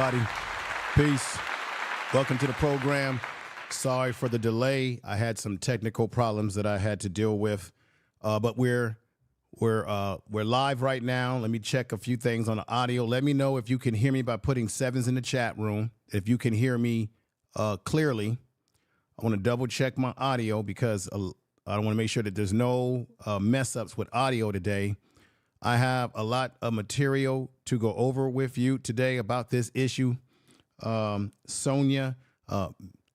Everybody, peace. Welcome to the program. Sorry for the delay. I had some technical problems that I had to deal with, but we're live right now. Let me check a few things on the audio. Let me know if you can hear me by putting sevens in the chat room. If you can hear me clearly, I want to double check my audio because I want to make sure that there's no mess ups with audio today. I have a lot of material to go over with you today about this issue. Sonya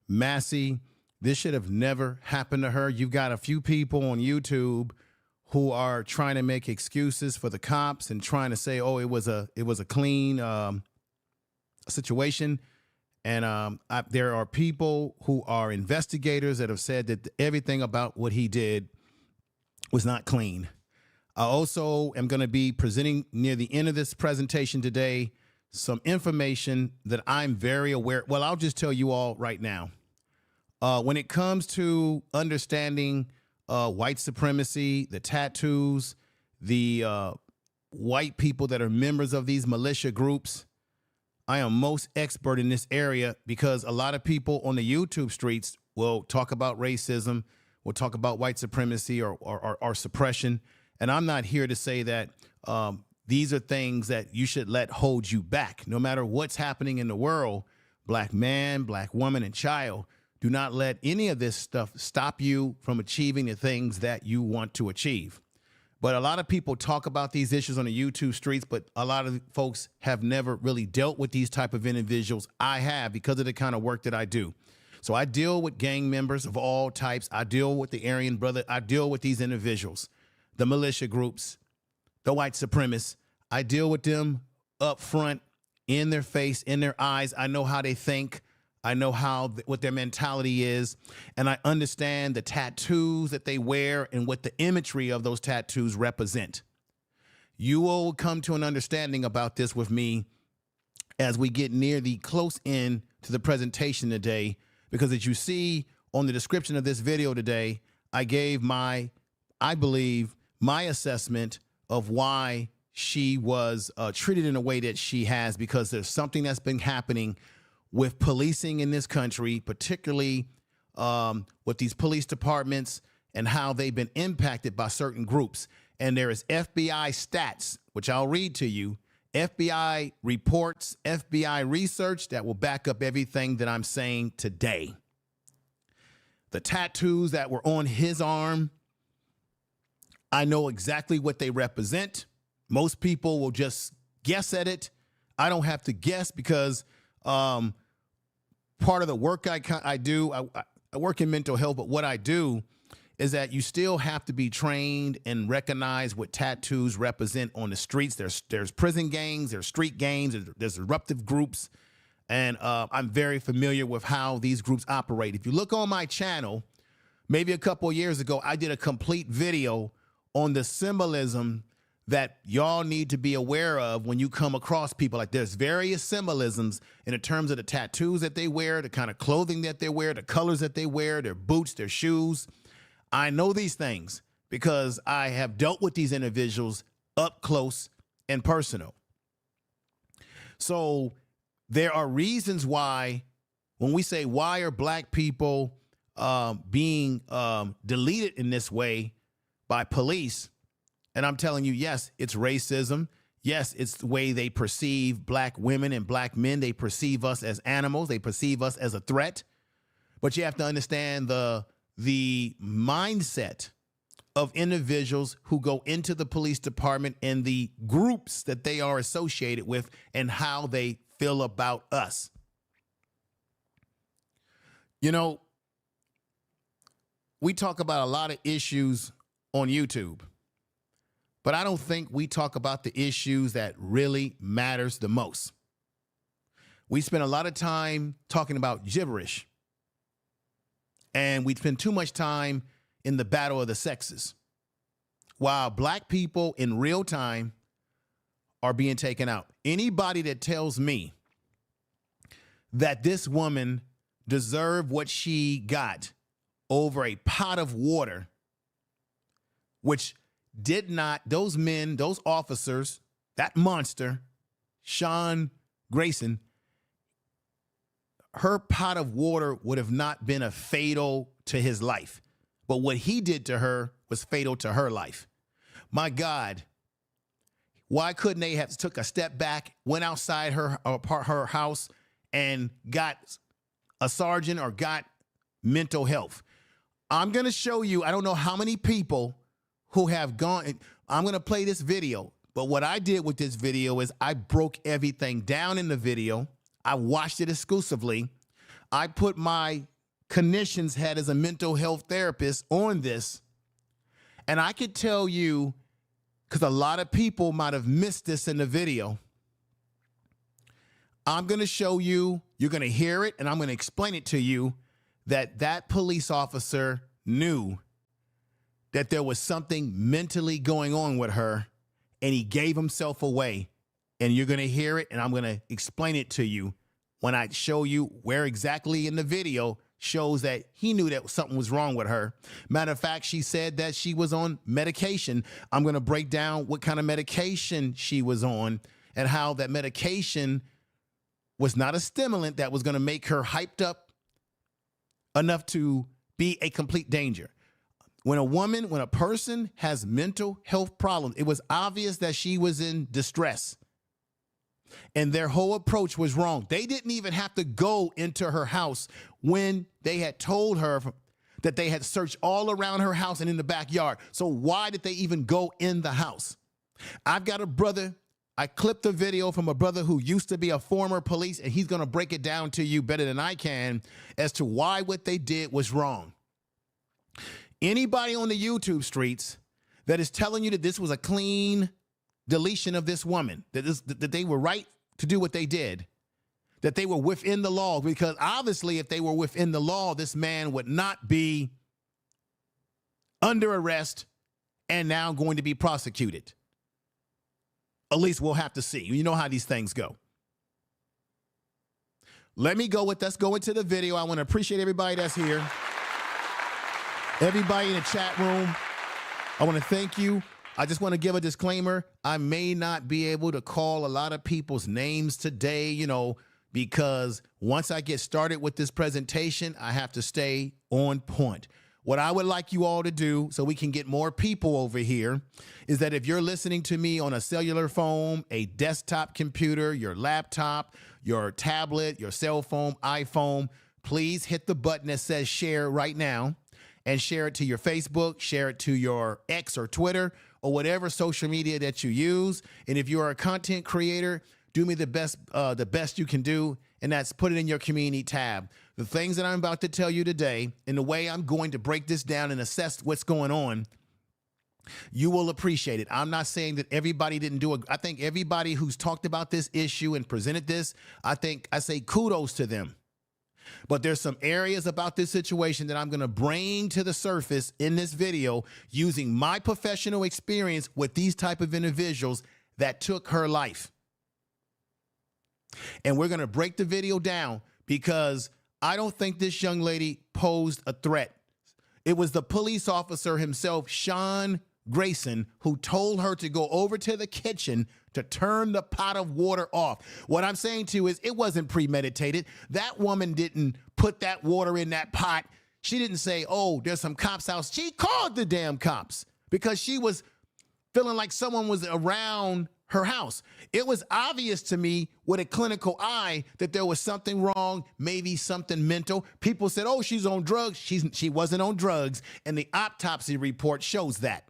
Massey, this should have never happened to her. You've got a few people on YouTube who are trying to make excuses for the cops and trying to say, oh, it was a clean situation. And there are people who are investigators that have said that everything about what he did was not clean. I also am going to be presenting near the end of this presentation today some information that I'm very aware. Well, I'll just tell you all right now. When it comes to understanding white supremacy, the tattoos, the white people that are members of these militia groups, I am most expert in this area because a lot of people on the YouTube streets will talk about racism, will talk about white supremacy or suppression. And I'm not here to say that these are things that you should let hold you back. No matter what's happening in the world, black man, black woman, and child, do not let any of this stuff stop you from achieving the things that you want to achieve. But a lot of people talk about these issues on the YouTube streets, but a lot of folks have never really dealt with these type of individuals. I have because of the kind of work that I do. So I deal with gang members of all types. I deal with the Aryan brother. I deal with these individuals, the militia groups, the white supremacists. I deal with them up front, in their face, in their eyes. I know how they think. I know what their mentality is. And I understand the tattoos that they wear and what the imagery of those tattoos represent. You will come to an understanding about this with me as we get near the close end to the presentation today, because as you see on the description of this video today, I gave I believe, my assessment of why she was treated in a way that she has, because there's something that's been happening with policing in this country, particularly with these police departments and how they've been impacted by certain groups. And there is FBI stats, which I'll read to you, FBI reports, FBI research that will back up everything that I'm saying today. The tattoos that were on his arm, I know exactly what they represent. Most people will just guess at it. I don't have to guess because part of the work I do, I work in mental health, but what I do is that you still have to be trained and recognize what tattoos represent on the streets. There's prison gangs, there's street gangs, there's disruptive groups, and I'm very familiar with how these groups operate. If you look on my channel, maybe a couple of years ago, I did a complete video on the symbolism that y'all need to be aware of when you come across people. Like, there's various symbolisms in terms of the tattoos that they wear, the kind of clothing that they wear, the colors that they wear, their boots, their shoes. I know these things because I have dealt with these individuals up close and personal. So there are reasons why, when we say, why are black people being deleted in this way by police? And I'm telling you, yes, it's racism. Yes, it's the way they perceive black women and black men. They perceive us as animals. They perceive us as a threat. But you have to understand the mindset of individuals who go into the police department and the groups that they are associated with and how they feel about us. You know, we talk about a lot of issues on YouTube, but I don't think we talk about the issues that really matters the most. We spend a lot of time talking about gibberish, and we spend too much time in the battle of the sexes, while black people in real time are being taken out. Anybody that tells me that this woman deserved what she got over a pot of water, which did not, those men, those officers, that monster, Grayson, her pot of water would have not been a fatal to his life. But what he did to her was fatal to her life. My God, why couldn't they have took a step back, went outside her house and got a sergeant or got mental health? I'm going to show you, I don't know how many people who have gone, I'm going to play this video. But what I did with this video is I broke everything down in the video. I watched it exclusively. I put my connections head as a mental health therapist on this. And I could tell you, because a lot of people might have missed this in the video, I'm going to show you, you're going to hear it, and I'm going to explain it to you, that that police officer knew that there was something mentally going on with her, and he gave himself away. And you're going to hear it, and I'm going to explain it to you when I show you where exactly in the video shows that he knew that something was wrong with her. Matter of fact, she said that she was on medication. I'm going to break down what kind of medication she was on and how that medication was not a stimulant that was going to make her hyped up enough to be a complete danger. When a person has mental health problems, it was obvious that she was in distress. And their whole approach was wrong. They didn't even have to go into her house when they had told her that they had searched all around her house and in the backyard. So why did they even go in the house? I've got a brother. I clipped a video from a brother who used to be a former police, and he's going to break it down to you better than I can as to why what they did was wrong. Anybody on the YouTube streets that is telling you that this was a clean deletion of this woman, that they were right to do what they did, that they were within the law, because obviously if they were within the law, this man would not be under arrest and now going to be prosecuted. At least we'll have to see. You know how these things go. Let's go into the video. I want to appreciate everybody that's here. Everybody in the chat room, I want to thank you. I just want to give a disclaimer. I may not be able to call a lot of people's names today, because once I get started with this presentation, I have to stay on point. What I would like you all to do so we can get more people over here is that if you're listening to me on a cellular phone, a desktop computer, your laptop, your tablet, your cell phone, iPhone, please hit the button that says share right now and share it to your Facebook, share it to your X or Twitter or whatever social media that you use. And if you are a content creator, do me the best you can do, and that's put it in your community tab. The things that I'm about to tell you today and the way I'm going to break this down and assess what's going on, you will appreciate it. I'm not saying that everybody didn't do it. I think everybody who's talked about this issue and presented this, I say kudos to them. But there's some areas about this situation that I'm going to bring to the surface in this video using my professional experience with these type of individuals that took her life. And we're going to break the video down because I don't think this young lady posed a threat. It was the police officer himself, Grayson, who told her to go over to the kitchen to turn the pot of water off. What I'm saying to you is it wasn't premeditated. That woman didn't put that water in that pot. She didn't say, oh, there's some cops out. She called the damn cops because she was feeling like someone was around her house. It was obvious to me with a clinical eye that there was something wrong, maybe something mental. People said, oh, she's on drugs. She wasn't on drugs, and the autopsy report shows that.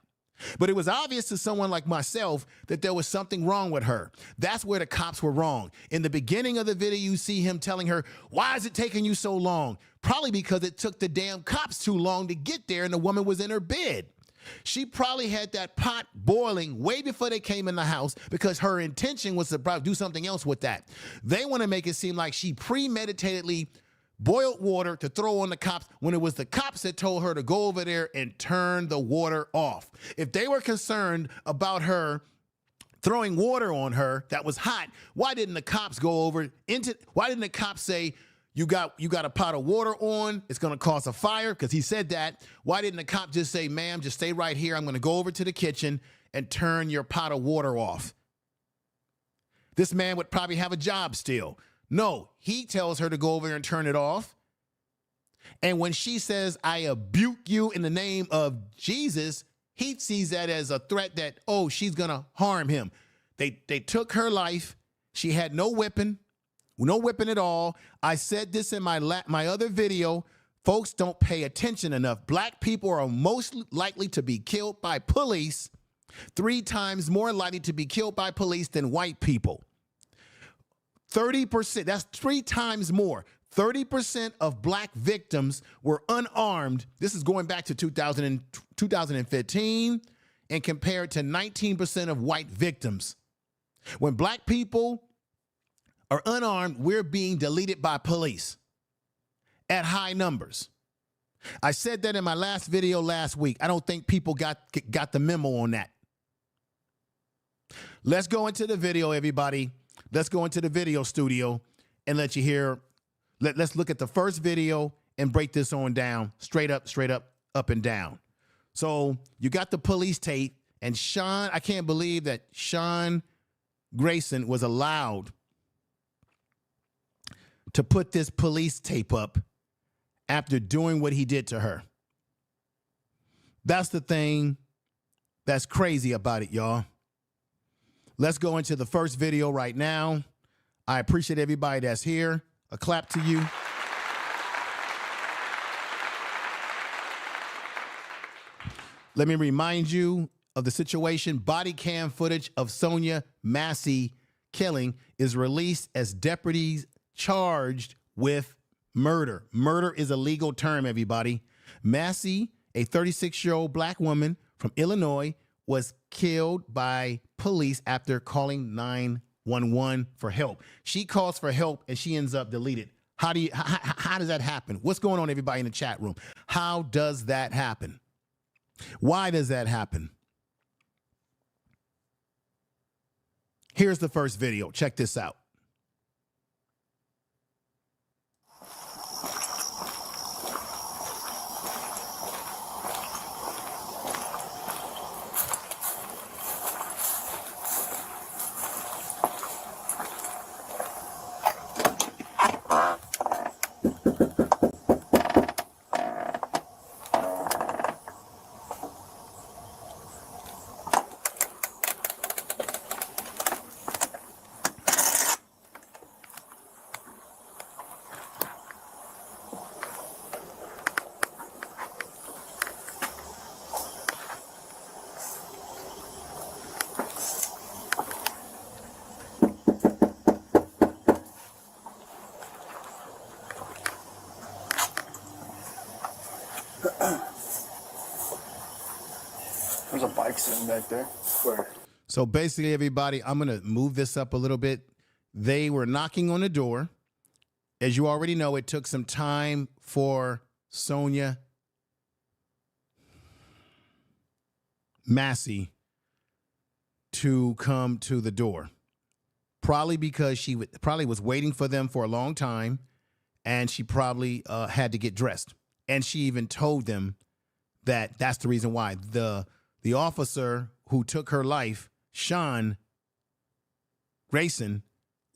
But it was obvious to someone like myself that there was something wrong with her. That's where the cops were wrong. In the beginning of the video, you see him telling her, why is it taking you so long? Probably because it took the damn cops too long to get there and the woman was in her bed. She probably had that pot boiling way before they came in the house because her intention was to do something else with that. They want to make it seem like she premeditatedly boiled water to throw on the cops when it was the cops that told her to go over there and turn the water off. If they were concerned about her throwing water on her that was hot, why didn't the cops why didn't the cops say, you got a pot of water on, it's going to cause a fire? Because he said that. Why didn't the cop just say, ma'am, just stay right here. I'm going to go over to the kitchen and turn your pot of water off? This man would probably have a job still. No, he tells her to go over there and turn it off. And when she says, I rebuke you in the name of Jesus, he sees that as a threat that, oh, she's going to harm him. They took her life. She had no weapon at all. I said this in my other video. Folks don't pay attention enough. Black people are most likely to be killed by police, 3 times more likely to be killed by police than white people. 30%, that's 3 times more. 30% of black victims were unarmed. This is going back to 2015 and compared to 19% of white victims. When black people are unarmed, we're being deleted by police at high numbers. I said that in my last video last week. I don't think people got the memo on that. Let's go into the video, everybody. Let's go into the video studio and let you hear. Let's look at the first video and break this on down, straight up, up and down. So you got the police tape, and Sean, I can't believe that Sean Grayson was allowed to put this police tape up after doing what he did to her. That's the thing that's crazy about it, y'all. Let's go into the first video right now. I appreciate everybody that's here. A clap to you. Let me remind you of the situation. Body cam footage of Sonya Massey killing is released as deputies charged with murder. Murder is a legal term, everybody. Massey, a 36-year-old black woman from Illinois, was killed by police after calling 911 for help. She calls for help and she ends up deleted. How does that happen? What's going on, everybody in the chat room? How does that happen? Why does that happen? Here's the first video. Check this out. There's a bike sitting back there. Where? So basically, everybody, I'm going to move this up a little bit. They were knocking on the door. As you already know, it took some time for Sonya Massey to come to the door. Probably because she probably was waiting for them for a long time, and she probably had to get dressed. And she even told them that that's the reason why. The officer who took her life, Sean Grayson,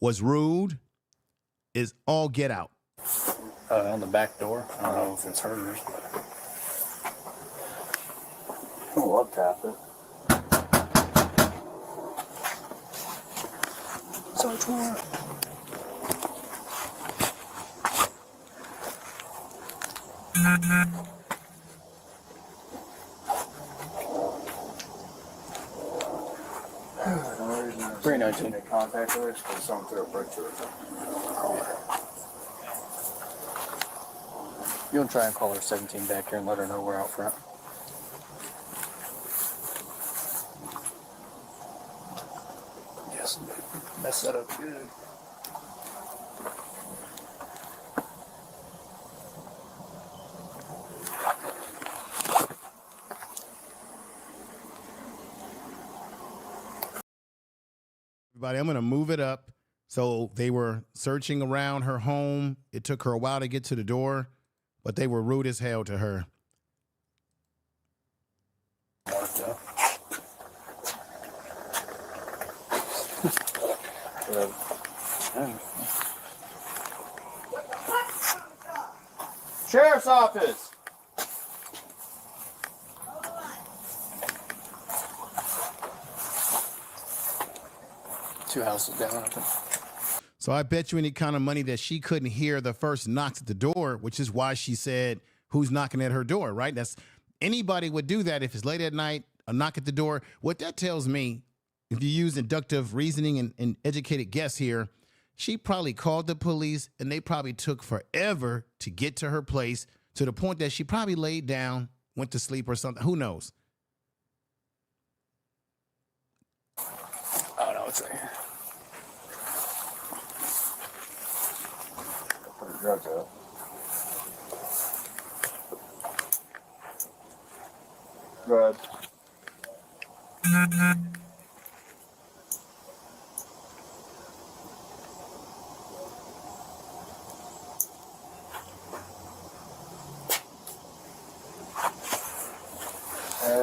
was rude, is all get out. On the back door. I don't know if it's hers, but I'll love tap it. Search warrant. Three 19 contact with us because someone threw a brick to her. You want to try and call her 17 back here and let her know we're out front? Yes, that's set up good. Everybody, I'm going to move it up. So they were searching around her home. It took her a while to get to the door, but they were rude as hell to her. Sheriff's office. Two houses down, I think. So I bet you any kind of money that she couldn't hear the first knocks at the door, which is why she said, who's knocking at her door, right? That's anybody would do that if it's late at night, a knock at the door. What that tells me, if you use inductive reasoning and educated guess here, she probably called the police and they probably took forever to get to her place to the point that she probably laid down, went to sleep or something. Who knows? Oh, no, it's right here. Put her drugs out. Go ahead.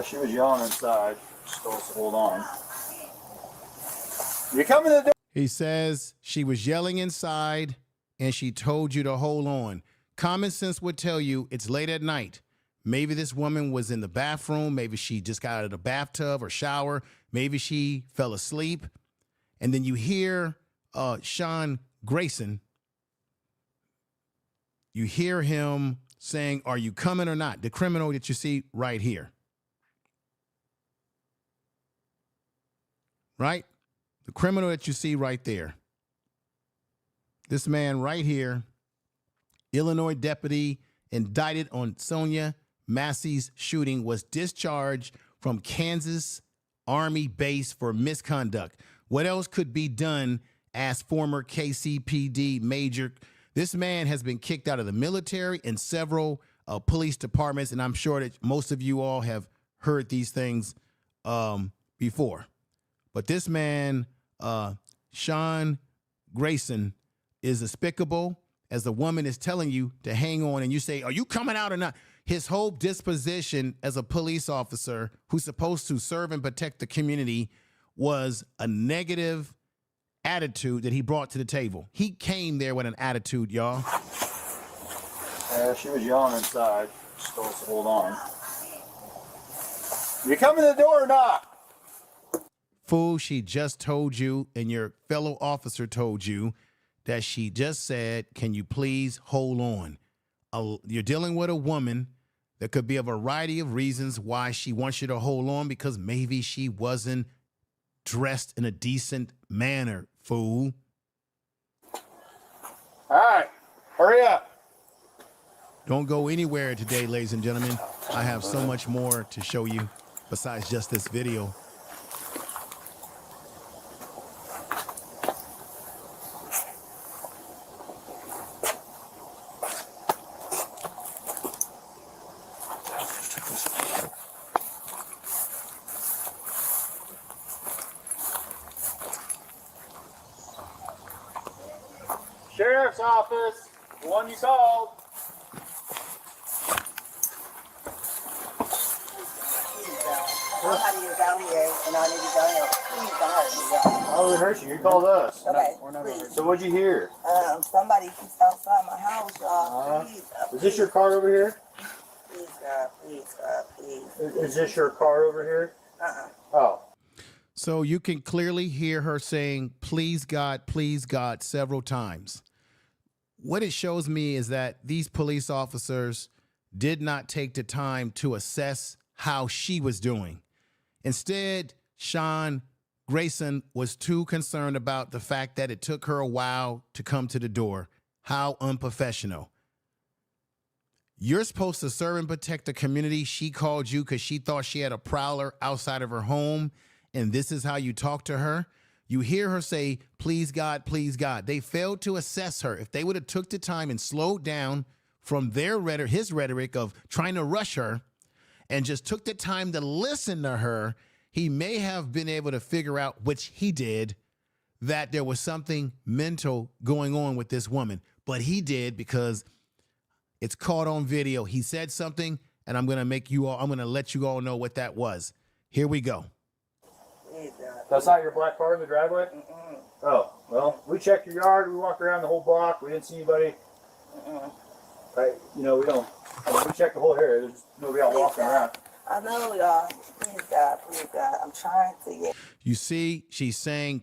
She was yelling inside. Just told us to hold on. You come in the door. He says she was yelling inside and she told you to hold on. Common sense would tell you it's late at night. Maybe this woman was in the bathroom. Maybe she just got out of the bathtub or shower. Maybe she fell asleep. And then you hear Sean Grayson. You hear him saying, are you coming or not? The criminal that you see right here. Right? The criminal that you see right there. This man right here, Illinois deputy indicted on Sonya Massey's shooting, was discharged from Kansas Army base for misconduct. What else could be done as former KCPD major? This man has been kicked out of the military and several police departments, and I'm sure that most of you all have heard these things before. But this man, Sean Grayson, is despicable. As the woman is telling you to hang on and you say, are you coming out or not? His whole disposition as a police officer who's supposed to serve and protect the community was a negative attitude that he brought to the table. He came there with an attitude, y'all. She was yelling inside. Just told us to hold on. You come in the door or not? Fool, she just told you, and your fellow officer told you, that she just said, can you please hold on? You're dealing with a woman. There could be a variety of reasons why she wants you to hold on, because maybe she wasn't dressed in a decent manner, fool. All right, hurry up. Don't go anywhere today, ladies and gentlemen. I have so much more to show you besides just this video. Sheriff's office, the one you called. How do you down here and I need to go here? Please don't hurt me. Oh, we hurt you. You called us. Okay, We're not please. So what'd you hear? Somebody keeps outside my house, y'all. Please, Is this your car over here? Please, God, please, God, please. Is this your car over here? Oh. So you can clearly hear her saying, please God, several times. What it shows me is that these police officers did not take the time to assess how she was doing. Instead, Sean Grayson was too concerned about the fact that it took her a while to come to the door. How unprofessional. You're supposed to serve and protect the community. She called you because she thought she had a prowler outside of her home, and this is how you talk to her. You hear her say, please God, please God. They failed to assess her. If they would have took the time and slowed down from their rhetoric, his rhetoric of trying to rush her, and just took the time to listen to her, he may have been able to figure out, which he did, that there was something mental going on with this woman. But he did, because it's caught on video. He said something, and I'm going to let you all know what that was. Here we go. That's not your black car in the driveway? Oh, well, we checked your yard. We walked around the whole block. We didn't see anybody. You know, we don't. I mean, we check the whole area. There's nobody out walking around. I know, y'all. Please, God. I'm trying to get. You see, she's saying,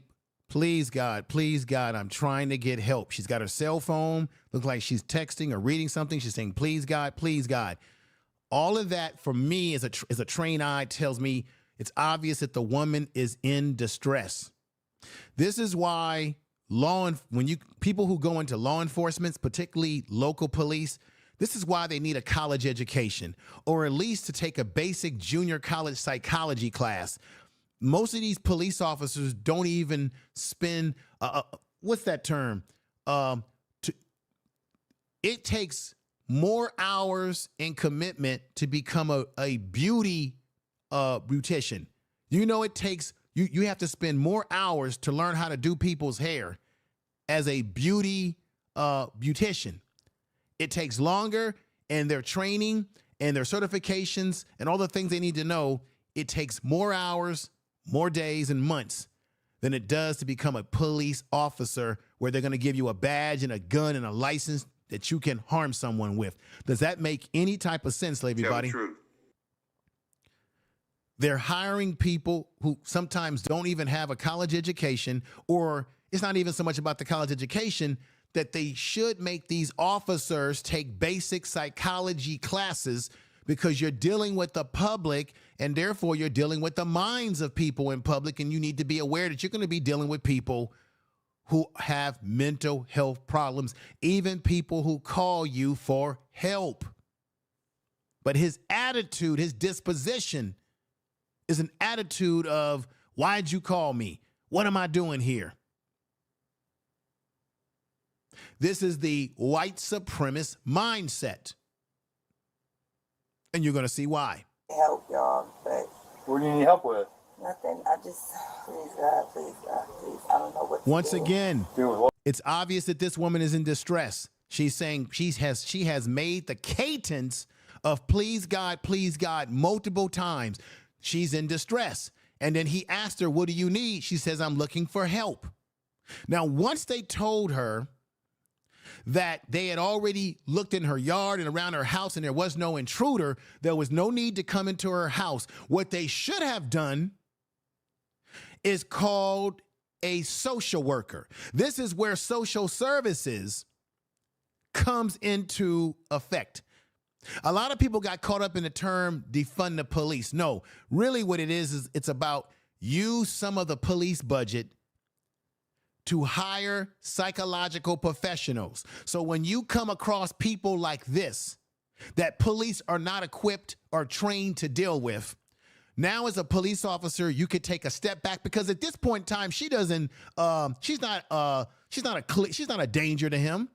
please, God, I'm trying to get help. She's got her cell phone. Looks like she's texting or reading something. She's saying, please, God, please, God. All of that for me as a trained eye tells me it's obvious that the woman is in distress. This is why people who go into law enforcement, particularly local police, this is why they need a college education, or at least to take a basic junior college psychology class. Most of these police officers don't even spend, what's that term? It takes more hours and commitment to become a beauty beautician. You know, it takes, you have to spend more hours to learn how to do people's hair as a beauty beautician. It takes longer, and their training and their certifications and all the things they need to know, it takes more hours, more days and months than it does to become a police officer, where they're going to give you a badge and a gun and a license that you can harm someone with. Does that make any type of sense, everybody? True. They're hiring people who sometimes don't even have a college education, or it's not even so much about the college education, that they should make these officers take basic psychology classes, because you're dealing with the public, and therefore you're dealing with the minds of people in public, and you need to be aware that you're going to be dealing with people who have mental health problems, even people who call you for help. But his attitude, his disposition is an attitude of, why'd you call me? What am I doing here? This is the white supremacist mindset. And you're going to see why. Help, y'all, but What do you need help with? nothing. I just, please, God, please. I don't know what to Once do. again, Deal with what? it's obvious that this woman is in distress. She's saying she has made the cadence of please God, multiple times. She's in distress. And then he asked her, what do you need? She says, I'm looking for help. Now, once they told her that they had already looked in her yard and around her house and there was no intruder, there was no need to come into her house. What they should have done is called a social worker. This is where social services comes into effect. A lot of people got caught up in the term defund the police. No, really what it is it's about use some of the police budget to hire psychological professionals. So when you come across people like this, that police are not equipped or trained to deal with, now as a police officer, you could take a step back, because at this point in time, she's not a danger to him.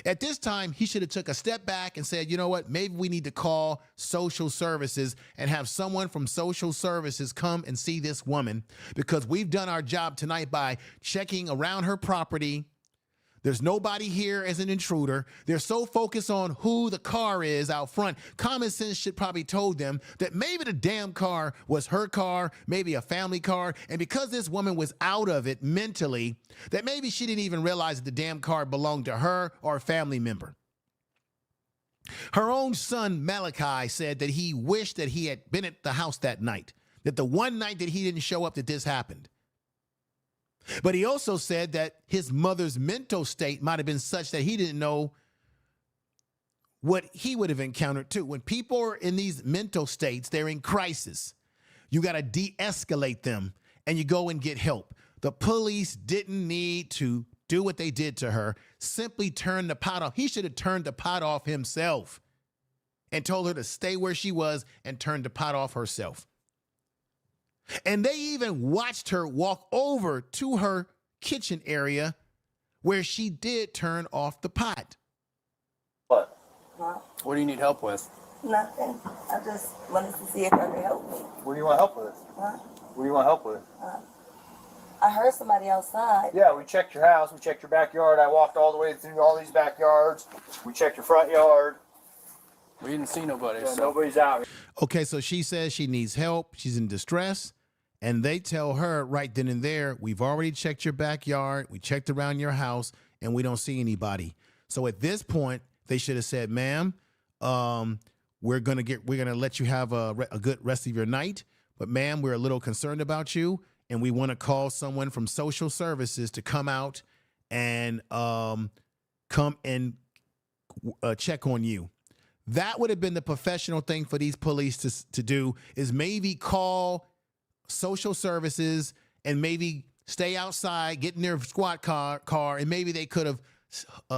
At this time, he should have took a step back and said, you know what, maybe we need to call social services and have someone from social services come and see this woman, because we've done our job tonight by checking around her property. There's nobody here as an intruder. They're so focused on who the car is out front. Common sense should probably told them that maybe the damn car was her car, maybe a family car. And because this woman was out of it mentally, that maybe she didn't even realize that the damn car belonged to her or a family member. Her own son, Malachi, said that he wished that he had been at the house that night, that the one night that he didn't show up, that this happened. But he also said that his mother's mental state might have been such that he didn't know what he would have encountered too. When people are in these mental states, they're in crisis. You got to de-escalate them and you go and get help. The police didn't need to do what they did to her, simply turn the pot off. He should have turned the pot off himself and told her to stay where she was and turned the pot off herself. And they even watched her walk over to her kitchen area where she did turn off the pot. What? Huh? What do you need help with? Nothing. I just wanted to see if I could help me. What do you want help with? Huh? What do you want help with? I heard somebody outside. Yeah, we checked your house. We checked your backyard. I walked all the way through all these backyards. We checked your front yard. We didn't see nobody. Yeah, so nobody's out. Okay, so she says she needs help. She's in distress. And they tell her right then and there, we've already checked your backyard. We checked around your house and we don't see anybody. So at this point, They should have said, ma'am, we're gonna let you have a good rest of your night, but ma'am, we're a little concerned about you, and we want to call someone from social services to come out and come and check on you. That would have been the professional thing for these police to do, is maybe call social services and maybe stay outside, get in their squad car, and maybe they could have,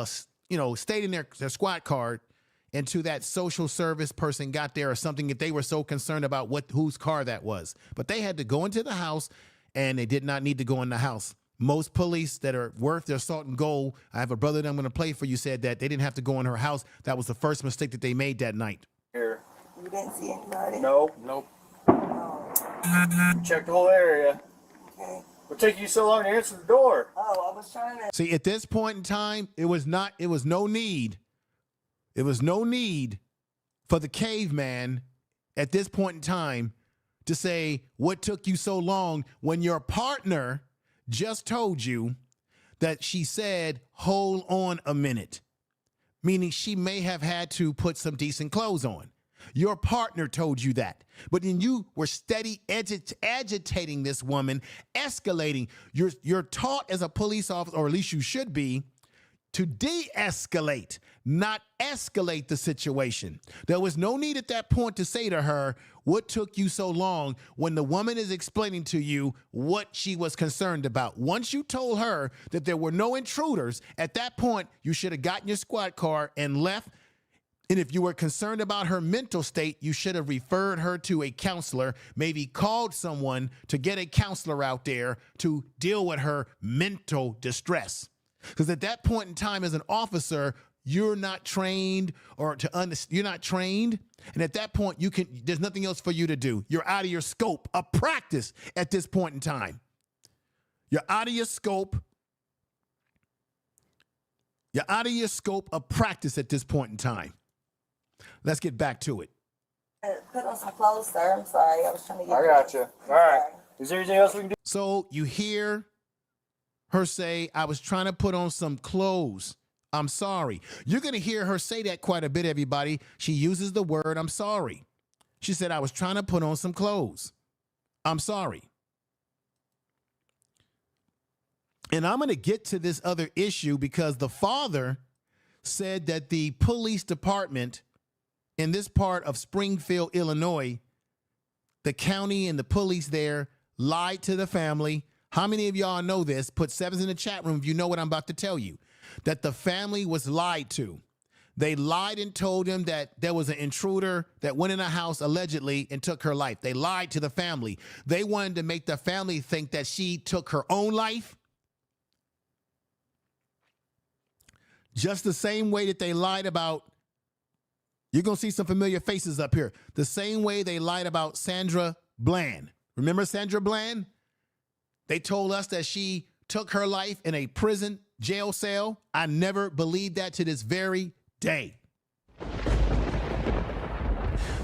stayed in their squad car until that social service person got there or something, if they were so concerned about whose car that was. But they had to go into the house, and they did not need to go in the house. Most police that are worth their salt and gold, I have a brother that I'm going to play for you, said that they didn't have to go in her house. That was the first mistake that they made that night. Here. You didn't see anybody? No. Nope. Oh. Check the whole area. Okay. What took you so long to answer the door? Oh, I was trying to. See, at this point in time, it was no need for the caveman at this point in time to say, what took you so long, when your partner just told you that she said, hold on a minute, meaning she may have had to put some decent clothes on. Your partner told you that, but then you were steady agitating this woman, escalating. You're taught as a police officer, or at least you should be, to de-escalate, not escalate the situation. There was no need at that point to say to her, what took you so long, when the woman is explaining to you what she was concerned about. Once you told her that there were no intruders, at that point, you should have gotten your squad car and left. And if you were concerned about her mental state, you should have referred her to a counselor, maybe called someone to get a counselor out there to deal with her mental distress. Because at that point in time, as an officer, you're not trained, you're not trained. And at that point, there's nothing else for you to do. You're out of your scope of practice at this point in time. You're out of your scope. You're out of your scope of practice at this point in time. Let's get back to it. Put on some clothes, sir. I'm sorry. I was trying to get. I got you. All right. Is there anything else we can do? So you hear her say, I was trying to put on some clothes. I'm sorry. You're going to hear her say that quite a bit, everybody. She uses the word, I'm sorry. She said, I was trying to put on some clothes. I'm sorry. And I'm going to get to this other issue because the father said that the police department in this part of Springfield, Illinois, the county and the police there lied to the family. How many of y'all know this? Put sevens in the chat room if you know what I'm about to tell you. That the family was lied to. They lied and told him that there was an intruder that went in a house allegedly and took her life. They lied to the family. They wanted to make the family think that she took her own life. Just the same way that they lied about, you're going to see some familiar faces up here. The same way they lied about Sandra Bland. Remember Sandra Bland? They told us that she took her life in a prison jail cell. I never believed that to this very day.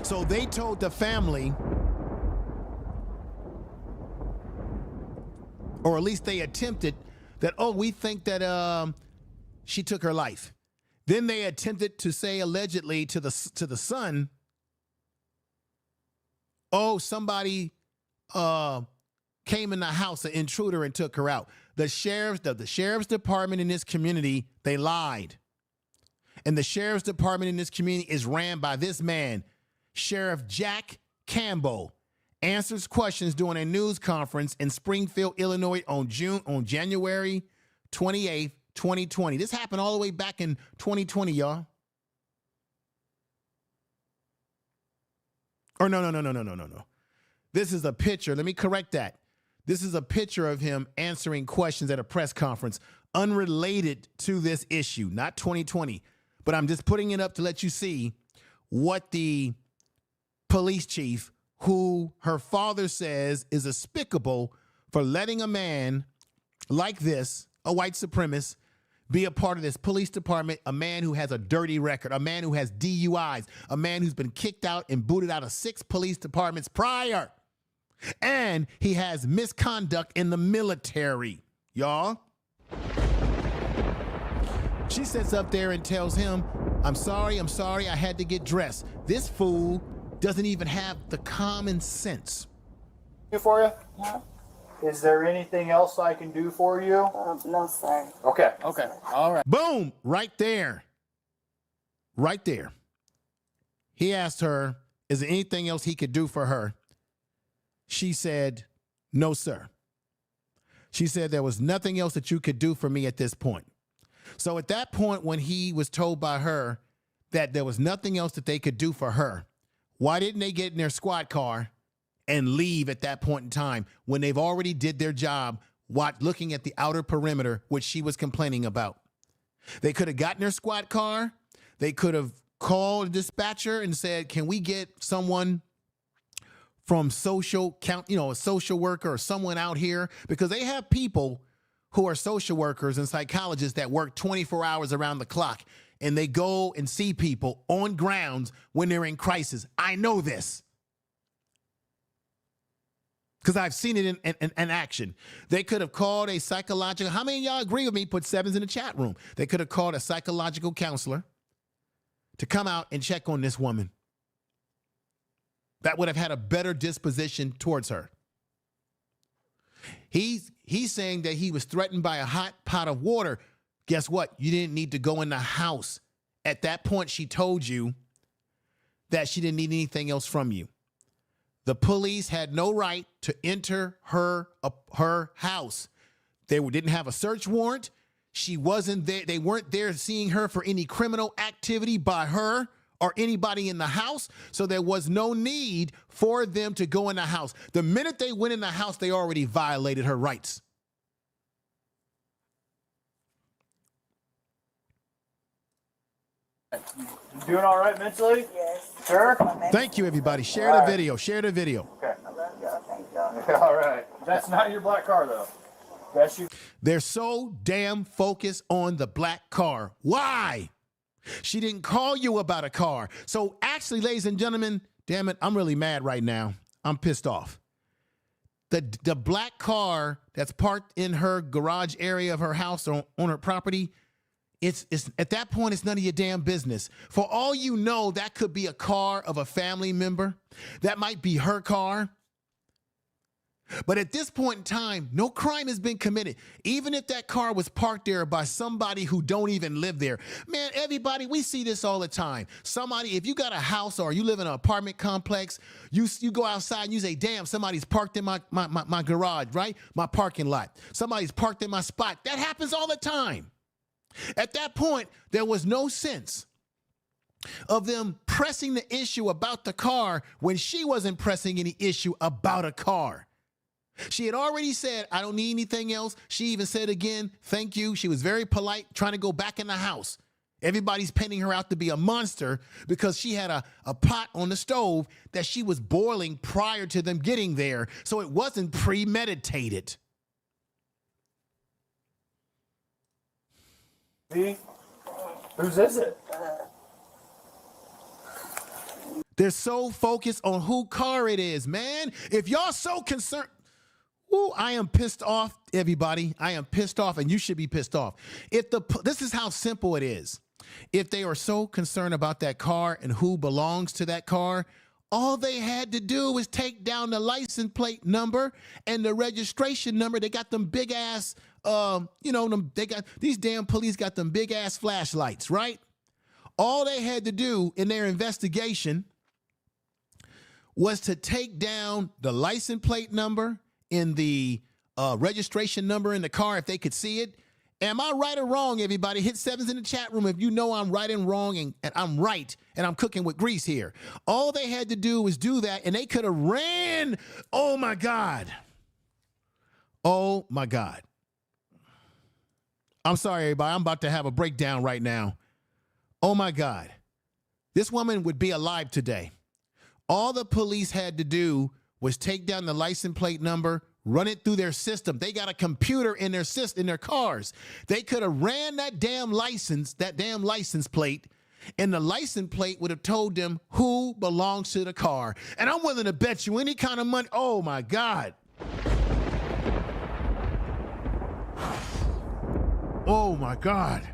So they told the family, or at least they attempted, that, oh, we think that she took her life. Then they attempted to say allegedly to the son, oh, somebody came in the house, an intruder, and took her out. The sheriff's department in this community, they lied. And the sheriff's department in this community is ran by this man, Sheriff Jack Campbell, answers questions during a news conference in Springfield, Illinois on January 28th, 2020. This happened all the way back in 2020, y'all. Or no. This is a picture. Let me correct that. This is a picture of him answering questions at a press conference unrelated to this issue, not 2020. But I'm just putting it up to let you see what the police chief, who her father says is despicable for letting a man like this, a white supremacist, be a part of this police department, a man who has a dirty record, a man who has DUIs, a man who's been kicked out and booted out of 6 police departments prior. And he has misconduct in the military, y'all. She sits up there and tells him, I'm sorry, I had to get dressed. This fool doesn't even have the common sense. For you? Huh? Is there anything else I can do for you? No, sir. Okay. Okay. All right. Boom, right there. Right there. He asked her, is there anything else he could do for her? She said, no, sir. She said there was nothing else that you could do for me at this point. So at that point, when he was told by her that there was nothing else that they could do for her, why didn't they get in their squad car and leave at that point in time when they've already did their job looking at the outer perimeter, which she was complaining about? They could have gotten their squad car. They could have called a dispatcher and said, can we get someone from a social worker or someone out here? Because they have people who are social workers and psychologists that work 24 hours around the clock, and they go and see people on grounds when they're in crisis. I know this because I've seen it in action. They could have called a psychological, how many of y'all agree with me? Put sevens in the chat room. They could have called a psychological counselor to come out and check on this woman. That would have had a better disposition towards her. He's saying that he was threatened by a hot pot of water. Guess what? You didn't need to go in the house. At that point, she told you that she didn't need anything else from you. The police had no right to enter her house. They didn't have a search warrant. She wasn't there. They weren't there seeing her for any criminal activity by her or anybody in the house. So there was no need for them to go in the house. The minute they went in the house, they already violated her rights. You doing all right mentally? Yes. Sure? Thank you, everybody. Share the video. Share the video. Okay. I love y'all. Thank y'all. All right. That's not your black car, though. That's you. They're so damn focused on the black car. Why? She didn't call you about a car. So actually, ladies and gentlemen, damn it, I'm really mad right now. I'm pissed off. The black car that's parked in her garage area of her house or on her property, it's at that point, it's none of your damn business. For all you know, that could be a car of a family member. That might be her car. But at this point in time, no crime has been committed. Even if that car was parked there by somebody who don't even live there. Man, everybody, we see this all the time. Somebody, if you got a house or you live in an apartment complex, you go outside and you say, damn, somebody's parked in my garage, right? My parking lot. Somebody's parked in my spot. That happens all the time. At that point, there was no sense of them pressing the issue about the car when she wasn't pressing any issue about a car. She had already said, I don't need anything else. She even said again, thank you. She was very polite, trying to go back in the house. Everybody's painting her out to be a monster because she had a pot on the stove that she was boiling prior to them getting there. So it wasn't premeditated. See? Whose is it? They're so focused on who car it is, man. If y'all so concerned, ooh, I am pissed off, everybody. I am pissed off, and you should be pissed off. This is how simple it is. If they are so concerned about that car and who belongs to that car, all they had to do was take down the license plate number and the registration number. They got them big ass, these damn police got them big ass flashlights, right? All they had to do in their investigation was to take down the license plate number and the registration number in the car if they could see it. Am I right or wrong, everybody? Hit sevens in the chat room if you know I'm right and wrong, and I'm right, and I'm cooking with grease here. All they had to do was do that, and they could have ran. Oh, my God. Oh, my God. I'm sorry, everybody. I'm about to have a breakdown right now. Oh, my God. This woman would be alive today. All the police had to do was take down the license plate number, run it through their system. They got a computer in their system, in their cars. They could have ran that damn license plate, and the license plate would have told them who belongs to the car. And I'm willing to bet you any kind of money. Oh, my God. Oh, my God.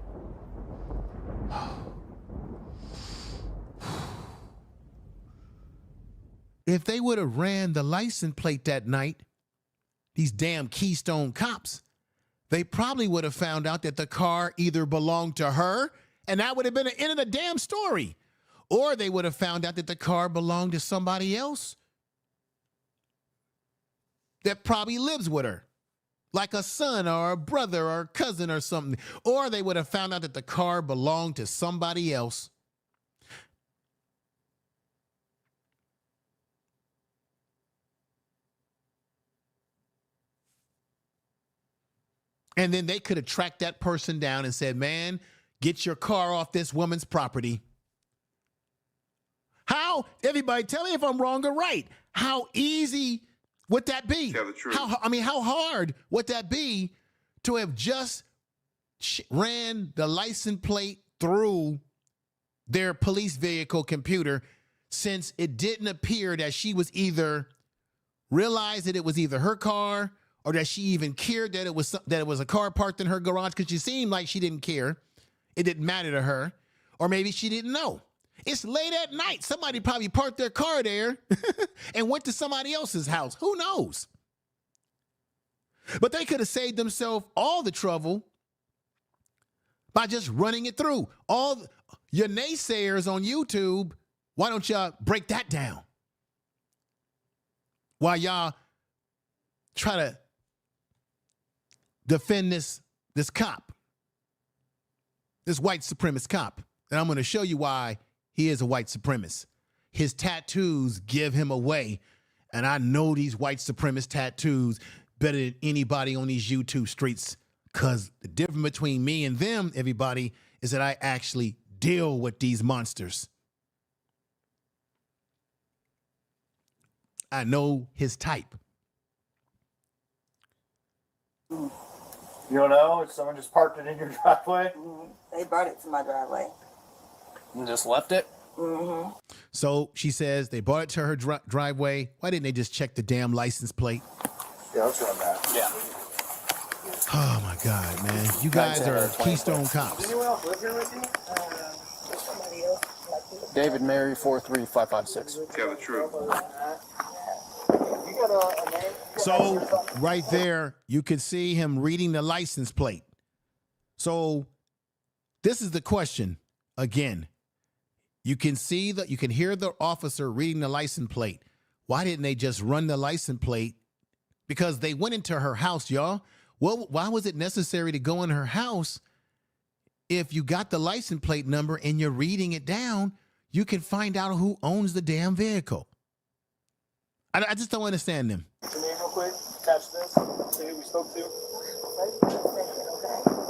if they would have ran the license plate that night, these damn Keystone cops, they probably would have found out that the car either belonged to her, and that would have been the end of the damn story, or they would have found out that the car belonged to somebody else that probably lives with her, like a son or a brother or a cousin or something, or they would have found out that the car belonged to somebody else. And then they could have tracked that person down and said, man, get your car off this woman's property. How? Everybody tell me if I'm wrong or right. How easy would that be? Tell the truth. How hard would that be to have just ran the license plate through their police vehicle computer, since it didn't appear that she was either realized that it was either her car, or that she even cared that it was a car parked in her garage, because she seemed like she didn't care. It didn't matter to her. Or maybe she didn't know. It's late at night. Somebody probably parked their car there and went to somebody else's house. Who knows? But they could have saved themselves all the trouble by just running it through. All your naysayers on YouTube, why don't y'all break that down? While y'all try to defend this cop, this white supremacist cop. And I'm going to show you why he is a white supremacist. His tattoos give him away. And I know these white supremacist tattoos better than anybody on these YouTube streets, because the difference between me and them, everybody, is that I actually deal with these monsters. I know his type. You don't know? Someone just parked it in your driveway? They brought it to my driveway. And just left it? Mm-hmm. So she says they brought it to her driveway. Why didn't they just check the damn license plate? Yeah, let's run that. Yeah. Oh my God, man. You guys are Keystone cops. Anyone else live here with you? Somebody else. Like, David Mary 43556. Tell the truth. you got a name? So right there, you can see him reading the license plate. So this is the question again. You can see that, you can hear the officer reading the license plate. Why didn't they just run the license plate? Because they went into her house, y'all. Well, why was it necessary to go in her house? If you got the license plate number and you're reading it down, you can find out who owns the damn vehicle. I just don't understand them. Your name real quick. Catch this. See who we spoke to.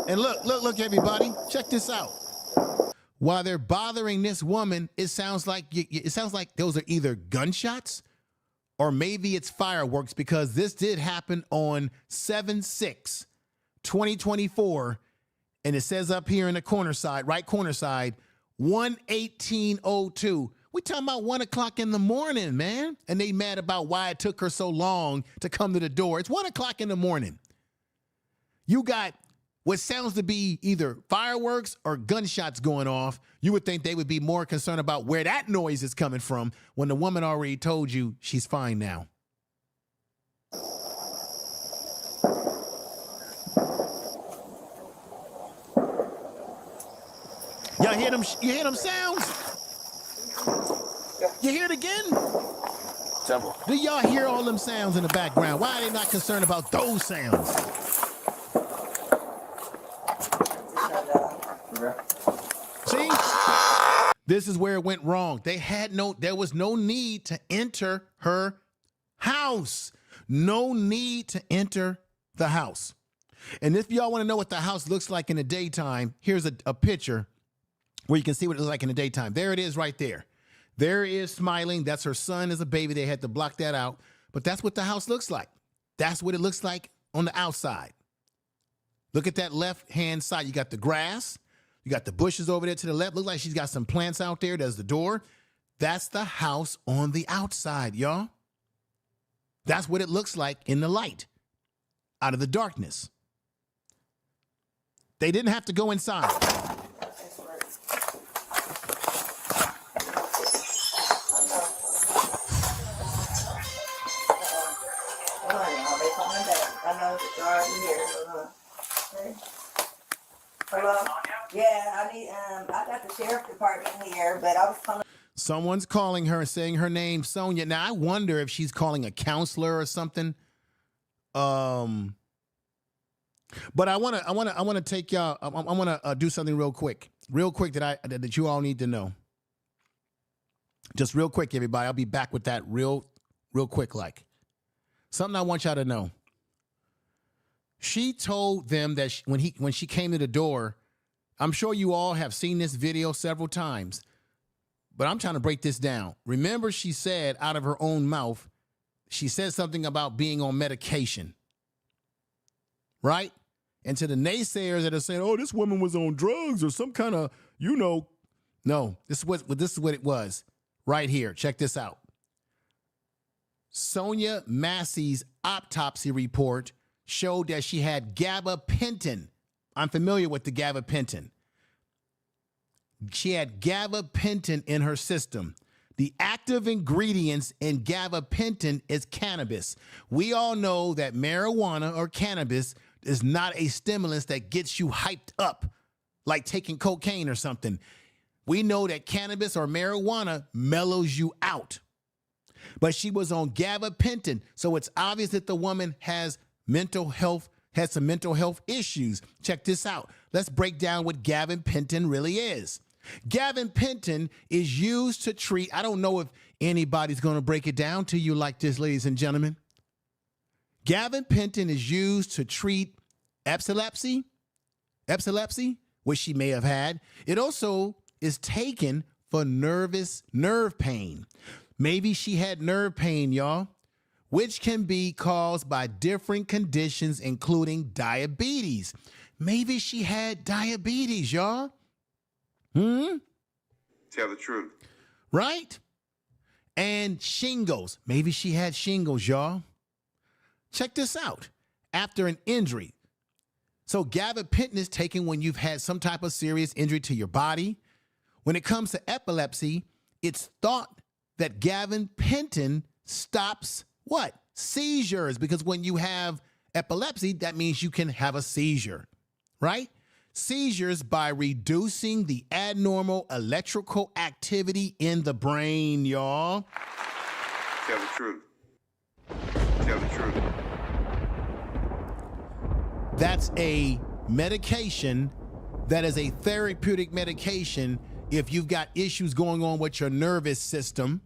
And look, everybody, check this out. While they're bothering this woman, it sounds like those are either gunshots or maybe it's fireworks, because this did happen on 7/6/2024, and it says up here in the corner side, right corner side, 1:18:02. We talking about 1 o'clock in the morning, man. And they mad about why it took her so long to come to the door. It's 1 o'clock in the morning. You got what sounds to be either fireworks or gunshots going off. You would think they would be more concerned about where that noise is coming from when the woman already told you she's fine now. Y'all hear them? You hear them sounds? You hear it again? Several. Do y'all hear all them sounds in the background? Why are they not concerned about those sounds? See? This is where it went wrong. There was no need to enter her house. No need to enter the house. And if y'all want to know what the house looks like in the daytime, here's a picture where you can see what it looks like in the daytime. There it is right there. There is smiling. That's her son as a baby. They had to block that out. But that's what the house looks like. That's what it looks like on the outside. Look at that left-hand side. You got the grass. You got the bushes over there to the left. Looks like she's got some plants out there. There's the door. That's the house on the outside, y'all. That's what it looks like in the light, out of the darkness. They didn't have to go inside. got the sheriff department here, but I was calling. Someone's calling her and saying her name, Sonya. Now I wonder if she's calling a counselor or something. But I want to take y'all. I want to do something real quick that you all need to know. Just real quick, everybody. I'll be back with that real quick. Like something I want y'all to know. She told them that when she came to the door, I'm sure you all have seen this video several times, but I'm trying to break this down. Remember, she said out of her own mouth, she said something about being on medication, right? And to the naysayers that are saying, oh, this woman was on drugs or some kind of, no, this is what it was right here. Check this out. Sonya Massey's autopsy report showed that she had gabapentin. I'm familiar with the gabapentin. She had gabapentin in her system. The active ingredients in gabapentin is cannabis. We all know that marijuana or cannabis is not a stimulus that gets you hyped up like taking cocaine or something. We know that cannabis or marijuana mellows you out. But she was on gabapentin, so it's obvious that the woman has some mental health issues. Check this out. Let's break down what gabapentin really is. Gabapentin is used to treat, I don't know if anybody's going to break it down to you like this, ladies and gentlemen. Gabapentin is used to treat epilepsy, which she may have had. It also is taken for nerve pain. Maybe she had nerve pain, y'all, which can be caused by different conditions, including diabetes. Maybe she had diabetes, y'all. Tell the truth. Right? And shingles. Maybe she had shingles, y'all. Check this out. After an injury. So gabapentin is taken when you've had some type of serious injury to your body. When it comes to epilepsy, it's thought that gabapentin stops what? Seizures. Because when you have epilepsy, that means you can have a seizure, right? Seizures by reducing the abnormal electrical activity in the brain, y'all. Tell the truth. Tell the truth. That's a medication that is a therapeutic medication if you've got issues going on with your nervous system,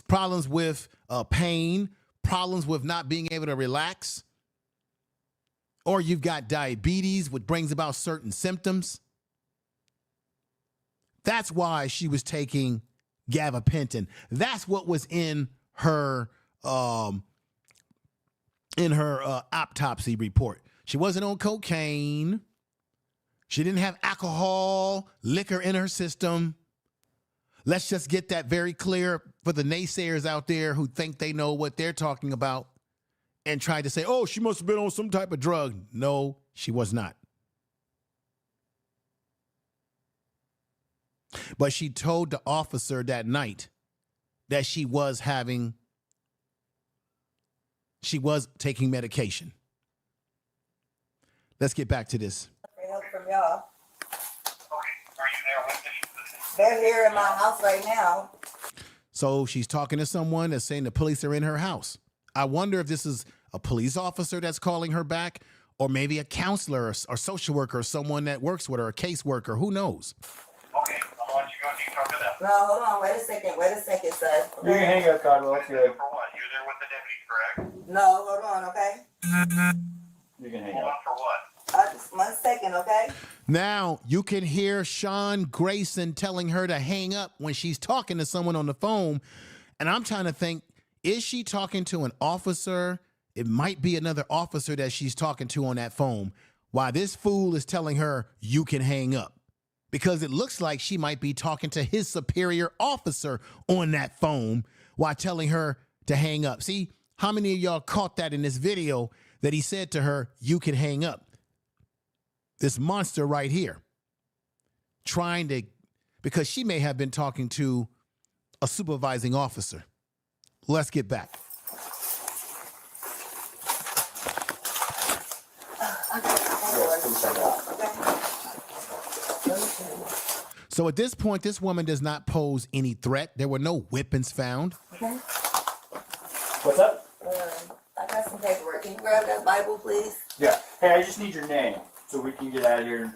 problems with pain, problems with not being able to relax, or you've got diabetes, which brings about certain symptoms. That's why she was taking gabapentin. That's what was in her autopsy report. She wasn't on cocaine. She didn't have alcohol, liquor in her system. Let's just get that very clear for the naysayers out there who think they know what they're talking about and try to say, oh, she must have been on some type of drug. No, she was not. But she told the officer that night that she was taking medication. Let's get back to this. Help from y'all. They're here in my house right now. So she's talking to someone that's saying the police are in her house. I wonder if this is a police officer that's calling her back, or maybe a counselor or social worker or someone that works with her, a caseworker. Who knows? Okay, I'll let you go and you talk to them. No, hold on. Wait a second, sir. You can hang up, Cotton. Let's For go. what? You're there with the deputy, correct? No, hold on, okay? You can hang Hold up. on for what? Just 1 second, okay? Now you can hear Sean Grayson telling her to hang up when she's talking to someone on the phone. And I'm trying to think, is she talking to an officer? It might be another officer that she's talking to on that phone. While this fool is telling her, you can hang up. Because it looks like she might be talking to his superior officer on that phone while telling her to hang up. See, how many of y'all caught that in this video that he said to her, you can hang up? This monster right here, because she may have been talking to a supervising officer. Let's get back. So at this point, this woman does not pose any threat. There were no weapons found. Okay. What's up? I got some paperwork. Can you grab that Bible, please? Yeah. Hey, I just need your name so we can get out of here.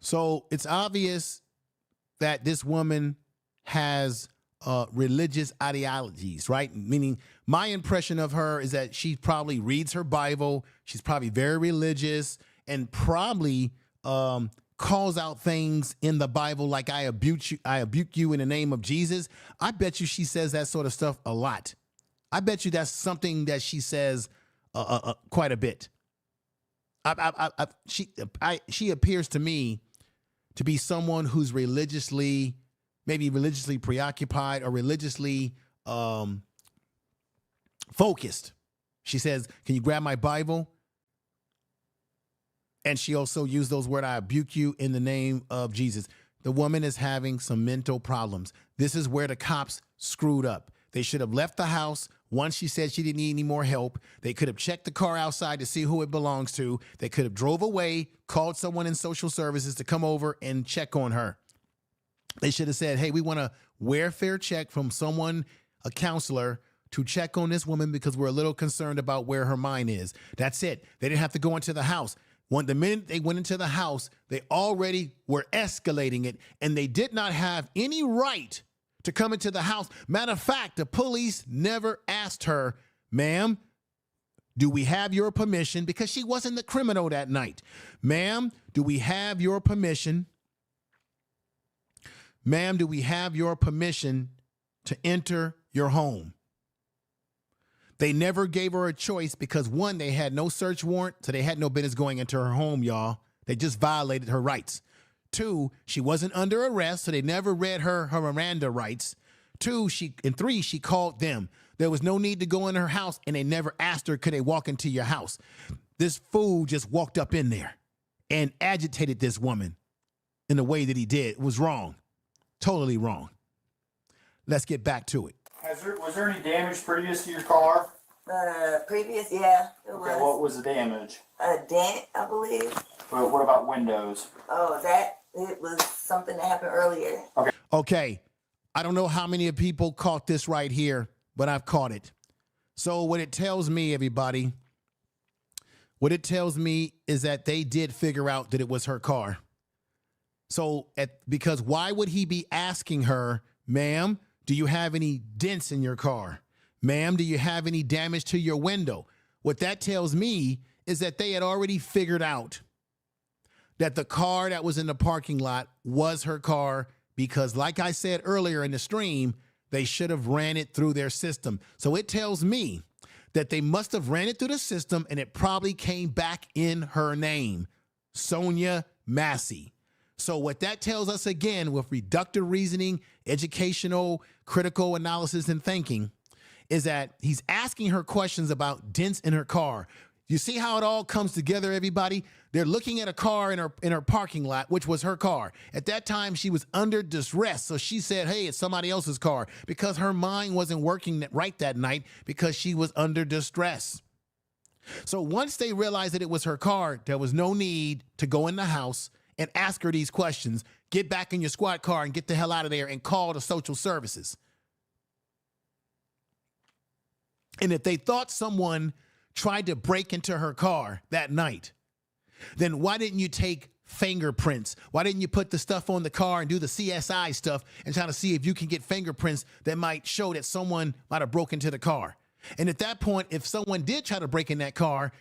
So it's obvious that this woman has religious ideologies, right? Meaning my impression of her is that she probably reads her Bible. She's probably very religious and probably calls out things in the Bible like I rebuke you in the name of Jesus. I bet you she says that sort of stuff a lot. I bet you that's something that she says quite a bit. She appears to me to be someone who's maybe religiously preoccupied or religiously focused. She says, "Can you grab my Bible?" And she also used those words, "I rebuke you in the name of Jesus." The woman is having some mental problems. This is where the cops screwed up. They should have left the house. Once she said she didn't need any more help, they could have checked the car outside to see who it belongs to. They could have drove away, called someone in social services to come over and check on her. They should have said, "Hey, we want a welfare check from someone, a counselor, to check on this woman because we're a little concerned about where her mind is." That's it. They didn't have to go into the house. The minute they went into the house, they already were escalating it, and they did not have any right to come into the house. Matter of fact, the police never asked her, "Ma'am, do we have your permission?" Because she wasn't the criminal that night. "Ma'am, do we have your permission? Ma'am, do we have your permission to enter your home?" They never gave her a choice because, one, they had no search warrant, so they had no business going into her home, y'all. They just violated her rights. Two, she wasn't under arrest, so they never read her Miranda rights. Three, she called them. There was no need to go in her house, and they never asked her, could they walk into your house? This fool just walked up in there and agitated this woman in the way that he did. It was wrong. Totally wrong. Let's get back to it. Was there any damage previous to your car? Previous, yeah, it was. Okay, what was the damage? A dent, I believe. What about windows? Oh, it was something that happened earlier. Okay. I don't know how many people caught this right here, but I've caught it. So what it tells me, everybody, what it tells me is that they did figure out that it was her car. So because why would he be asking her, "Ma'am, do you have any dents in your car? Ma'am, do you have any damage to your window?" What that tells me is that they had already figured out that the car that was in the parking lot was her car because, like I said earlier in the stream, they should have ran it through their system. So it tells me that they must have ran it through the system and it probably came back in her name, Sonya Massey. So what that tells us, again, with reductive reasoning, educational, critical analysis, and thinking, is that he's asking her questions about dents in her car. You see how it all comes together, everybody? They're looking at a car in her parking lot, which was her car. At that time, she was under distress, so she said, "Hey, it's somebody else's car," because her mind wasn't working right that night because she was under distress. So once they realized that it was her car, there was no need to go in the house and ask her these questions. Get back in your squad car and get the hell out of there and call the social services. And if they thought someone tried to break into her car that night, then why didn't you take fingerprints? Why didn't you put the stuff on the car and do the CSI stuff and try to see if you can get fingerprints that might show that someone might have broken into the car? And at that point, if someone did try to break in that car,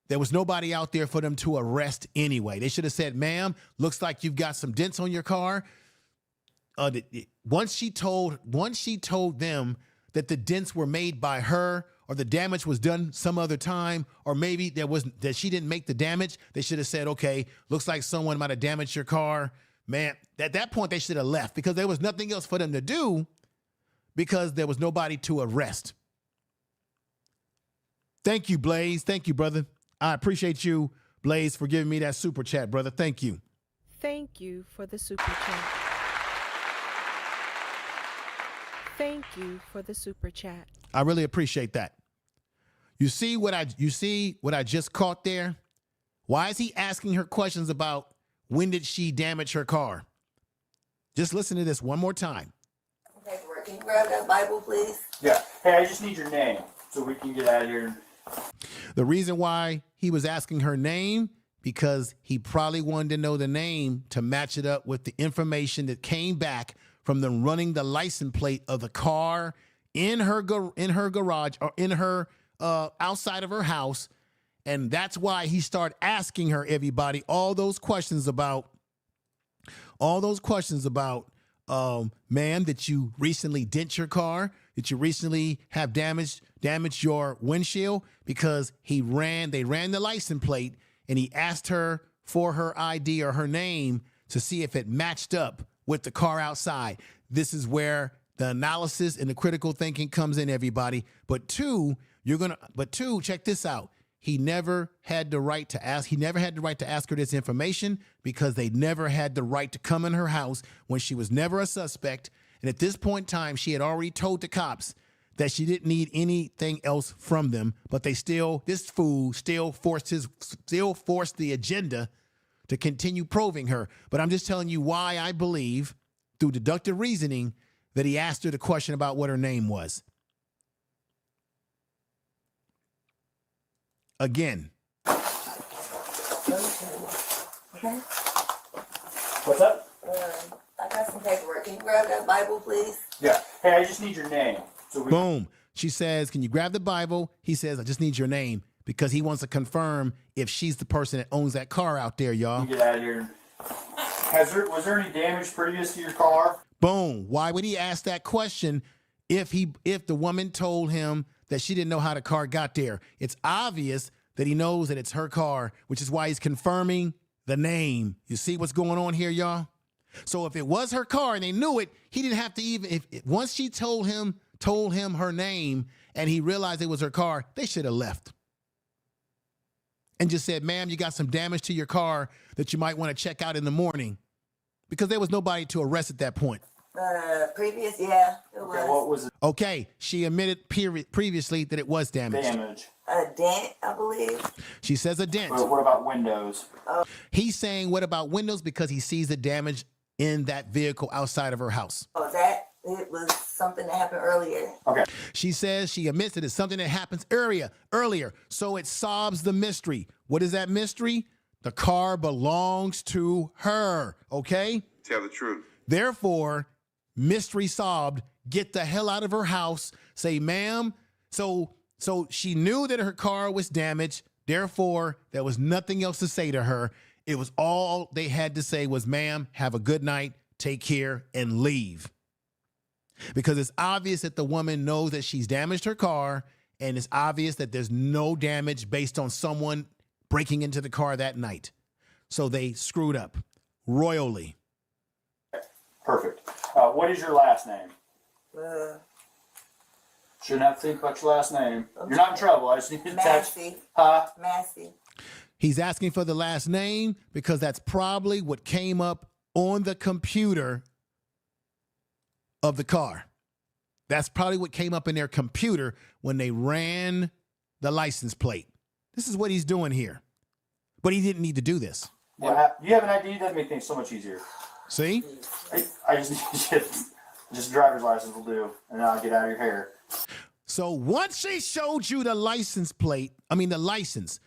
there was nobody out there for them to arrest anyway. They should have said, "Ma'am, looks like you've got some dents on your car." Once she told them that the dents were made by her, or the damage was done some other time, or maybe that she didn't make the damage, they should have said, "Okay, looks like someone might have damaged your car." Man, at that point, they should have left because there was nothing else for them to do because there was nobody to arrest. Thank you, Blaze. Thank you, brother. I appreciate you, Blaze, for giving me that super chat, brother. Thank you. Thank you for the super chat. Thank you for the super chat. I really appreciate that. You see what I just caught there? Why is he asking her questions about when did she damage her car? Just listen to this one more time. Paperwork. Can you grab that Bible, please? Yeah. Hey, I just need your name so we can get out of here. The reason why he was asking her name, because he probably wanted to know the name to match it up with the information that came back from them running the license plate of the car in her garage or in her outside of her house. And that's why he started asking her, everybody, all those questions about, ma'am, that you recently dent your car, that you recently have damaged your windshield, because they ran the license plate and he asked her for her ID or her name to see if it matched up with the car outside. This is where the analysis and the critical thinking comes in, everybody. But two, check this out. He never had the right to ask. He never had the right to ask her this information because they never had the right to come in her house when she was never a suspect. And at this point in time, she had already told the cops that she didn't need anything else from them. But this fool still forced the agenda to continue probing her. But I'm just telling you why I believe, through deductive reasoning, that he asked her the question about what her name was. Again. Okay. What's up? I got some paperwork. Can you grab that Bible, please? Yeah. Hey, I just need your name. Boom. She says, can you grab the Bible? He says, I just need your name, because he wants to confirm if she's the person that owns that car out there, y'all. Get out of here. Was there any damage previous to your car? Boom. Why would he ask that question if the woman told him that she didn't know how the car got there? It's obvious that he knows that it's her car, which is why he's confirming the name. You see what's going on here, y'all? So if it was her car and they knew it, he didn't have to even, once she told him her name and he realized it was her car, they should have left and just said, ma'am, you got some damage to your car that you might want to check out in the morning, because there was nobody to arrest at that point. Previous, yeah, it was. Okay, what was it? Okay, she admitted previously that it was damaged. A dent, I believe. She says a dent. What about windows? He's saying, what about windows? Because he sees the damage in that vehicle outside of her house. Oh, it was something that happened earlier. Okay. She says she admits that it's something that happens earlier. So it solves the mystery. What is that mystery? The car belongs to her, okay? Tell the truth. Therefore, mystery solved. Get the hell out of her house. Say, ma'am. So she knew that her car was damaged. Therefore, there was nothing else to say to her. It was all they had to say was, ma'am, have a good night, take care, and leave. Because it's obvious that the woman knows that she's damaged her car, and it's obvious that there's no damage based on someone breaking into the car that night. So they screwed up royally. Perfect. What is your last name? Shouldn't have to think about your last name. You're not in trouble. I just need to text. Massey. Huh? Massey. He's asking for the last name because that's probably what came up on the computer of the car. That's probably what came up in their computer when they ran the license plate. This is what he's doing here. But he didn't need to do this. Yeah. You have an ID? That'd make things so much easier. See? I just need just driver's license will do, and then I'll get out of your hair. So once she showed you the license plate, the license,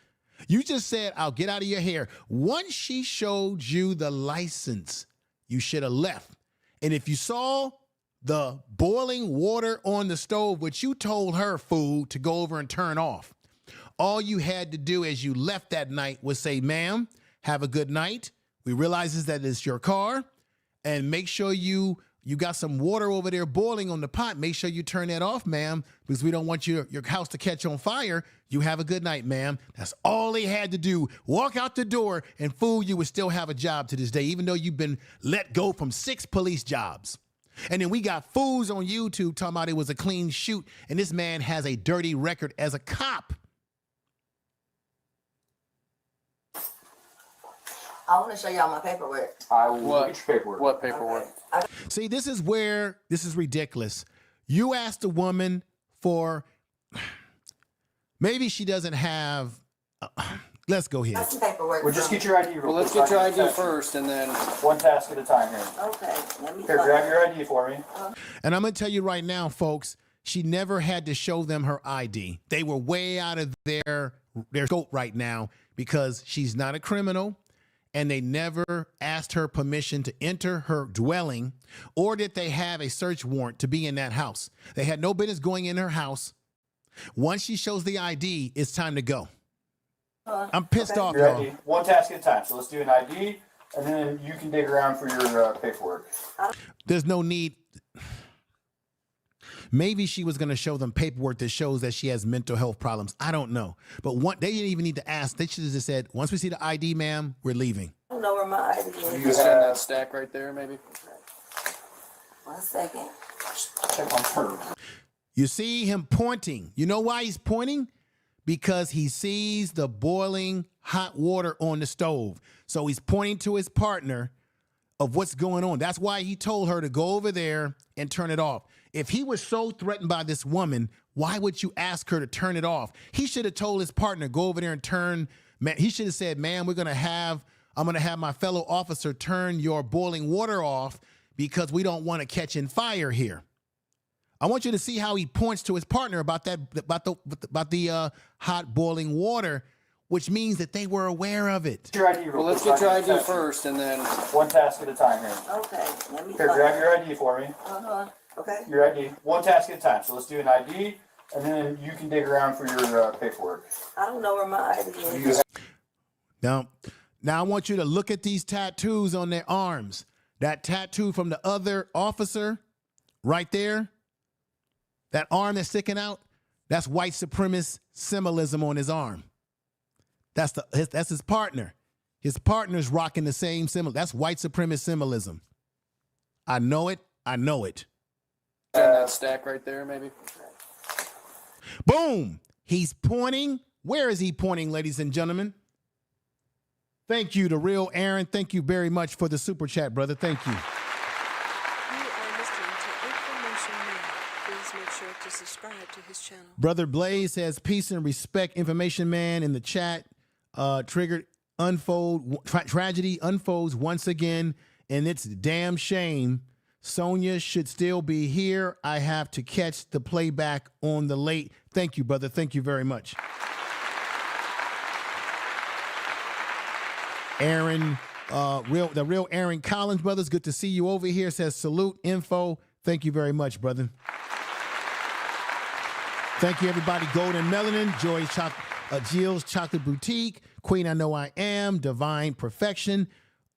you just said, I'll get out of your hair. Once she showed you the license, you should have left. And if you saw the boiling water on the stove, which you told her, fool, to go over and turn off, all you had to do as you left that night was say, ma'am, have a good night. We realize that it's your car, and make sure you got some water over there boiling on the pot. Make sure you turn that off, ma'am, because we don't want your house to catch on fire. You have a good night, ma'am. That's all they had to do. Walk out the door, and fool, you would still have a job to this day, even though you've been let go from 6 police jobs. And then we got fools on YouTube talking about it was a clean shoot, and this man has a dirty record as a cop. I want to show y'all my paperwork. I will get your paperwork. What paperwork? Okay. See, this is where this is ridiculous. You asked a woman for, maybe she doesn't have, Let's go ahead. That's some paperwork. Well, just from- get your ID real Well, let's quick. get your ID first, and then One task at a time here. Okay, let me Here, find grab it. your ID for me. And I'm going to tell you right now, folks, she never had to show them her ID. They were way out of their scope right now because she's not a criminal, and they never asked her permission to enter her dwelling, or did they have a search warrant to be in that house. They had no business going in her house. Once she shows the ID, it's time to go. I'm pissed off, Your y'all. ID. One task at a time. So let's do an ID, and then you can dig around for your paperwork. There's no need. Maybe she was going to show them paperwork that shows that she has mental health problems. I don't know. But they didn't even need to ask. They should have just said, once we see the ID, ma'am, we're leaving. I don't know where my ID you is. can stand that stack right there, maybe. 1 second. Check on her. You see him pointing. You know why he's pointing? Because he sees the boiling hot water on the stove. So he's pointing to his partner of what's going on. That's why he told her to go over there and turn it off. If he was so threatened by this woman, why would you ask her to turn it off? He should have told his partner, go over there and turn. Man, he should have said, ma'am, I'm going to have my fellow officer turn your boiling water off because we don't want to catch in fire here. I want you to see how he points to his partner about the hot boiling water, which means that they were aware of it. Get your ID real Well, let's quick. get your ID first, and then One task at a time here. Okay, let me Here, find grab it. your ID for me. Okay. Your ID. One task at a time. So let's do an ID, and then you can dig around for your paperwork. I don't know where my ID is. Now I want you to look at these tattoos on their arms. That tattoo from the other officer right there, that arm that's sticking out, that's white supremacist symbolism on his arm. That's his partner. His partner's rocking the same symbol. That's white supremacist symbolism. I know it. I know it. stand that stack right there, maybe. Boom. He's pointing. Where is he pointing, ladies and gentlemen? Thank you to Real Aaron. Thank you very much for the super chat, brother. Thank you. You are listening to Infiltration Man. Please make sure to subscribe to his channel. Brother Blaze says, peace and respect, Information Man in the chat. Triggered tragedy unfolds once again, and it's a damn shame. Sonya should still be here. I have to catch the playback on the late. Thank you, brother. Thank you very much. Aaron, the real Aaron Collins, brothers, good to see you over here. Says salute info. Thank you very much, brother. Thank you, everybody. Golden Melanin, Jill's Chocolate Boutique, Queen I Know I Am, Divine Perfection.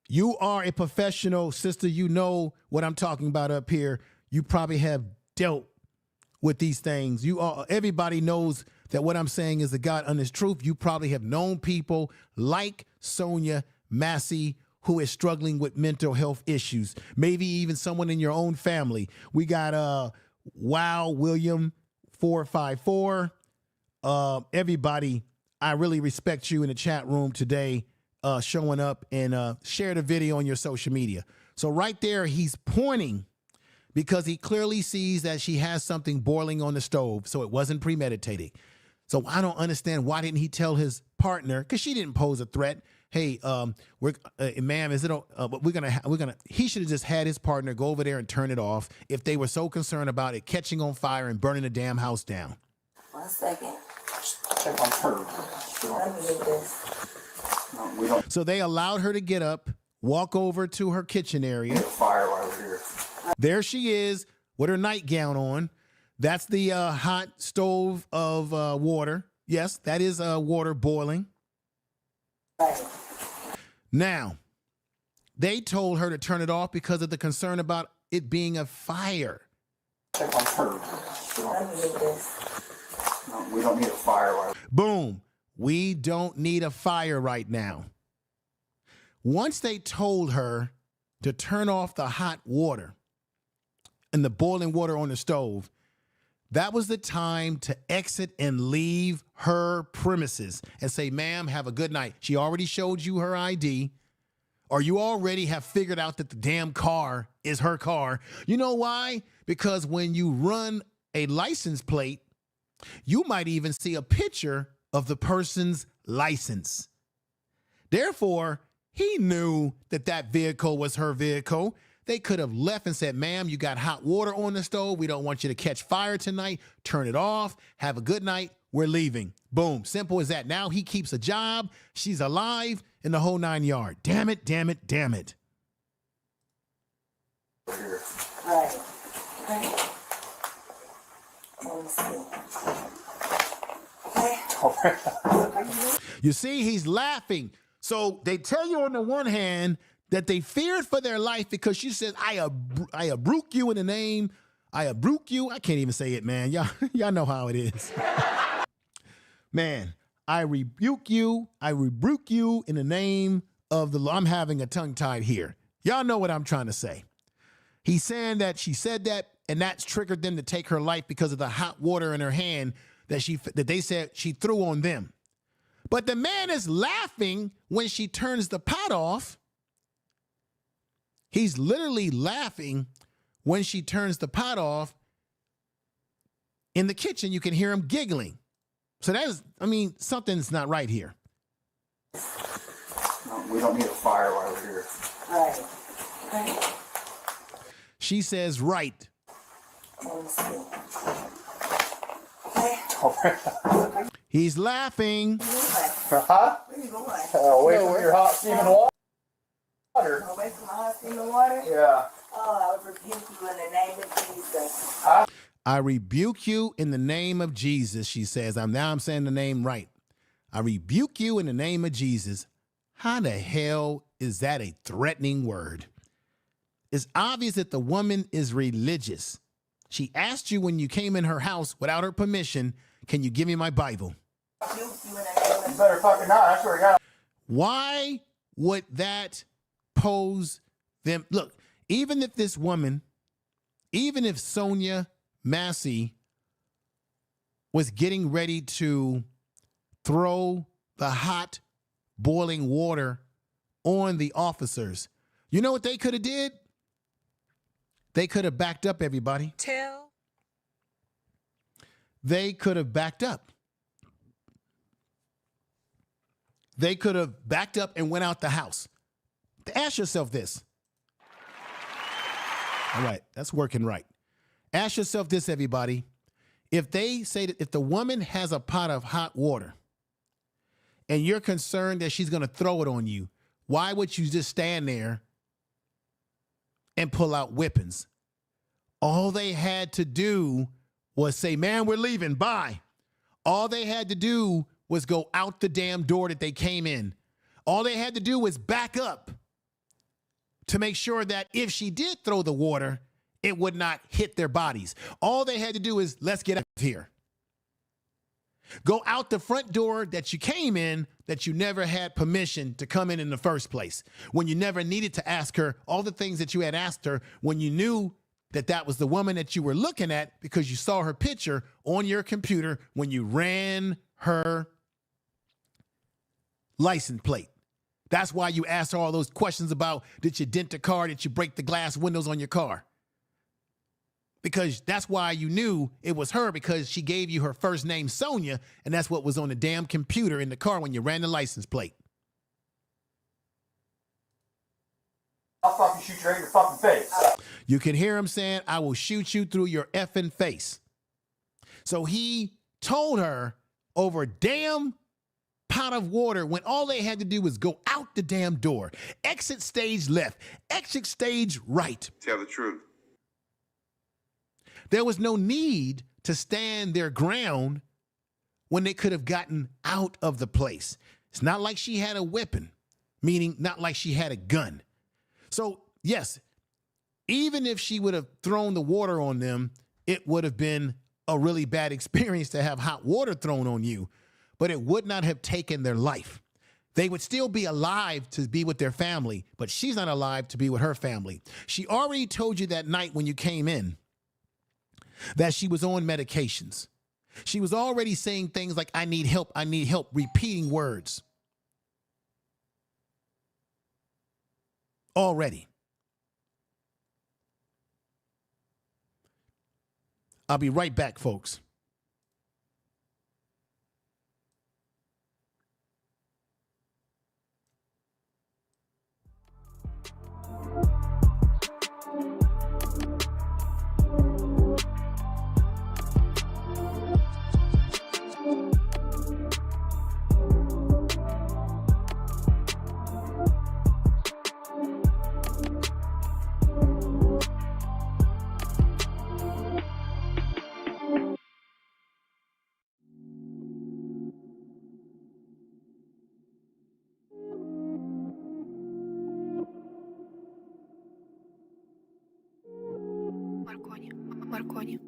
You are a professional, sister. You know what I'm talking about up here. You probably have dealt with these things. Everybody knows that what I'm saying is the God honest truth. You probably have known people like Sonya Massey who is struggling with mental health issues. Maybe even someone in your own family. We got Wow William 454. Everybody, I really respect you in the chat room today, showing up and share the video on your social media. So right there, he's pointing because he clearly sees that she has something boiling on the stove, so it wasn't premeditated. So I don't understand, why didn't he tell his partner? Because she didn't pose a threat. Hey, ma'am, is it? He should have just had his partner go over there and turn it off if they were so concerned about it catching on fire and burning the damn house down. 1 second. Check on her. Let me do this. No, we don't So they allowed her to get up, walk over to her kitchen area. get fire while we're here. There she is with her nightgown on. That's the hot stove of water. Yes, that is water boiling. Right. Now, they told her to turn it off because of the concern about it being a fire. Check on her. Let me do this. No, we don't need a fire while Boom. We don't need a fire right now. Once they told her to turn off the hot water and the boiling water on the stove, that was the time to exit and leave her premises and say, ma'am, have a good night. She already showed you her ID, or you already have figured out that the damn car is her car. You know why? Because when you run a license plate, you might even see a picture of the person's license. Therefore, he knew that that vehicle was her vehicle. They could have left and said, ma'am, you got hot water on the stove. We don't want you to catch fire tonight. Turn it off. Have a good night. We're leaving. Boom. Simple as that. Now he keeps a job. She's alive in the whole 9 yards. Damn it, damn it, damn it. Right. Okay. Let me see. Okay. You see, he's laughing. So they tell you on the one hand that they feared for their life because she says, I rebuke you in the name. I rebuke you. I can't even say it, man. Y'all know how it is. Man, I rebuke you. I rebuke you in the name of the Lord. I'm having a tongue tied here. Y'all know what I'm trying to say. He's saying that she said that, and that's triggered them to take her life because of the hot water in her hand that they said she threw on them. But the man is laughing when she turns the pot off. He's literally laughing when she turns the pot off. In the kitchen, you can hear him giggling. So that is, I mean, something's not right here. No, we don't need a fire while we're here. Right. Okay. She says, right. Let me see. Okay. He's laughing. Huh? Where you going? Away from your hot steaming water. Away from the hot steaming water? Yeah. Oh, I would rebuke you in the name of Jesus. I rebuke you in the name of Jesus, she says. I'm saying the name right. I rebuke you in the name of Jesus. How the hell is that a threatening word? It's obvious that the woman is religious. She asked you when you came in her house without her permission, can you give me my Bible? Rebuke you in the name of You better fucking not. I swear to God. Why would that pose them? Look, even if this woman, even if Sonya Massey was getting ready to throw the hot boiling water on the officers, you know what they could have did? They could have backed up, everybody. They could have backed up. They could have backed up and went out the house. Ask yourself this. All right, that's working right. Ask yourself this, everybody. If they say that if the woman has a pot of hot water and you're concerned that she's going to throw it on you, why would you just stand there and pull out weapons? All they had to do was say, man, we're leaving, bye. All they had to do was go out the damn door that they came in. All they had to do was back up to make sure that if she did throw the water, it would not hit their bodies. All they had to do is, let's get out of here. Go out the front door that you came in, that you never had permission to come in the first place. When you never needed to ask her all the things that you had asked her, when you knew that that was the woman that you were looking at because you saw her picture on your computer when you ran her license plate. That's why you asked her all those questions about, did you dent the car? Did you break the glass windows on your car? Because that's why you knew it was her, because she gave you her first name, Sonya, and that's what was on the damn computer in the car when you ran the license plate. I'll fucking shoot you right in your fucking face. You can hear him saying, I will shoot you through your effing face. So he told her over a damn pot of water when all they had to do was go out the damn door, exit stage left, exit stage right. Tell the truth. There was no need to stand their ground when they could have gotten out of the place. It's not like she had a weapon, meaning not like she had a gun. So, yes, even if she would have thrown the water on them, it would have been a really bad experience to have hot water thrown on you, but it would not have taken their life. They would still be alive to be with their family, but she's not alive to be with her family. She already told you that night when you came in that she was on medications. She was already saying things like, I need help, repeating words. Already. I'll be right back, folks. Маркони.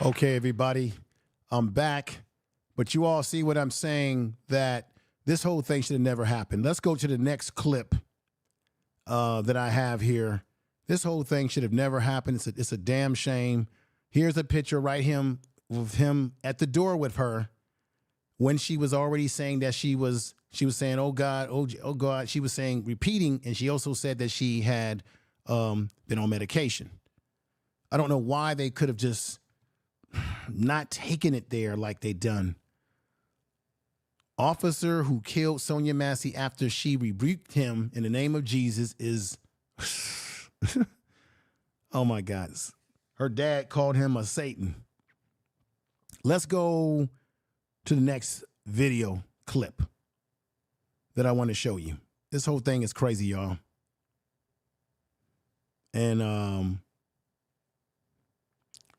Okay, everybody, I'm back, but you all see what I'm saying, that this whole thing should have never happened. Let's go to the next clip that I have here. This whole thing should have never happened. It's a damn shame. Here's a picture right of him at the door with her when she was already saying that she was saying, oh God, oh God. She was saying, repeating, and she also said that she had been on medication. I don't know why they could have just not taking it there like they done. Officer who killed Sonya Massey after she rebuked him in the name of Jesus is, oh my God. Her dad called him a Satan. Let's go to the next video clip that I want to show you. This whole thing is crazy, y'all. And,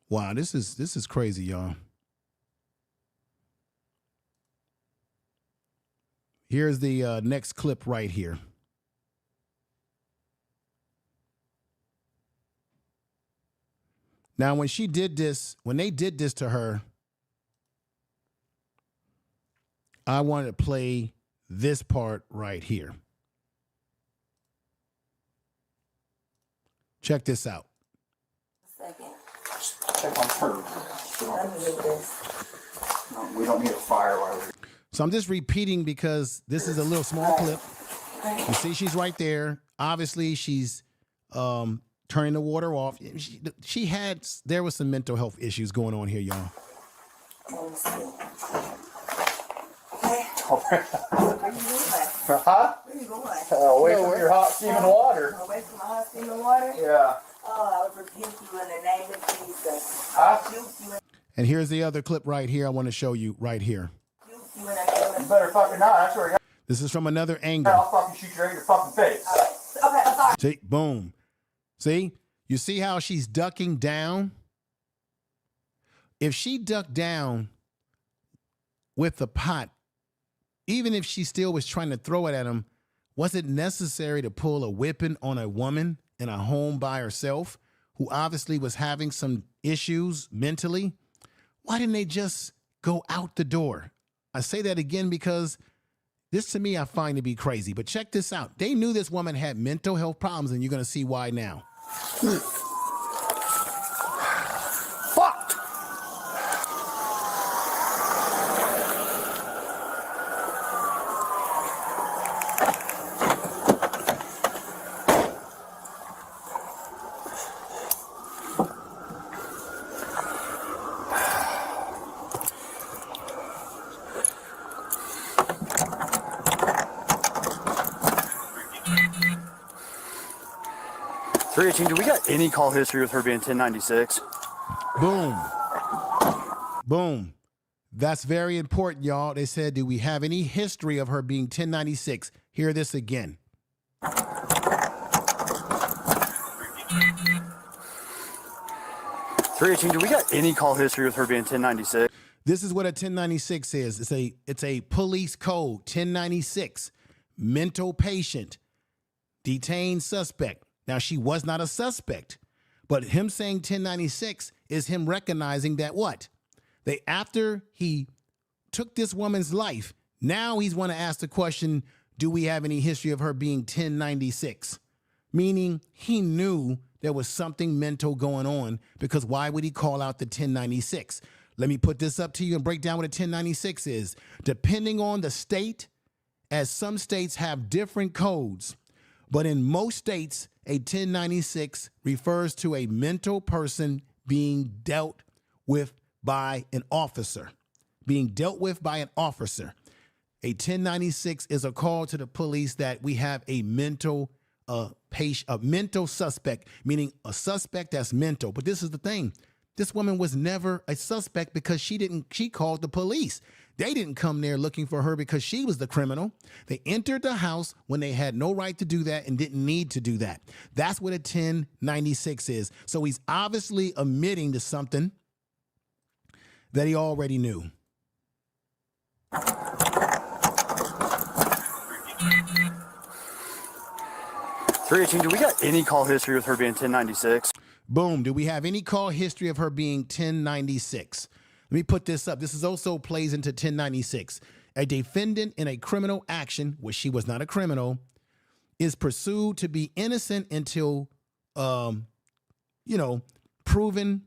wow, this is crazy, y'all. Here's the next clip right here. Now, when they did this to her, I wanted to play this part right here. Check this out. Second. Check on her. Let me get this. No, we don't need a fire while we're. So I'm just repeating because this is a little small clip. You see she's right there. Obviously, she's turning the water off. There was some mental health issues going on here, y'all. Let me see. Okay. Where you going? Huh? Where you going? Away from your hot steaming water. Away from my hot steaming water? Yeah. Oh, I would rebuke you in the name of Jesus. Huh? Rebuke you in, And here's the other clip right here I want to show you right here. rebuke you in the name You of better fucking not. That's where This is from another I'll angle. fucking shoot you right in your fucking face. Okay, I'm sorry. See, boom. See? You see how she's ducking down? If she ducked down with the pot, even if she still was trying to throw it at him, was it necessary to pull a whipping on a woman in a home by herself who obviously was having some issues mentally? Why didn't they just go out the door? I say that again because this to me I find to be crazy. But check this out. They knew this woman had mental health problems, and you're going to see why now. Fucked. 318, do we got any call history with her being 1096? Boom. Boom. That's very important, y'all. They said, do we have any history of her being 1096? Hear this again. 318, do we got any call history with her being 1096? This is what a 1096 is. It's a police code, 1096. Mental patient, detained suspect. Now, she was not a suspect, but him saying 1096 is him recognizing that what? After he took this woman's life, now he's want to ask the question, do we have any history of her being 1096? Meaning he knew there was something mental going on, because why would he call out the 1096? Let me put this up to you and break down what a 1096 is. Depending on the state, as some states have different codes, But in most states, a 1096 refers to a mental person being dealt with by an officer. Being dealt with by an officer. A 1096 is a call to the police that we have a mental patient, a mental suspect, meaning a suspect that's mental. But this is the thing. This woman was never a suspect because she called the police. They didn't come there looking for her because she was the criminal. They entered the house when they had no right to do that and didn't need to do that. That's what a 1096 is. So he's obviously admitting to something that he already knew. .318, do we got any call history with her being 1096? Boom. Do we have any call history of her being 1096? Let me put this up. This is also plays into 1096. A defendant in a criminal action, which she was not a criminal, is pursued to be innocent until, proven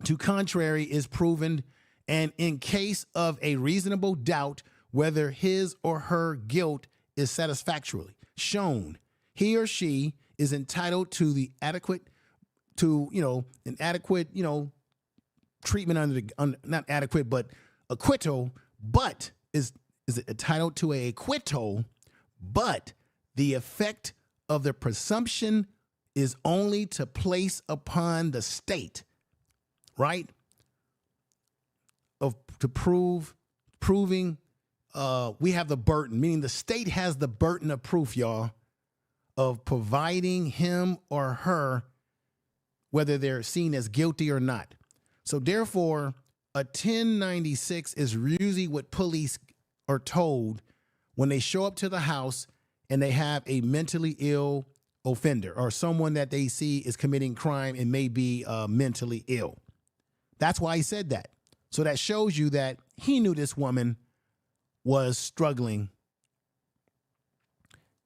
to contrary is proven, and in case of a reasonable doubt whether his or her guilt is satisfactorily shown, he or she is entitled to the adequate treatment under the, not adequate, but acquittal, but is entitled to a acquittal, but the effect of the presumption is only to place upon the state, right? Proving, we have the burden, meaning the state has the burden of proof, y'all, of providing him or her, whether they're seen as guilty or not. So therefore, a 1096 is usually what police are told when they show up to the house and they have a mentally ill offender or someone that they see is committing crime and may be mentally ill. That's why he said that. So that shows you that he knew this woman was struggling.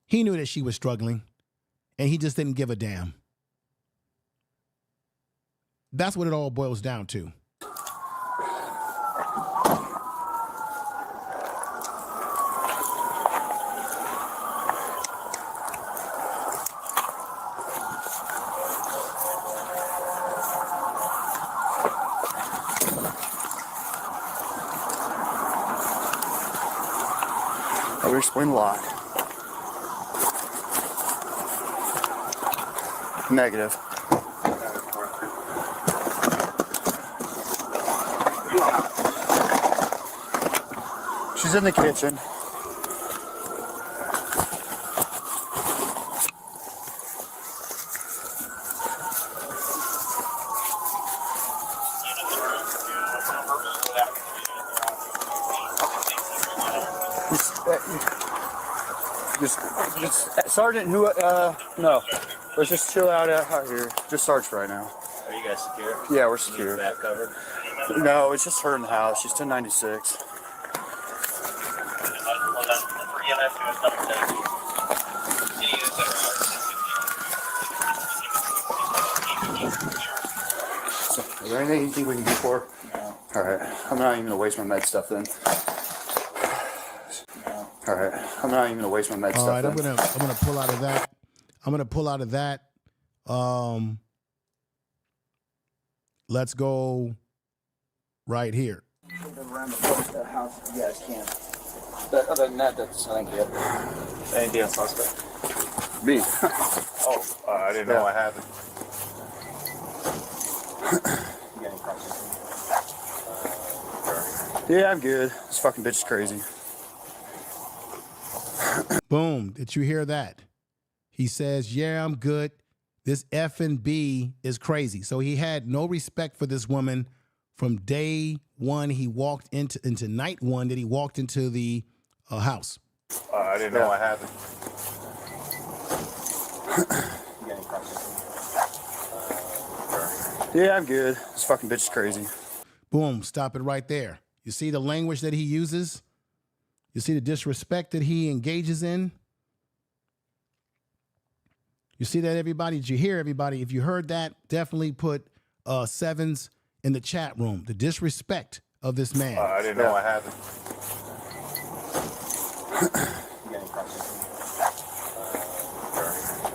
He knew that she was struggling, and he just didn't give a damn. That's what it all boils down to. I will explain a lot. Negative. She's in the kitchen. Just Sergeant, who, no. Let's just chill out here. Just Sarge right now. Are you guys secure? Yeah, we're secure. Is that covered? No, it's just her in the house. She's 1096. So, is there anything you think we can do for her? No. Alright, I'm not even gonna waste my med stuff then. No. Alright, I'm not even gonna waste my med stuff. All right, then. I'm gonna pull out of that. Let's go right here. Around the house, if you guys can. Other than that, that's, I think, it. Anything else suspect? Me. Oh, I didn't know what happened. You got any questions? Yeah, I'm good. This fucking bitch is crazy. Boom. Did you hear that? He says, yeah, I'm good. This F&B is crazy. So he had no respect for this woman from day one. He walked into night one that he walked into the house. I didn't know what happened. You got any questions? Yeah, I'm good. This fucking bitch is crazy. Boom. Stop it right there. You see the language that he uses? You see the disrespect that he engages in? You see that, everybody? Did you hear, everybody? If you heard that, definitely put sevens in the chat room. The disrespect of this man. I didn't know what happened. You got any questions?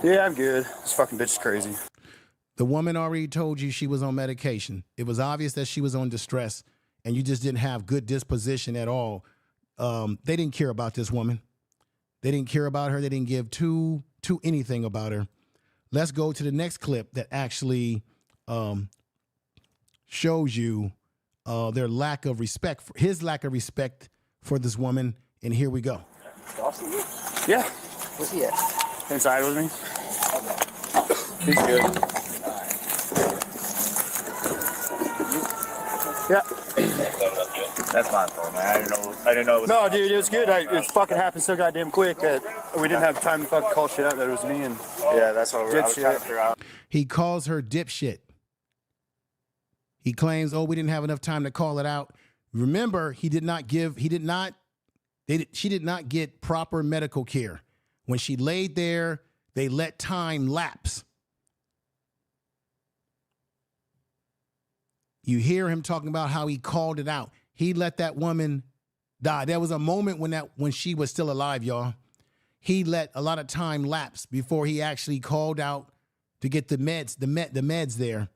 Yeah, I'm good. This fucking bitch is crazy. The woman already told you she was on medication. It was obvious that she was on distress, and you just didn't have good disposition at all. They didn't care about this woman. They didn't care about her. They didn't give two anything about her. Let's go to the next clip that actually shows you their lack of respect, his lack of respect for this woman. And here we go. Yeah. Where's he at? Inside with me. He's good. Yeah. That's my fault, man. I didn't know it was. No, dude, it was good. It fucking happened so goddamn quick that we didn't have time to fucking call shit out that it was me and. Yeah, that's what I was trying to figure out. He calls her dipshit. He claims, oh, we didn't have enough time to call it out. Remember, she did not get proper medical care. When she laid there, they let time lapse. You hear him talking about how he called it out. He let that woman die. There was a moment when she was still alive, y'all. He let a lot of time lapse before he actually called out to get the meds there,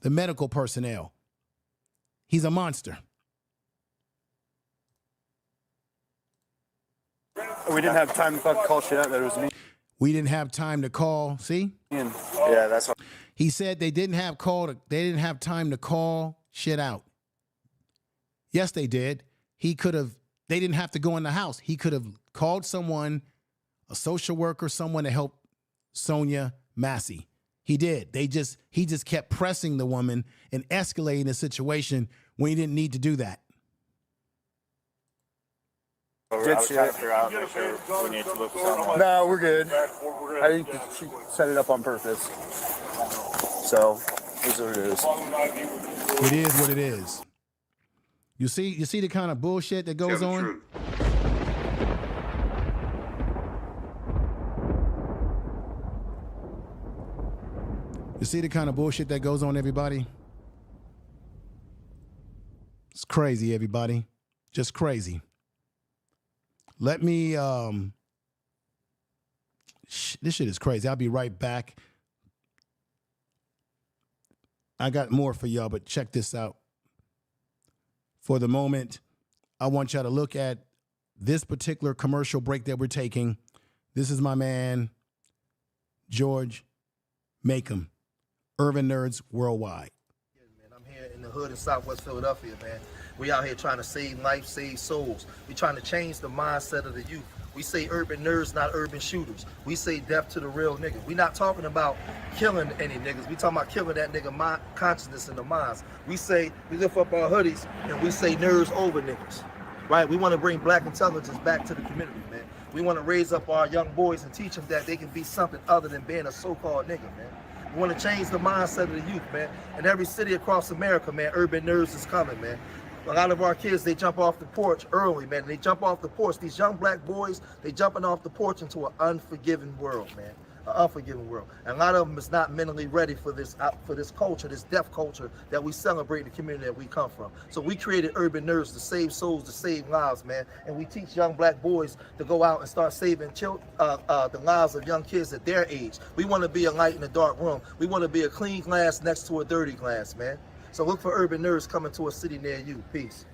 the medical personnel. He's a monster. We didn't have time to fucking call shit out that it was me. We didn't have time to call. See? And. Yeah, that's what. He said they didn't have time to call shit out. Yes, they did. They didn't have to go in the house. He could have called someone, a social worker, someone to help Sonya Massey. He did. He just kept pressing the woman and escalating the situation when he didn't need to do that. I was trying to figure out, make sure we need to look for someone. No, we're good. I think she set it up on purpose. So, here's what it is. It is what it is. You see the kind of bullshit that goes Tell the on? truth. You see the kind of bullshit that goes on, everybody? It's crazy, everybody. Just crazy. Let me, this shit is crazy. I'll be right back. I got more for y'all, but check this out. For the moment, I want y'all to look at this particular commercial break that we're taking. This is my man, George Makem, Urban Nerds Worldwide. Man, I'm here in the hood in Southwest Philadelphia, man. We out here trying to save life, save souls. We trying to change the mindset of the youth. We say urban nerds, not urban shooters. We say death to the real nigga. We not talking about killing any niggas. We talking about killing that nigga mind, consciousness in the minds. We say, we lift up our hoodies and we say nerds over niggas, right? We want to bring black intelligence back to the community, man. We want to raise up our young boys and teach them that they can be something other than being a so-called nigga, man. We want to change the mindset of the youth, man. In every city across America, man, urban nerds is coming, man. A lot of our kids, they jump off the porch early, man. They jump off the porch. These young black boys, they jumping off the porch into an unforgiving world, man. An unforgiving world. And a lot of them is not mentally ready for this culture, this deaf culture that we celebrate in the community that we come from. So we created Urban Nerds to save souls, to save lives, man. And we teach young black boys to go out and start saving the lives of young kids at their age. We want to be a light in a dark room. We want to be a clean glass next to a dirty glass, man. So look for Urban Nerds coming to a city near you. Peace.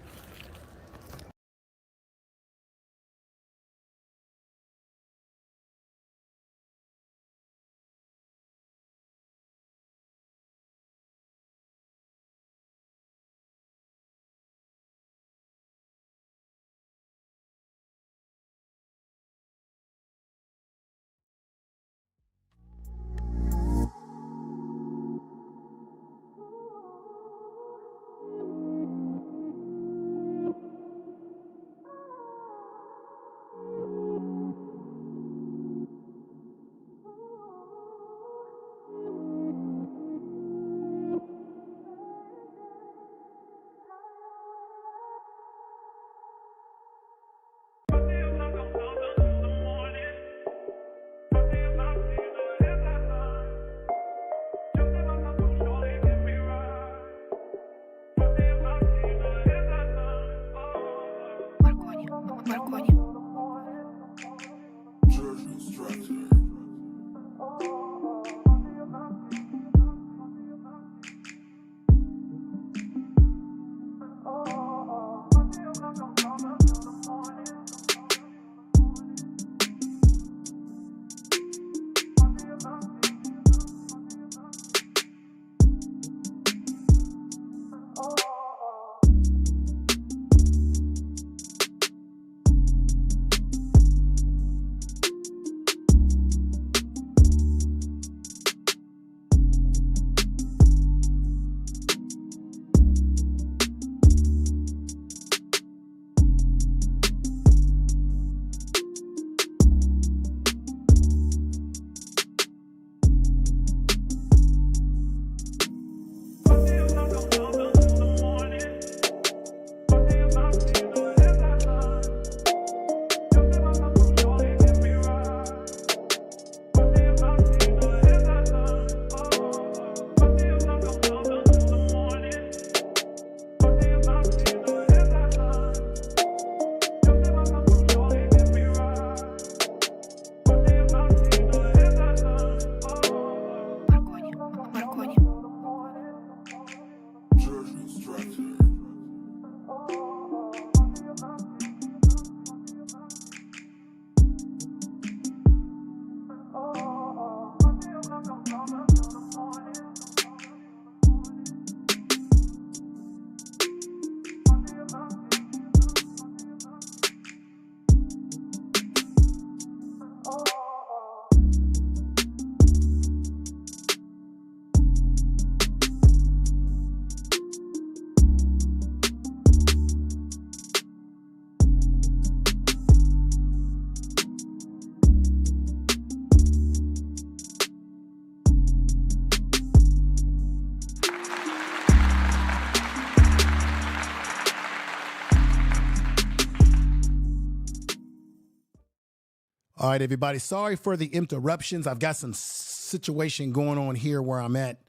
All right, everybody. Sorry for the interruptions. I've got some situation going on here where I'm at.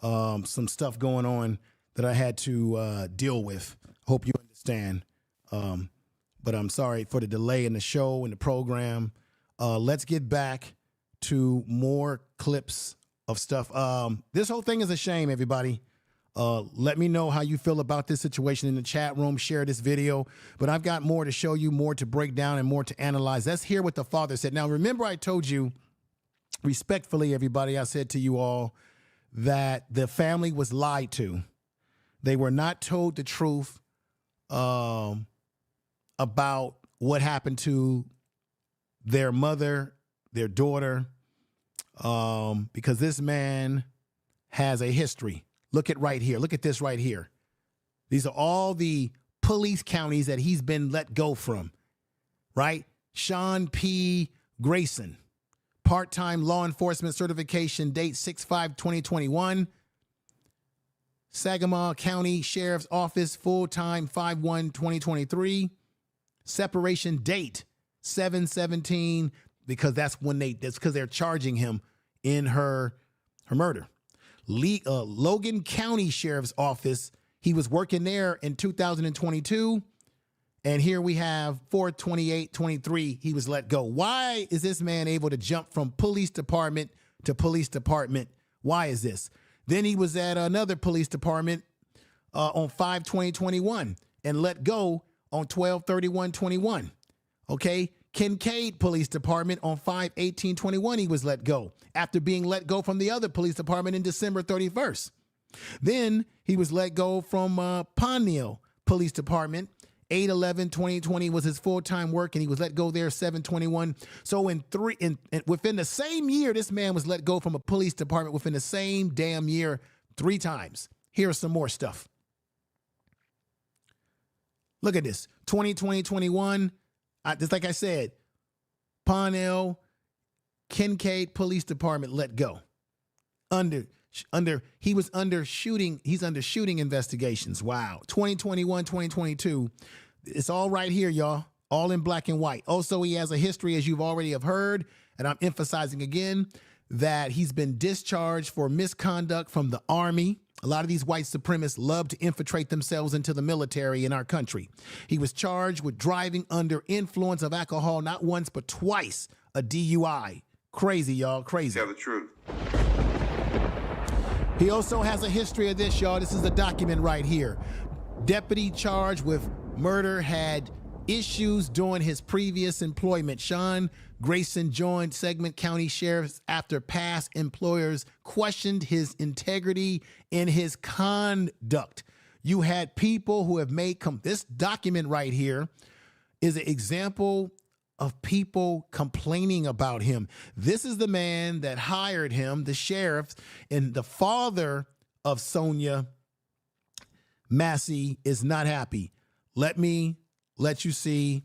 Some stuff going on that I had to deal with. Hope you understand. But I'm sorry for the delay in the show and the program. Let's get back to more clips of stuff. This whole thing is a shame, everybody. Let me know how you feel about this situation in the chat room. Share this video. But I've got more to show you, more to break down, and more to analyze. Let's hear what the father said. Now, remember I told you, respectfully, everybody, I said to you all that the family was lied to. They were not told the truth about what happened to their mother, their daughter, because this man has a history. Look at right here. Look at this right here. These are all the police counties that he's been let go from, right? Sean P. Grayson, part-time law enforcement certification, date 6/5/2021. Saginaw County Sheriff's Office, full-time 5/1/2023. Separation date 7/17, because that's because they're charging him in her murder. Logan County Sheriff's Office, he was working there in 2022. And here we have 4/28/23, he was let go. Why is this man able to jump from police department to police department? Why is this? Then he was at another police department on 5/20/21 and let go on 12/31/21. Okay. Kincaid Police Department on 5/18/21, he was let go after being let go from the other police department in December 31st. Then he was let go from Pontiac Police Department. 8/11/2020 was his full-time work, and he was let go there 7/21. So within the same year, this man was let go from a police department within the same damn year 3 times. Here's some more stuff. Look at this. 2020-21. Just like I said, Parnell, Kincaid Police Department let go. He's under shooting investigations. Wow. 2021, 2022. It's all right here, y'all. All in black and white. Also, he has a history, as you've already have heard, and I'm emphasizing again, that he's been discharged for misconduct from the Army. A lot of these white supremacists love to infiltrate themselves into the military in our country. He was charged with driving under influence of alcohol, not once, but twice, a DUI. Crazy, y'all, crazy. Tell the truth. He also has a history of this, y'all. This is a document right here. Deputy charged with murder had issues during his previous employment. Sean Grayson joined Segment County Sheriff's after past employers questioned his integrity in his conduct. You had people who have made this document right here is an example of people complaining about him. This is the man that hired him, the sheriff, and the father of Sonya Massey is not happy. Let me let you see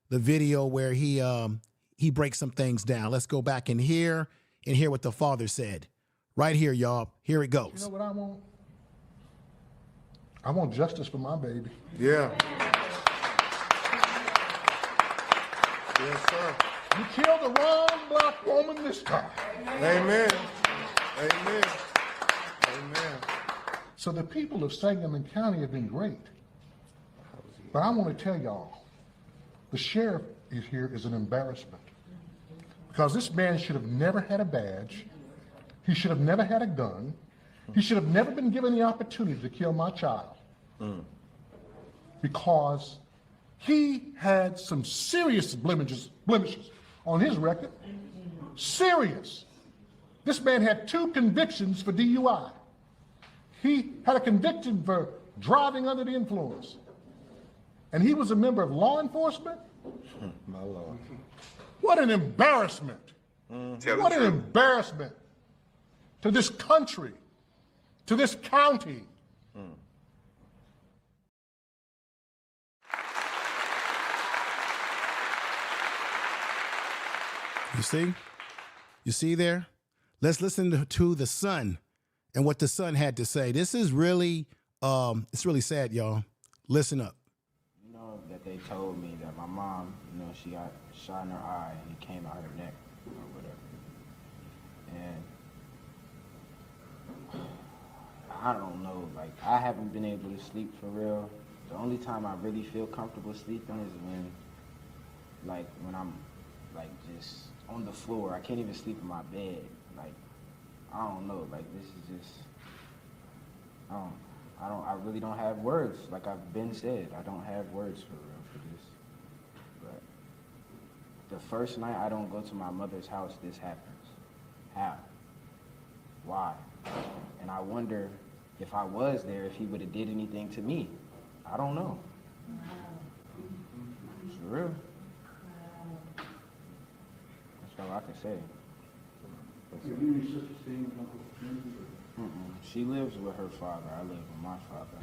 the video where he breaks some things down. Let's go back in here and hear what the father said. Right here, y'all. Here it goes. You know what I want? I want justice for my baby. Yeah. Yes, sir. You killed the wrong black woman this time. Amen. Amen. Amen. So the people of Sangamon County have been great. But I want to tell y'all, the sheriff is here is an embarrassment. Because this man should have never had a badge. He should have never had a gun. He should have never been given the opportunity to kill my child. Because he had some serious blemishes on his record. Serious. This man had 2 convictions for DUI. He had a conviction for driving under the influence. And he was a member of law enforcement? My Lord. What an embarrassment. What an embarrassment to this country, to this county. You see? You see there? Let's listen to the son and what the son had to say. This is really, it's really sad, y'all. Listen up. You know, know that they told me that my mom, you know, she got shot in her eye and it came out her neck or whatever. And I don't know, like, I haven't been able to sleep for real. The only time I really feel comfortable sleeping is when I'm, like, just on the floor. I can't even sleep in my bed. Like, I don't know, like, this is just, I really don't have words. Like I've been said, I don't have words for real for this. But the first night I don't go to my mother's house, this happens. How? Why? And I wonder if I was there, if he would have did anything to me. I don't know. It's real. That's all I can say. She lives with her father. I live with my father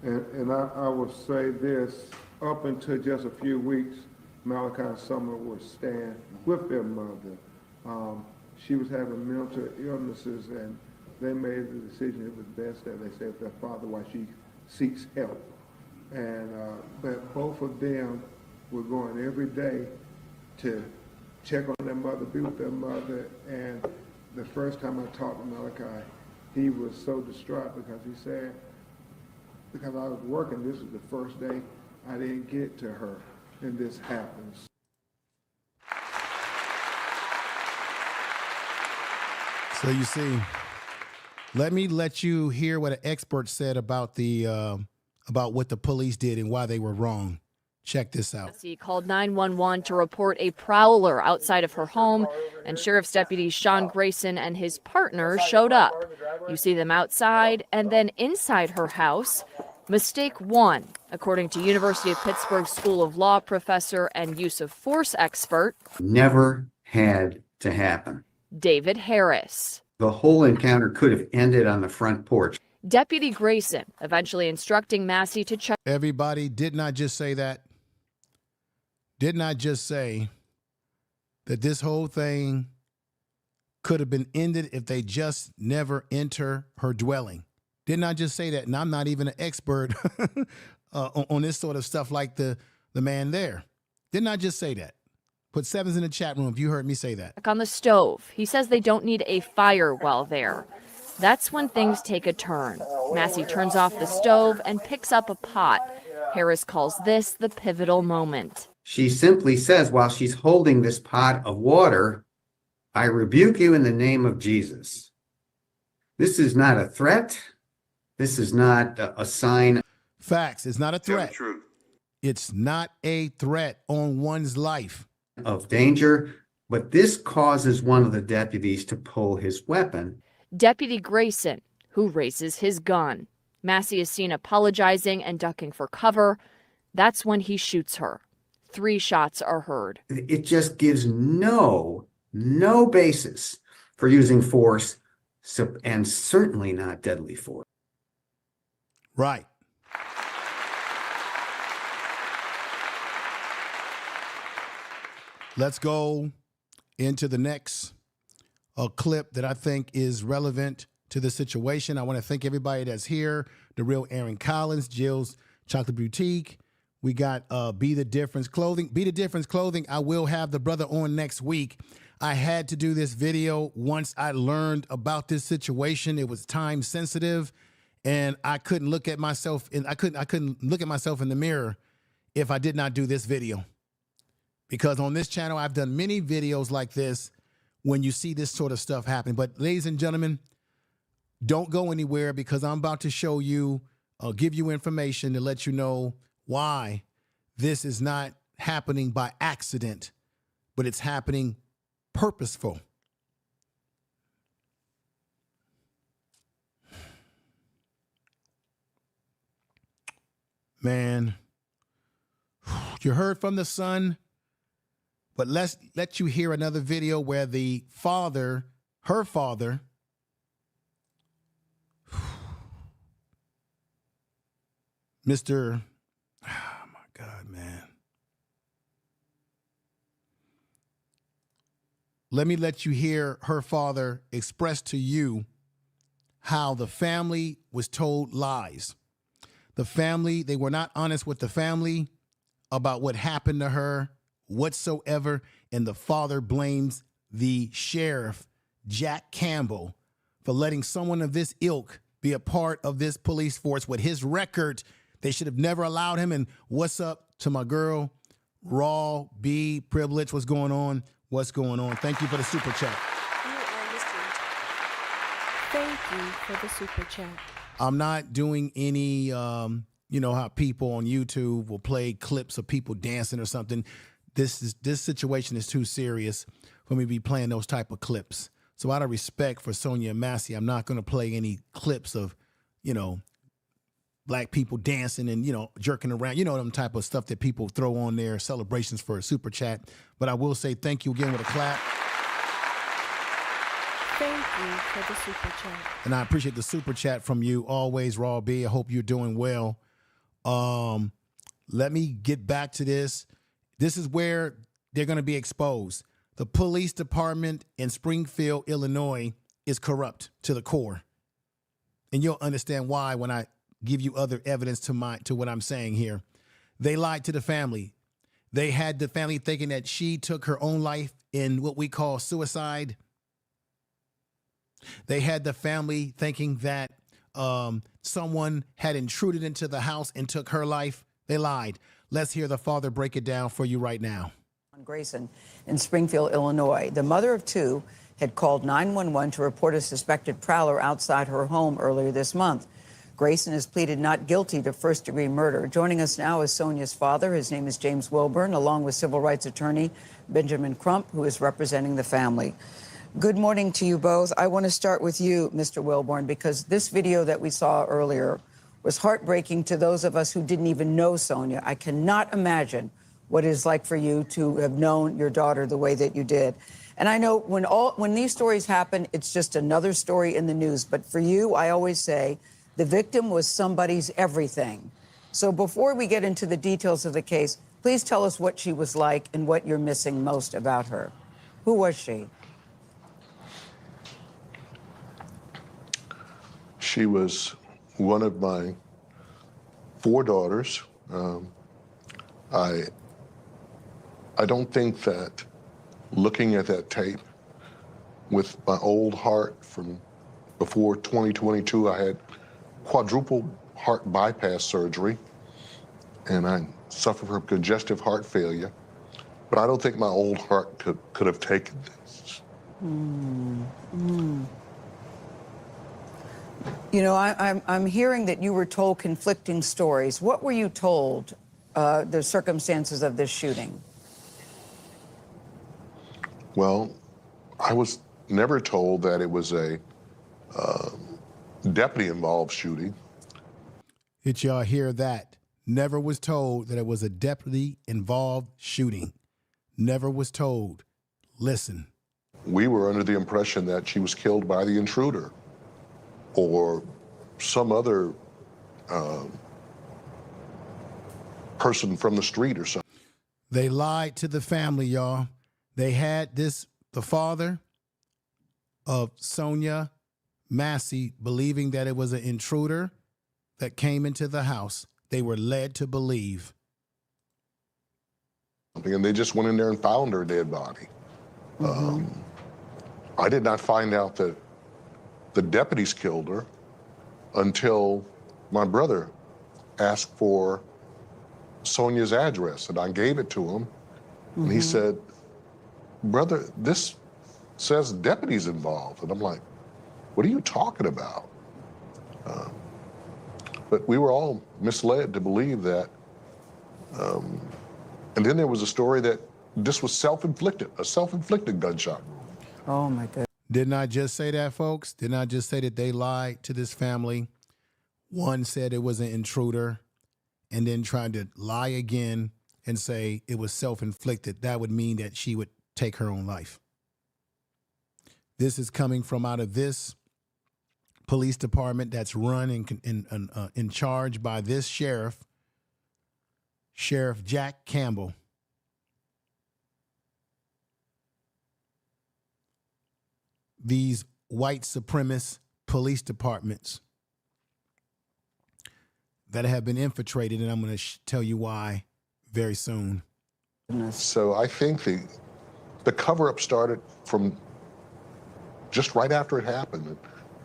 now. And I would say this, up until just a few weeks, Malachi and Summer would stand with their mother. She was having mental illnesses, and they made the decision it was best that they stay with their father while she seeks help. And but both of them were going every day to check on their mother, be with their mother. And the first time I talked to Malachi, he was so distraught because he said, because I was working, this is the first day I didn't get to her, and this happens. So you see, let me let you hear what an expert said about what the police did and why they were wrong. Check this out. She called 911 to report a prowler outside of her home, and Sheriff's Deputy Sean Grayson and his partner showed up. You see them outside and then inside her house. Mistake one, according to University of Pittsburgh School of Law professor and use of force expert. Never had to happen. David Harris. The whole encounter could have ended on the front porch. Deputy Grayson eventually instructing Massey to check. Everybody did not just say that. Did not just say that this whole thing could have been ended if they just never enter her dwelling. Did not just say that, and I'm not even an expert on this sort of stuff like the man there. Did not just say that. Put sevens in the chat room if you heard me say that. On the stove. He says they don't need a fire while there. That's when things take a turn. Massey turns off the stove and picks up a pot. Harris calls this the pivotal moment. She simply says, while she's holding this pot of water, I rebuke you in the name of Jesus. This is not a threat. This is not a sign. Facts. It's not a threat. Truth. It's not a threat on one's life. Of danger, but this causes one of the deputies to pull his weapon. Deputy Grayson, who raises his gun. Massey is seen apologizing and ducking for cover. That's when he shoots her. 3 shots are heard. It just gives no basis for using force, and certainly not deadly force. Right. Let's go into the next clip that I think is relevant to the situation. I want to thank everybody that's here. The real Aaron Collins, Jill's Chocolate Boutique. We got Be The Difference Clothing. Be The Difference Clothing. I will have the brother on next week. I had to do this video once I learned about this situation. It was time sensitive, and I couldn't look at myself I couldn't look at myself in the mirror if I did not do this video. Because on this channel, I've done many videos like this when you see this sort of stuff happen. But ladies and gentlemen, don't go anywhere because I'm about to show you, give you information to let you know why this is not happening by accident, but it's happening purposeful. Man, you heard from the son. But let's let you hear another video where the father, her father, Mr. Oh my God, man. Let me let you hear her father express to you how the family was told lies. The family, they were not honest with the family about what happened to her whatsoever. And the father blames the sheriff, Jack Campbell, for letting someone of this ilk be a part of this police force with his record. They should have never allowed him. And what's up to my girl, Raw B Privilege? What's going on? What's going on? Thank you for the super chat. You are listening to... Thank you for the super chat. I'm not doing any, you know, how people on YouTube will play clips of people dancing or something. This situation is too serious for me to be playing those type of clips. So out of respect for Sonya Massey, I'm not going to play any clips of, you know, black people dancing and, you know, jerking around, you know, them type of stuff that people throw on their celebrations for a super chat. But I will say thank you again with a clap. Thank you for the super chat. And I appreciate the super chat from you always, Raw B. I hope you're doing well. Let me get back to this. This is where they're going to be exposed. The police department in Springfield, Illinois is corrupt to the core. And you'll understand why when I give you other evidence to what I'm saying here. They lied to the family. They had the family thinking that she took her own life in what we call suicide. They had the family thinking that someone had intruded into the house and took her life. They lied. Let's hear the father break it down for you right now. Grayson in Springfield, Illinois. The mother of two had called 911 to report a suspected prowler outside her home earlier this month. Grayson has pleaded not guilty to first-degree murder. Joining us now is Sonya's father. His name is James Wilburn, along with civil rights attorney Benjamin Crump, who is representing the family. Good morning to you both. I want to start with you, Mr. Wilburn, because this video that we saw earlier was heartbreaking to those of us who didn't even know Sonya. I cannot imagine what it is like for you to have known your daughter the way that you did. And I know when these stories happen, it's just another story in the news. But for you, I always say the victim was somebody's everything. So before we get into the details of the case, please tell us what she was like and what you're missing most about her. Who was she? She was one of my 4 daughters. I don't think that looking at that tape with my old heart from before 2022, I had quadruple heart bypass surgery and I suffer from congestive heart failure. But I don't think my old heart could have taken this. You know, I'm hearing that you were told conflicting stories. What were you told, the circumstances of this shooting? Well, I was never told that it was a deputy-involved shooting. Did y'all hear that? Never was told that it was a deputy-involved shooting. Never was told. Listen. We were under the impression that she was killed by the intruder or some other person from the street or something. They lied to the family, y'all. They had the father of Sonya Massey believing that it was an intruder that came into the house. They were led to believe. And they just went in there and found her dead body. I did not find out that the deputies killed her until my brother asked for Sonya's address, and I gave it to him. And he said, "Brother, this says deputies involved." And I'm like, "What are you talking about?" But we were all misled to believe that. And then there was a story that this was self-inflicted, a self-inflicted gunshot. Oh, my goodness. Didn't I just say that, folks? Didn't I just say that they lied to this family? One said it was an intruder and then tried to lie again and say it was self-inflicted. That would mean that she would take her own life. This is coming from out of this police department that's run in charge by this sheriff, Sheriff Jack Campbell. These white supremacist police departments, that have been infiltrated, and I'm going to tell you why very soon. So I think the cover-up started from just right after it happened. And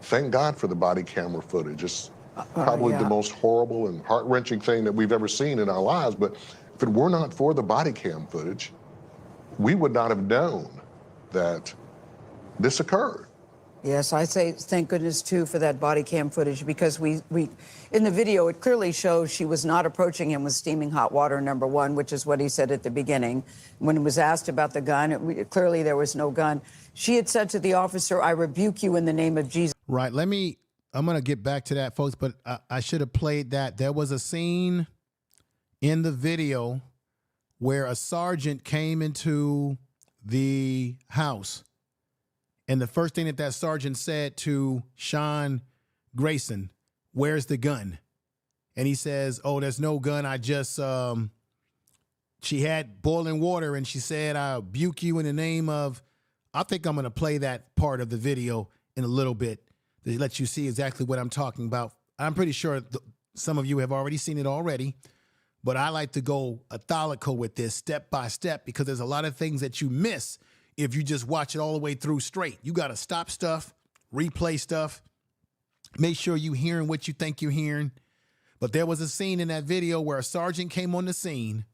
thank God for the body camera footage. It's probably the most horrible and heart-wrenching thing that we've ever seen in our lives. But if it were not for the body cam footage, we would not have known that this occurred. Yes, I say thank goodness, too, for that body cam footage, because we in the video, it clearly shows she was not approaching him with steaming hot water, number one, which is what he said at the beginning. When he was asked about the gun, clearly there was no gun. She had said to the officer, "I rebuke you in the name of Jesus." Right. I'm going to get back to that, folks, but I should have played that. There was a scene in the video where a sergeant came into the house. And the first thing that sergeant said to Sean Grayson, "Where's the gun?" And he says, "Oh, there's no gun. I just, she had boiling water and she said, 'I rebuke you in the name of,'" I think I'm going to play that part of the video in a little bit to let you see exactly what I'm talking about. I'm pretty sure some of you have already seen it already, but I like to go methodical with this, step by step, because there's a lot of things that you miss if you just watch it all the way through straight. You got to stop stuff, replay stuff, make sure you're hearing what you think you're hearing. But there was a scene in that video where a sergeant came on the scene,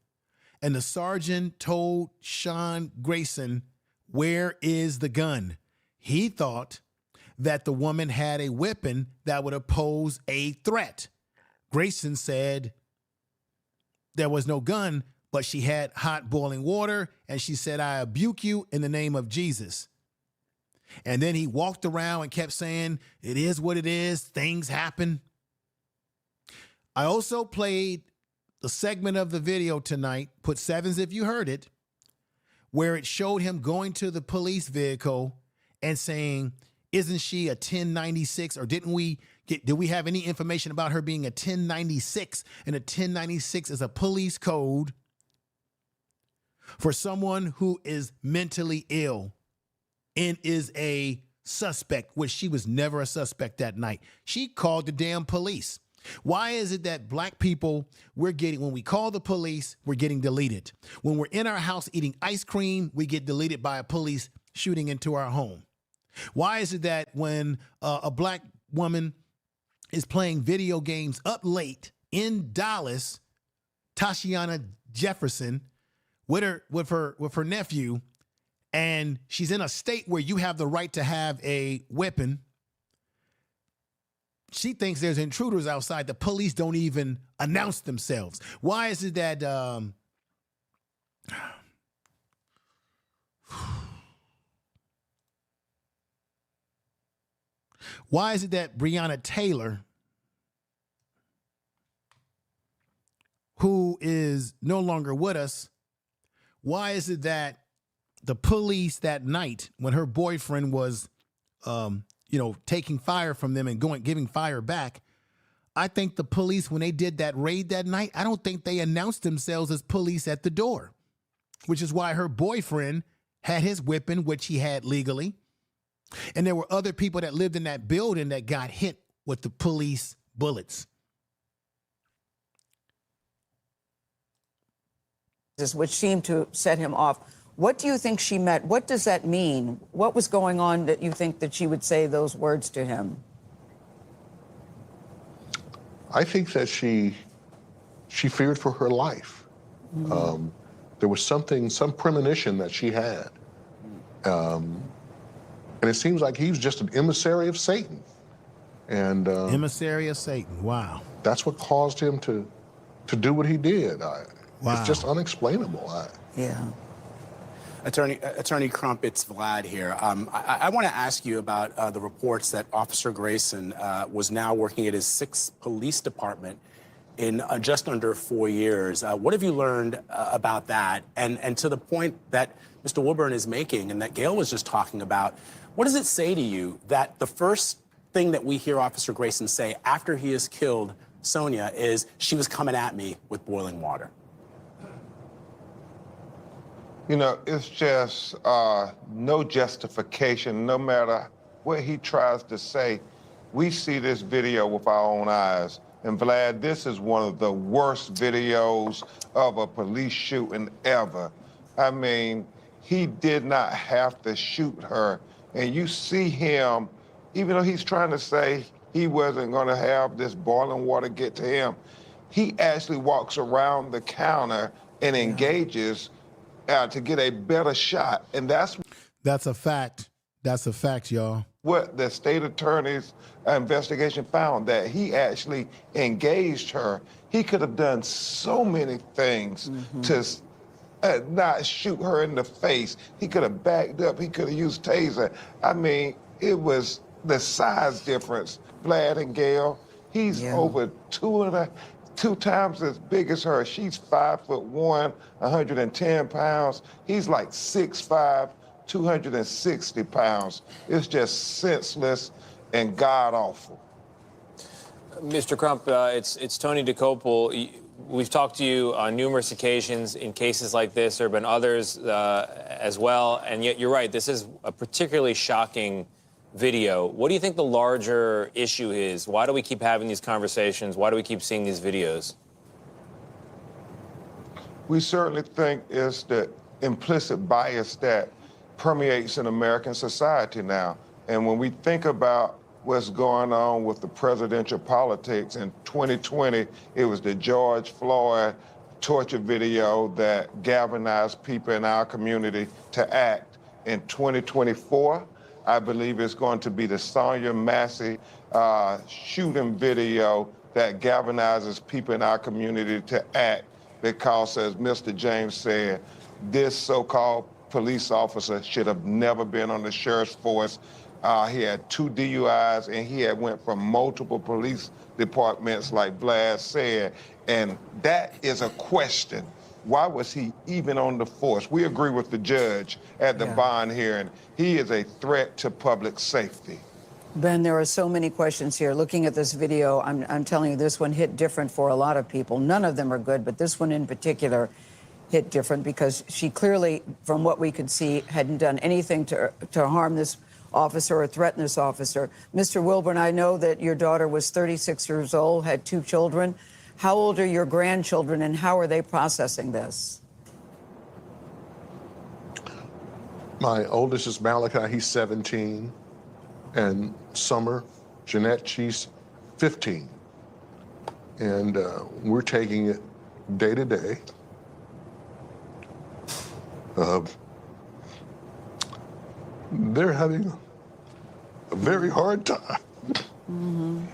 and the sergeant told Sean Grayson, "Where is the gun?" He thought that the woman had a weapon that would pose a threat. Grayson said there was no gun, but she had hot boiling water, and she said, "I rebuke you in the name of Jesus." And then he walked around and kept saying, "It is what it is. Things happen." I also played the segment of the video tonight, put sevens if you heard it, where it showed him going to the police vehicle and saying, "Isn't she a 1096? Or did we have any information about her being a 1096? And a 1096 is a police code for someone who is mentally ill and is a suspect, which she was never a suspect that night. She called the damn police. Why is it that black people, when we call the police, we're getting deleted? When we're in our house eating ice cream, we get deleted by a police shooting into our home? Why is it that when a black woman is playing video games up late in Dallas, Tashiana Jefferson, with her nephew, and she's in a state where you have the right to have a weapon, she thinks there's intruders outside. The police don't even announce themselves. Why is it that why is it that Breonna Taylor, who is no longer with us, why is it that the police that night, when her boyfriend was, taking fire from them and giving fire back, I think the police, when they did that raid that night, I don't think they announced themselves as police at the door, which is why her boyfriend had his weapon, which he had legally. And there were other people that lived in that building that got hit with the police bullets. Which seemed to set him off. What do you think she meant? What does that mean? What was going on that you think that she would say those words to him? I think that she feared for her life. Mm-hmm. There was some premonition that she had. And it seems like he was just an emissary of Satan. And emissary of Satan, wow. That's what caused him to do what he did. Wow. It's just unexplainable. Yeah. Attorney Crump, it's Vlad here. I want to ask you about the reports that Officer Grayson was now working at his 6th police department in just under 4 years. What have you learned about that? And to the point that Mr. Wilburn is making and that Gail was just talking about, what does it say to you that the first thing that we hear Officer Grayson say after he has killed Sonya is, "She was coming at me with boiling water"? You know, it's just no justification, no matter what he tries to say. We see this video with our own eyes. And Vlad, this is one of the worst videos of a police shooting ever. I mean, he did not have to shoot her. And you see him, even though he's trying to say he wasn't gonna have this boiling water get to him, he actually walks around the counter and engages to get a better shot. And that's a fact. That's a fact, y'all. What the state attorney's investigation found, that he actually engaged her. He could have done so many things to not shoot her in the face. He could have backed up. He could have used taser. I mean, it was the size difference. Vlad and Gail, he's over two times as big as her. She's 5'1", 110 pounds. He's like 6'5", 260 pounds. It's just senseless and god-awful. Mr. Crump, it's Tony DeCopel. We've talked to you on numerous occasions in cases like this. There have been others as well, and yet you're right, this is a particularly shocking video. What do you think the larger issue is? Why do we keep having these conversations? Why do we keep seeing these videos? We certainly think it's the implicit bias that permeates in American society now. And when we think about what's going on with the presidential politics in 2020, it was the George Floyd torture video that galvanized people in our community to act. In 2024, I believe it's going to be the Sonya Massey shooting video that galvanizes people in our community to act, because, as Mr. James said, this so-called police officer should have never been on the sheriff's force. He had 2 DUIs, and he had went from multiple police departments, like Vlad said, and that is a question. Why was he even on the force? We agree with the judge at the bond hearing. He is a threat to public safety. Ben, there are so many questions here. Looking at this video, I'm telling you, this one hit different for a lot of people. None of them are good, but this one in particular hit different because she clearly, from what we could see, hadn't done anything to harm this officer or threaten this officer. Mr. Wilburn, I know that your daughter was 36 years old, had 2 children. How old are your grandchildren, and how are they processing this? My oldest is Malachi, he's 17, and Summer, Jeanette, she's 15. And we're taking it day to day. They're having a very hard time.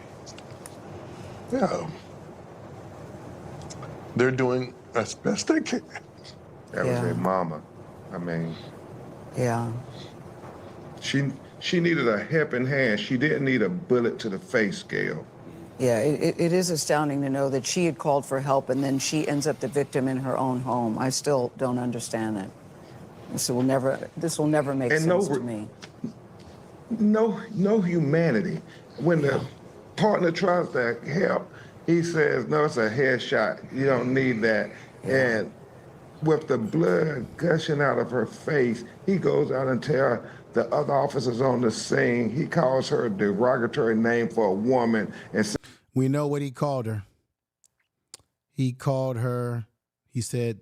Yeah. They're doing as best they can. That was their mama. I mean, she needed a helping hand. She didn't need a bullet to the face, Gail. Yeah, it is astounding to know that she had called for help and then she ends up the victim in her own home. I still don't understand that. This will never make sense to me. No humanity. When the partner tries to help, he says, no, it's a headshot. You don't need that. And with the blood gushing out of her face, he goes out and tells the other officers on the scene, he calls her a derogatory name for a woman. And we know what he called her. He called her, he said,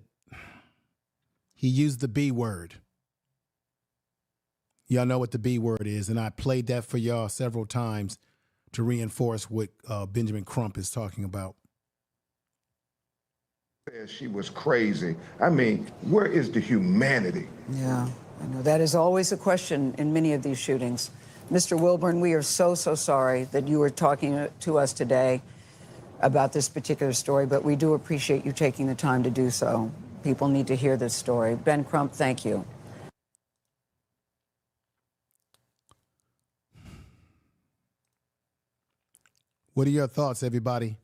he used the B word. Y'all know what the B word is, and I played that for y'all several times to reinforce what Benjamin Crump is talking about. She was crazy. I mean, where is the humanity? Yeah, I know. That is always a question in many of these shootings. Mr. Wilburn, we are so sorry that you were talking to us today about this particular story, but we do appreciate you taking the time to do so. People need to hear this story. Ben Crump, thank you. What are your thoughts, everybody?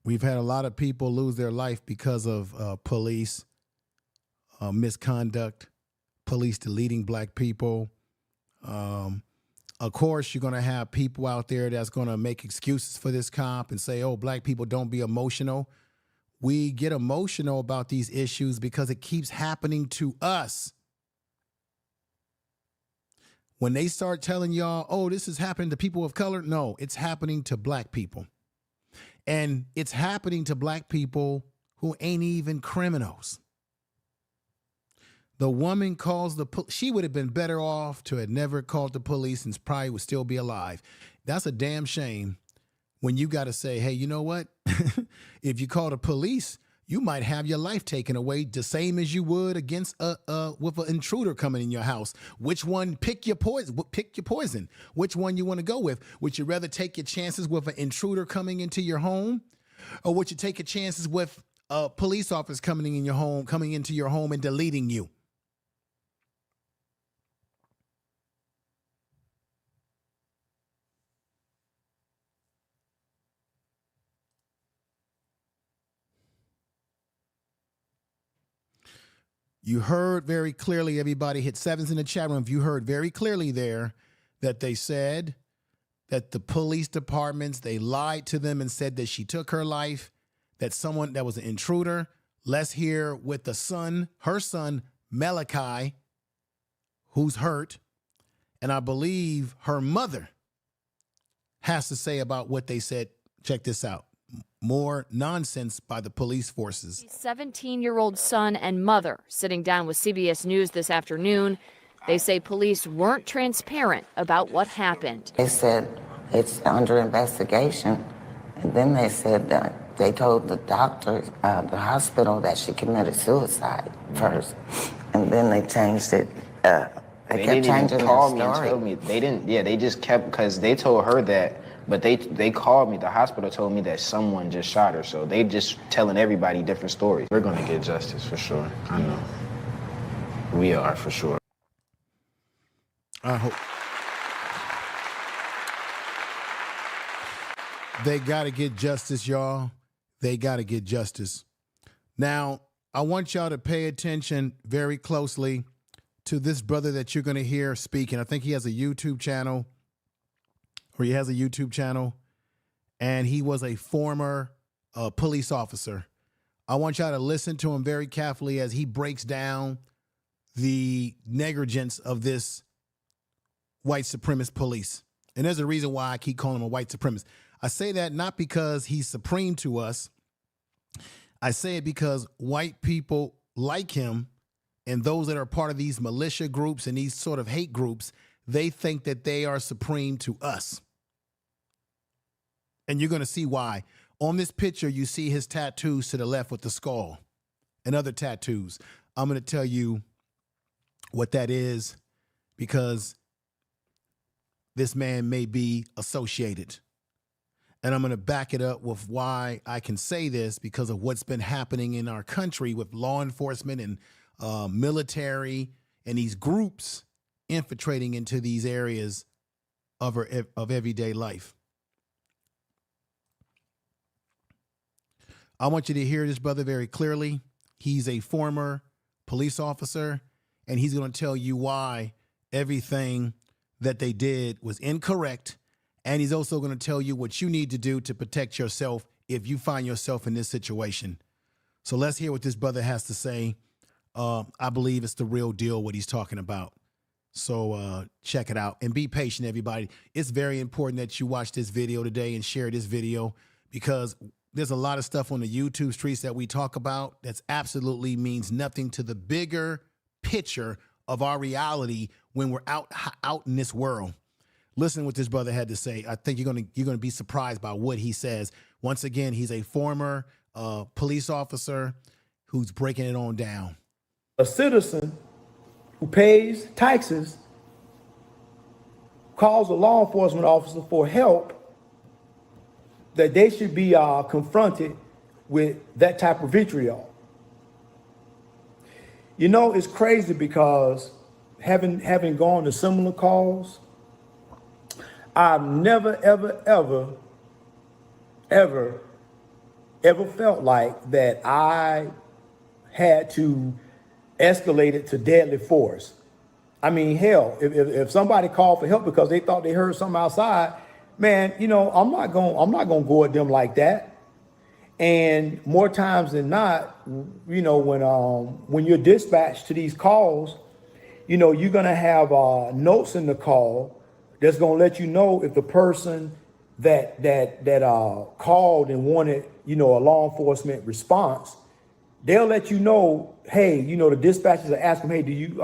We've had a lot of people lose their life because of police misconduct, police deleting black people. Of course, you're going to have people out there that's going to make excuses for this cop and say, oh, black people, don't be emotional. We get emotional about these issues because it keeps happening to us. When they start telling y'all, oh, this is happening to people of color, no, it's happening to black people. And it's happening to black people who ain't even criminals. The woman calls she would have been better off to have never called the police and probably would still be alive. That's a damn shame when you got to say, hey, you know what? If you call the police, you might have your life taken away the same as you would against with an intruder coming in your house. Which one? Pick your poison. Which one you want to go with? Would you rather take your chances with an intruder coming into your home, or would you take your chances with a police officer coming into your home and deleting you? You heard very clearly, everybody hit sevens in the chat room. You heard very clearly there that they said that the police departments, they lied to them and said that she took her life, that someone that was an intruder. Let's hear with her son, Malachi, who's hurt. And I believe her mother has to say about what they said. Check this out. More nonsense by the police forces. 17-year-old son and mother sitting down with CBS News this afternoon. They say police weren't transparent about what happened. They said it's under investigation. And then they said that they told the doctor, the hospital, that she committed suicide first. And then they changed it. They kept changing their call me and story. tell me. They didn't, they just kept, because they told her that. But they called me, the hospital told me that someone just shot her. So they just telling everybody different stories. We're going to get justice for sure. I know. We are for sure. I hope. They got to get justice, y'all. They got to get justice. Now, I want y'all to pay attention very closely to this brother that you're going to hear speaking. I think he has a YouTube channel. And he was a former police officer. I want y'all to listen to him very carefully as he breaks down the negligence of this white supremacist police. And there's a reason why I keep calling him a white supremacist. I say that not because he's supreme to us. I say it because white people like him and those that are part of these militia groups and these sort of hate groups, they think that they are supreme to us. And you're going to see why. On this picture, you see his tattoos to the left with the skull and other tattoos. I'm going to tell you what that is because this man may be associated. And I'm going to back it up with why I can say this because of what's been happening in our country with law enforcement and military and these groups infiltrating into these areas of everyday life. I want you to hear this brother very clearly. He's a former police officer, and he's going to tell you why everything that they did was incorrect. And he's also going to tell you what you need to do to protect yourself if you find yourself in this situation. So let's hear what this brother has to say. I believe it's the real deal, what he's talking about. So check it out and be patient, everybody. It's very important that you watch this video today and share this video because there's a lot of stuff on the YouTube streets that we talk about that's absolutely means nothing to the bigger picture of our reality when we're out in this world. Listen to what this brother had to say. I think you're gonna be surprised by what he says. Once again, he's a former police officer who's breaking it on down. A citizen who pays taxes calls a law enforcement officer for help, that they should be confronted with that type of vitriol. You know, it's crazy because having gone to similar calls, I've never, ever felt like that I had to escalate it to deadly force. I mean, hell, if somebody called for help because they thought they heard something outside, man, you know, I'm not gonna go at them like that. And more times than not, you know, when you're dispatched to these calls, you know, you're gonna have notes in the call that's gonna let you know if the person that called and wanted, you know, a law enforcement response, they'll let you know, hey, you know, the dispatchers are asking, hey, do you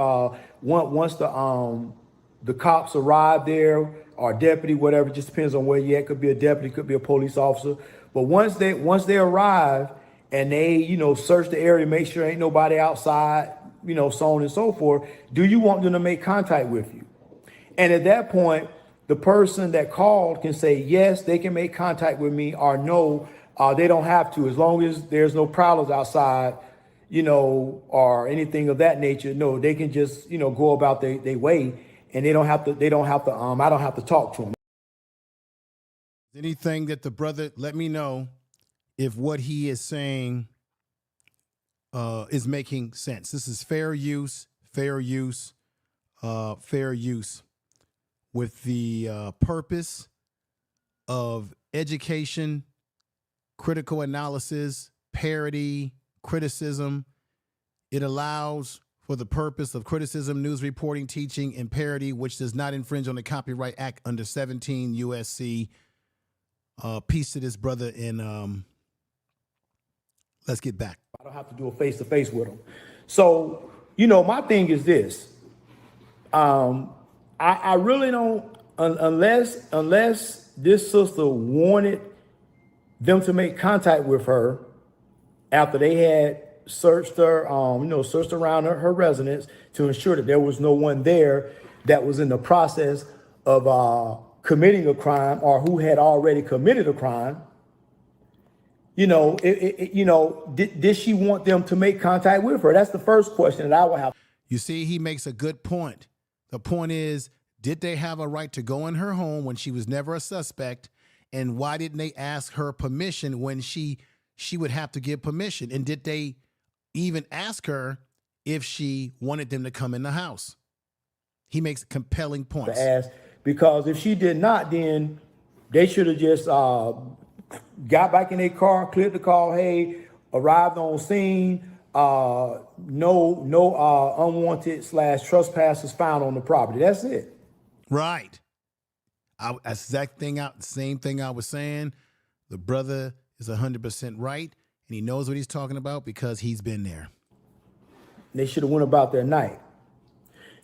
once the cops arrive there, or deputy, whatever, just depends on where you're at. Could be a deputy, could be a police officer. But once they arrive and they, you know, search the area, make sure ain't nobody outside, you know, so on and so forth, do you want them to make contact with you? And at that point, the person that called can say, yes, they can make contact with me, or no, they don't have to, as long as there's no prowlers outside, you know, or anything of that nature. No, they can just, you know, go about their way, and I don't have to talk to them. Anything that the brother, let me know if what he is saying is making sense. This is fair use with the purpose of education, critical analysis, parody, criticism. It allows for the purpose of criticism, news reporting, teaching, and parody, which does not infringe on the Copyright Act under 17 USC. Peace to this brother, and let's get back. I don't have to do a face-to-face with them. So, you know, my thing is this. I really don't, unless this sister wanted them to make contact with her after they had searched her, searched around her residence to ensure that there was no one there that was in the process of committing a crime or who had already committed a crime. You know, did she want them to make contact with her? That's the first question that I would have. You see, he makes a good point. The point is, did they have a right to go in her home when she was never a suspect? And why didn't they ask her permission when she would have to give permission? And did they even ask her if she wanted them to come in the house? He makes compelling points. Because if she did not, then they should have just got back in their car, cleared the call, hey, arrived on scene, no unwanted / trespassers found on the property. That's it. Right. Same thing I was saying. The brother is 100% right, and he knows what he's talking about because he's been there. They should have went about their night.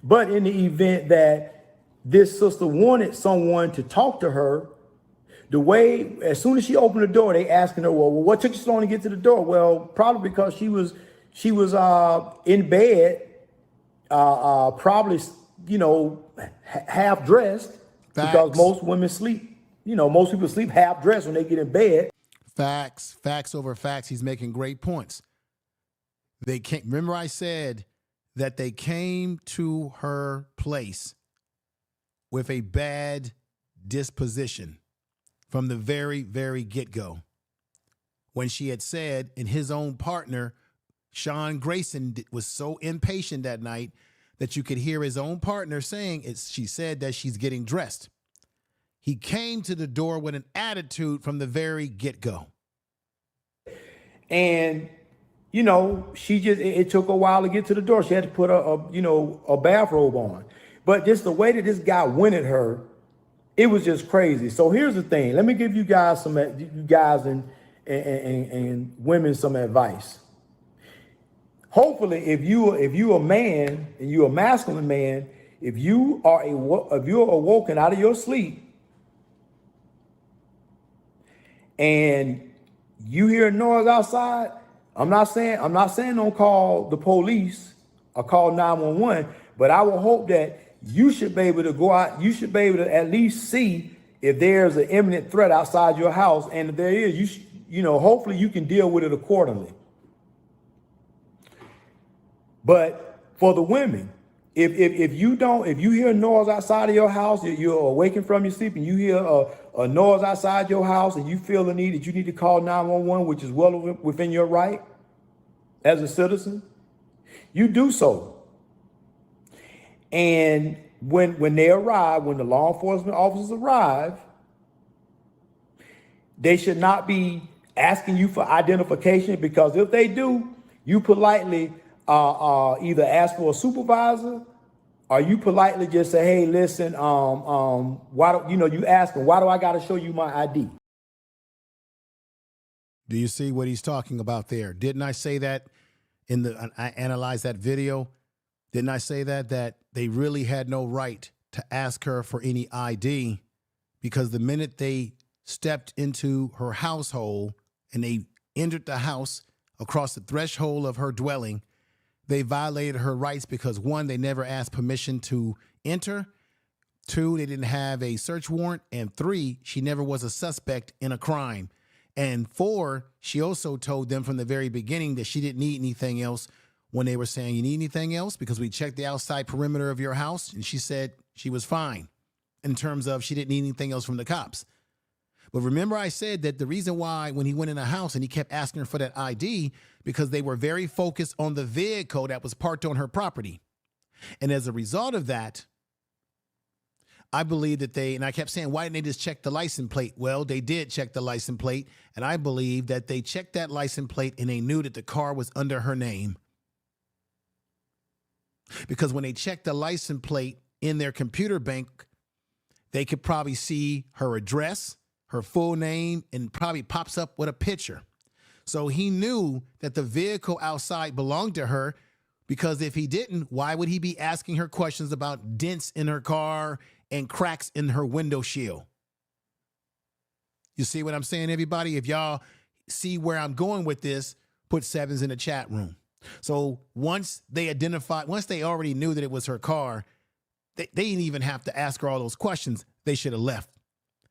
But in the event that this sister wanted someone to talk to her, the way, as soon as she opened the door, they asking her, well, what took you so long to get to the door? Well, probably because she was in bed, probably, you know, half dressed. Facts. Because most women sleep, you know, most people sleep half dressed when they get in bed. Facts over facts. He's making great points. They can't, remember I said that they came to her place with a bad disposition from the very, very get-go. When she had said, and his own partner, Sean Grayson, was so impatient that night that you could hear his own partner saying, she said that she's getting dressed. He came to the door with an attitude from the very get-go. And, you know, it took a while to get to the door. She had to put a bathrobe on. But just the way that this guy went at her, it was just crazy. So here's the thing. Let me give you guys and women some advice. Hopefully, if you're a man and you're a masculine man, if you're awoken out of your sleep and you hear noise outside, I'm not saying don't call the police or call 911, but I will hope that you should be able to go out. You should be able to at least see if there's an imminent threat outside your house, and if there is, hopefully you can deal with it accordingly. But for the women, if you hear noise outside of your house, you're awakened from your sleep and you hear a noise outside your house and you feel the need that you need to call 911, which is well within your right as a citizen, you do so. And when they arrive, when the law enforcement officers arrive, they should not be asking you for identification, because if they do, you politely either ask for a supervisor Are you politely just say, hey, listen, why do you ask them, why do I got to show you my ID? Do you see what he's talking about there? Didn't I say that I analyzed that video? Didn't I say that they really had no right to ask her for any ID, because the minute they stepped into her household and they entered the house across the threshold of her dwelling, they violated her rights because, one, they never asked permission to enter. Two, they didn't have a search warrant. And three, she never was a suspect in a crime. And four, she also told them from the very beginning that she didn't need anything else when they were saying, you need anything else? Because we checked the outside perimeter of your house, and she said she was fine in terms of she didn't need anything else from the cops. But remember I said that the reason why when he went in the house and he kept asking her for that ID, because they were very focused on the vehicle that was parked on her property. And as a result of that, I believe that and I kept saying, why didn't they just check the license plate? Well, they did check the license plate. And I believe that they checked that license plate and they knew that the car was under her name. Because when they checked the license plate in their computer bank, they could probably see her address, her full name, and probably pops up with a picture. So he knew that the vehicle outside belonged to her, because if he didn't, why would he be asking her questions about dents in her car and cracks in her window shield? You see what I'm saying, everybody? If y'all see where I'm going with this, put sevens in the chat room. So once they already knew that it was her car, they didn't even have to ask her all those questions. They should have left.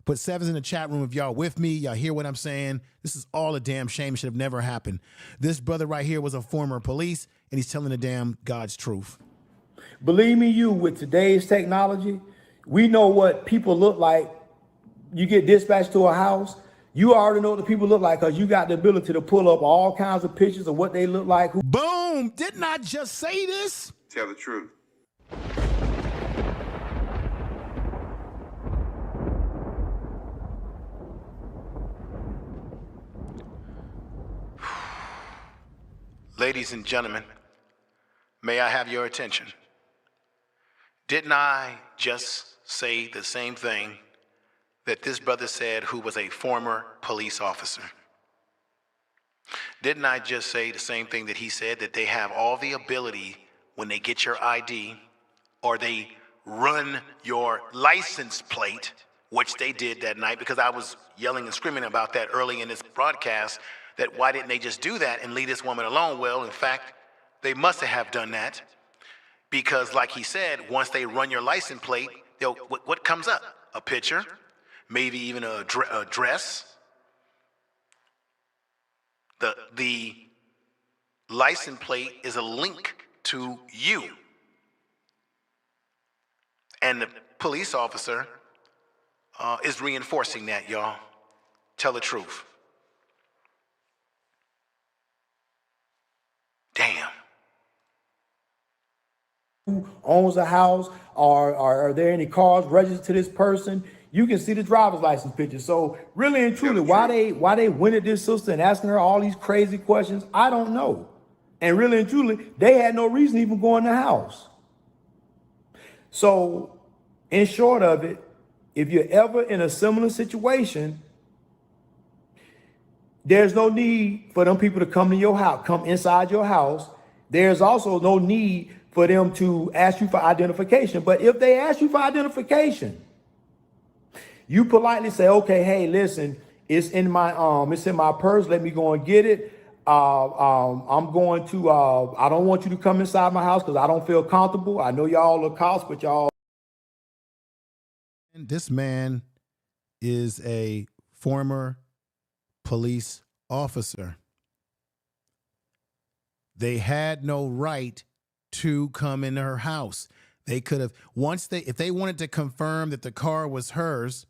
Put sevens in the chat room if y'all with me. Y'all hear what I'm saying? This is all a damn shame. It should have never happened. This brother right here was a former police, and he's telling the damn God's truth. Believe me, with today's technology, we know what people look like. You get dispatched to a house, you already know what the people look like, because you got the ability to pull up all kinds of pictures of what they look like. Boom! Didn't I just say this? Tell the truth. Ladies and gentlemen, may I have your attention? Didn't I just say the same thing that this brother said, who was a former police officer? Didn't I just say the same thing that he said, that they have all the ability when they get your ID or they run your license plate, which they did that night, because I was yelling and screaming about that early in this broadcast, that why didn't they just do that and leave this woman alone? Well, in fact, they must have done that, because like he said, once they run your license plate, what comes up? A picture, maybe even a address. The license plate is a link to you. And the police officer is reinforcing that, y'all. Tell the truth. Damn. Who owns a house? Are there any cars registered to this person? You can see the driver's license picture. So really and truly, why they went at this sister and asking her all these crazy questions, I don't know. And really and truly, they had no reason to even go in the house. So in short of it, if you're ever in a similar situation, there's no need for them people to come to your house, come inside your house. There's also no need for them to ask you for identification. But if they ask you for identification, you politely say, okay, hey, listen, it's in my purse. Let me go and get it. I'm going to, I don't want you to come inside my house because I don't feel comfortable. I know y'all are cops, but y'all. This man is a former police officer. They had no right to come in her house. They could have, if they wanted to confirm that the car was hers,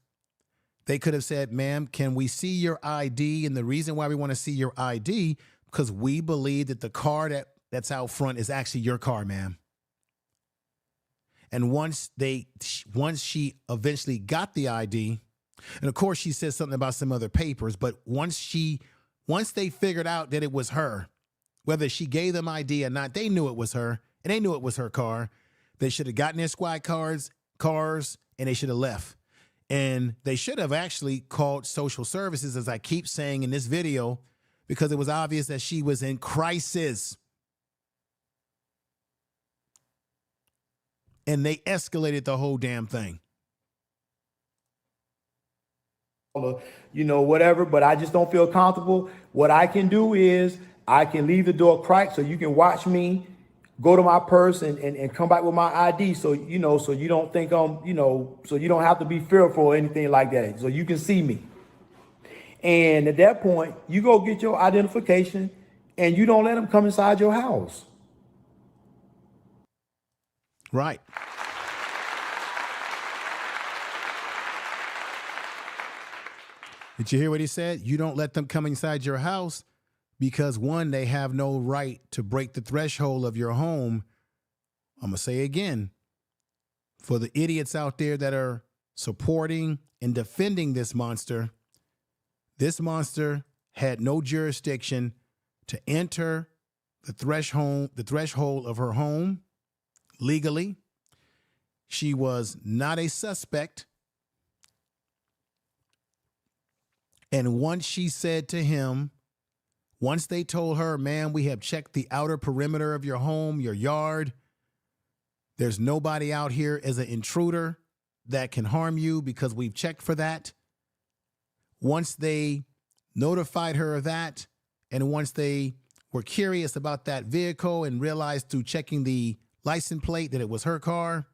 they could have said, ma'am, can we see your ID? And the reason why we want to see your ID, because we believe that the car that's out front is actually your car, ma'am. And once she eventually got the ID, and of course she said something about some other papers, but once they figured out that it was her, whether she gave them ID or not, they knew it was her, and they knew it was her car. They should have gotten their squad cars, and they should have left. And they should have actually called social services, as I keep saying in this video, because it was obvious that she was in crisis. And they escalated the whole damn thing. You know, whatever, but I just don't feel comfortable. What I can do is I can leave the door cracked so you can watch me go to my purse and come back with my ID. So, you know, so you don't think I'm, you know, so you don't have to be fearful or anything like that. So you can see me. And at that point, you go get your identification and you don't let them come inside your house. Right. Did you hear what he said? You don't let them come inside your house because, one, they have no right to break the threshold of your home. I'm going to say again, for the idiots out there that are supporting and defending this monster had no jurisdiction to enter the threshold of her home legally. She was not a suspect. And once she said to him, once they told her, ma'am, we have checked the outer perimeter of your home, your yard. There's nobody out here as an intruder that can harm you because we've checked for that. Once they notified her of that, and once they were curious about that vehicle and realized through checking the license plate that it was her car,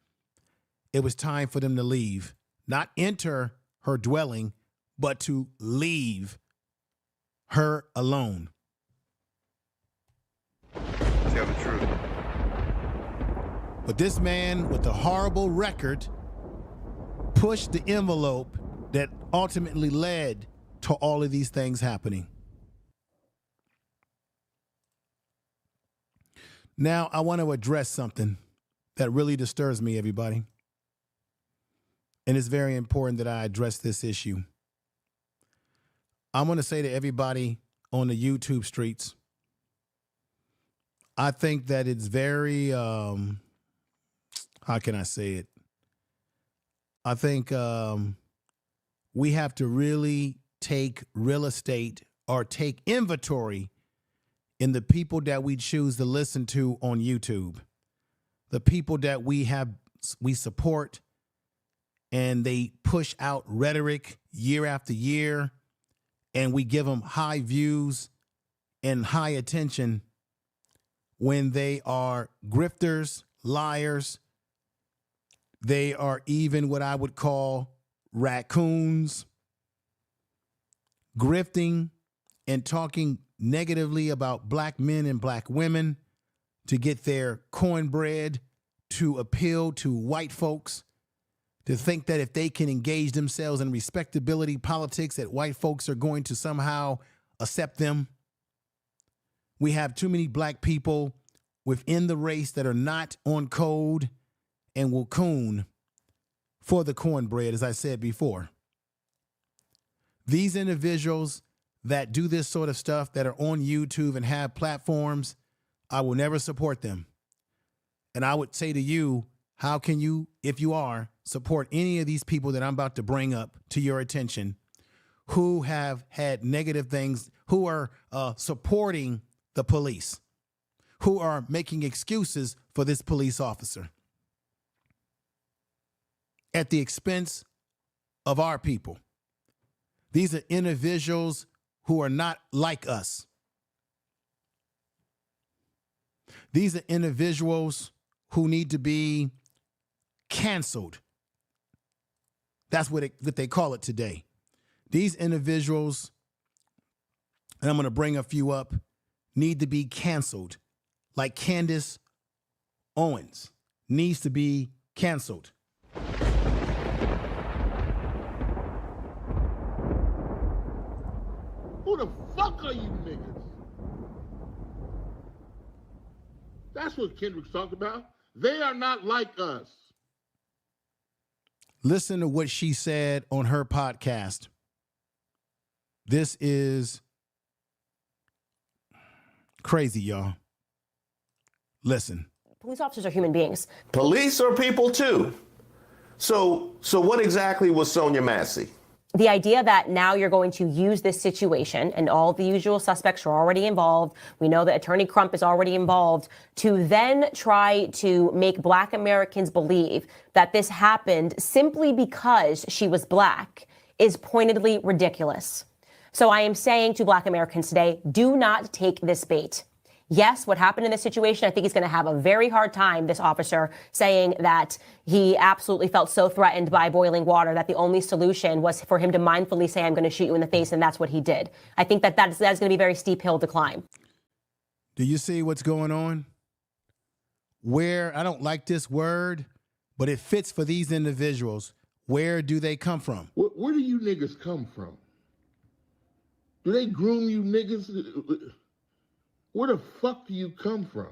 it was time for them to leave. Not enter her dwelling, but to leave her alone. Tell the truth. But this man with a horrible record pushed the envelope that ultimately led to all of these things happening. Now, I want to address something that really disturbs me, everybody. And it's very important that I address this issue. I'm going to say to everybody on the YouTube streets, I think that it's very, how can I say it? I think we have to really take real estate or take inventory in the people that we choose to listen to on YouTube, the people that we support, and they push out rhetoric year after year, and we give them high views and high attention when they are grifters, liars. They are even what I would call raccoons, grifting and talking negatively about black men and black women to get their cornbread, to appeal to white folks, to think that if they can engage themselves in respectability politics, that white folks are going to somehow accept them. We have too many black people within the race that are not on code and will coon for the cornbread, as I said before. These individuals that do this sort of stuff, that are on YouTube and have platforms, I will never support them. And I would say to you, how can you, if you are, support any of these people that I'm about to bring up to your attention who have had negative things, who are supporting the police, who are making excuses for this police officer at the expense of our people? These are individuals who are not like us. These are individuals who need to be canceled. That's what they call it today. These individuals, and I'm going to bring a few up, need to be canceled. Like Candace Owens needs to be canceled. Who the fuck are you niggas? That's what Kendrick's talking about. They are not like us. Listen to what she said on her podcast. This is crazy, y'all. Listen. Police officers are human beings. Police are people too. So what exactly was Sonya Massey? The idea that now you're going to use this situation, and all the usual suspects are already involved. We know that Attorney Crump is already involved, to then try to make Black Americans believe that this happened simply because she was Black is pointedly ridiculous. So I am saying to Black Americans today, do not take this bait. Yes, what happened in this situation, I think he's going to have a very hard time, this officer, saying that he absolutely felt so threatened by boiling water that the only solution was for him to mindfully say, I'm going to shoot you in the face, and that's what he did. I think that's going to be a very steep hill to climb. Do you see what's going on? Where, I don't like this word, but it fits for these individuals. Where do they come from? Where do you niggas come from? Do they groom you niggas? Where the fuck do you come from?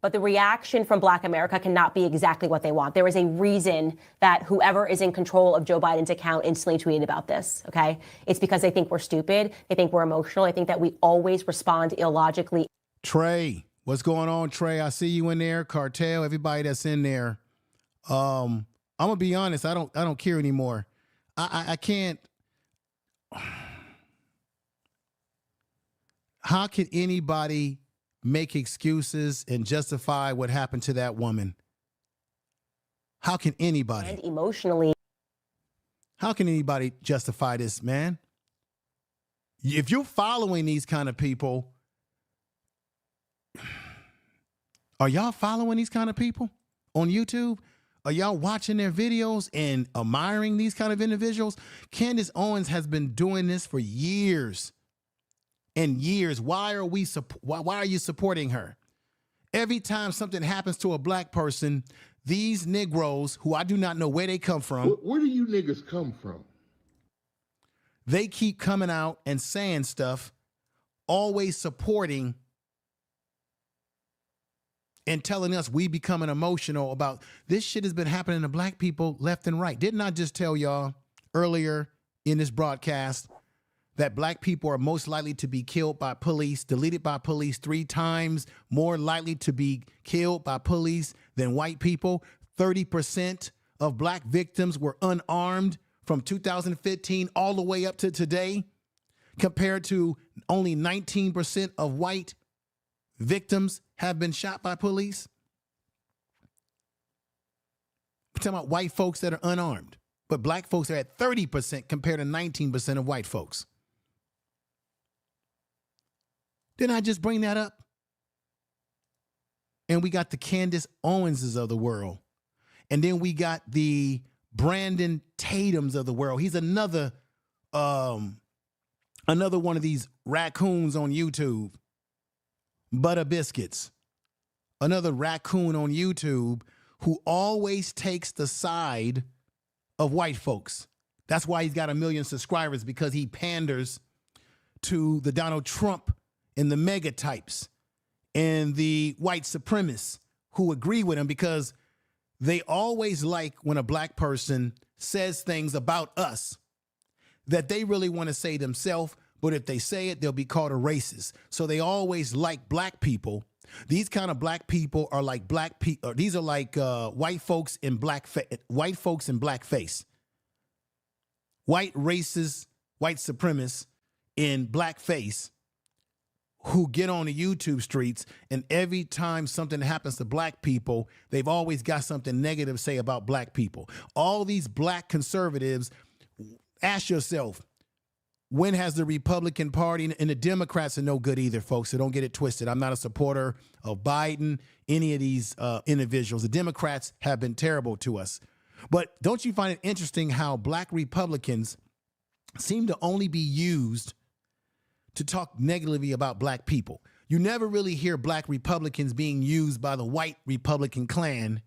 But the reaction from Black America cannot be exactly what they want. There is a reason that whoever is in control of Joe Biden's account instantly tweeted about this, okay? It's because they think we're stupid. They think we're emotional. I think that we always respond illogically. Trey, what's going on, Trey? I see you in there. Cartel, everybody that's in there. I'm gonna be honest. I don't care anymore. I can't. How can anybody make excuses and justify what happened to that woman? How can anybody? And emotionally. How can anybody justify this, man? If you're following these kind of people, are y'all following these kind of people on YouTube? Are y'all watching their videos and admiring these kind of individuals? Candace Owens has been doing this for years and years. Why are you supporting her? Every time something happens to a Black person, these Negroes, who I do not know where they come from. Where do you niggas come from? They keep coming out and saying stuff, always supporting and telling us we becoming emotional about this shit has been happening to Black people left and right. Didn't I just tell y'all earlier in this broadcast that Black people are most likely to be killed by police, deleted by police 3 times more likely to be killed by police than white people? 30% of Black victims were unarmed from 2015 all the way up to today, compared to only 19% of white victims have been shot by police. We're talking about white folks that are unarmed, but Black folks are at 30% compared to 19% of white folks. Didn't I just bring that up? And we got the Candace Owenses of the world. And then we got the Brandon Tatums of the world. He's another one of these raccoons on YouTube. Butter Biscuits. Another raccoon on YouTube who always takes the side of white folks. That's why he's got 1 million subscribers, because he panders to the Donald Trump and the mega types and the white supremacists who agree with him, because they always like when a Black person says things about us that they really want to say themselves, but if they say it, they'll be called a racist. So they always like Black people. These kind of Black people are like Black people. These are like white folks in blackface. White racists, white supremacists in blackface who get on the YouTube streets, and every time something happens to Black people, they've always got something negative to say about Black people. All these Black conservatives, ask yourself, when has the Republican Party, and the Democrats are no good either, folks, so don't get it twisted. I'm not a supporter of Biden, any of these individuals. The Democrats have been terrible to us. But don't you find it interesting how Black Republicans seem to only be used to talk negatively about Black people? You never really hear Black Republicans being used by the white Republican clan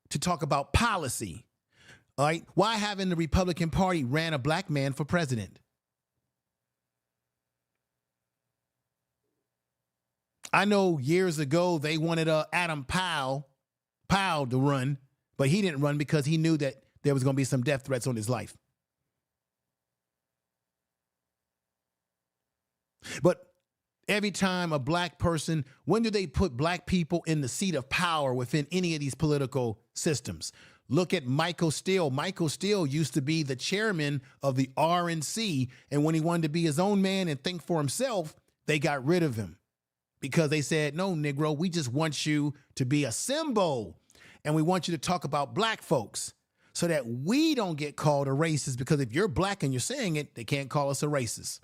to talk about policy. All right? Why haven't the Republican Party ran a Black man for president? I know years ago they wanted Adam Powell to run, but he didn't run because he knew that there was going to be some death threats on his life. But Every time a black person, when do they put black people in the seat of power within any of these political systems? Look at Michael Steele. Michael Steele used to be the chairman of the RNC, and when he wanted to be his own man and think for himself, they got rid of him because they said, no, Negro, we just want you to be a symbol, and we want you to talk about black folks so that we don't get called a racist, because if you're black and you're saying it, they can't call us a racist.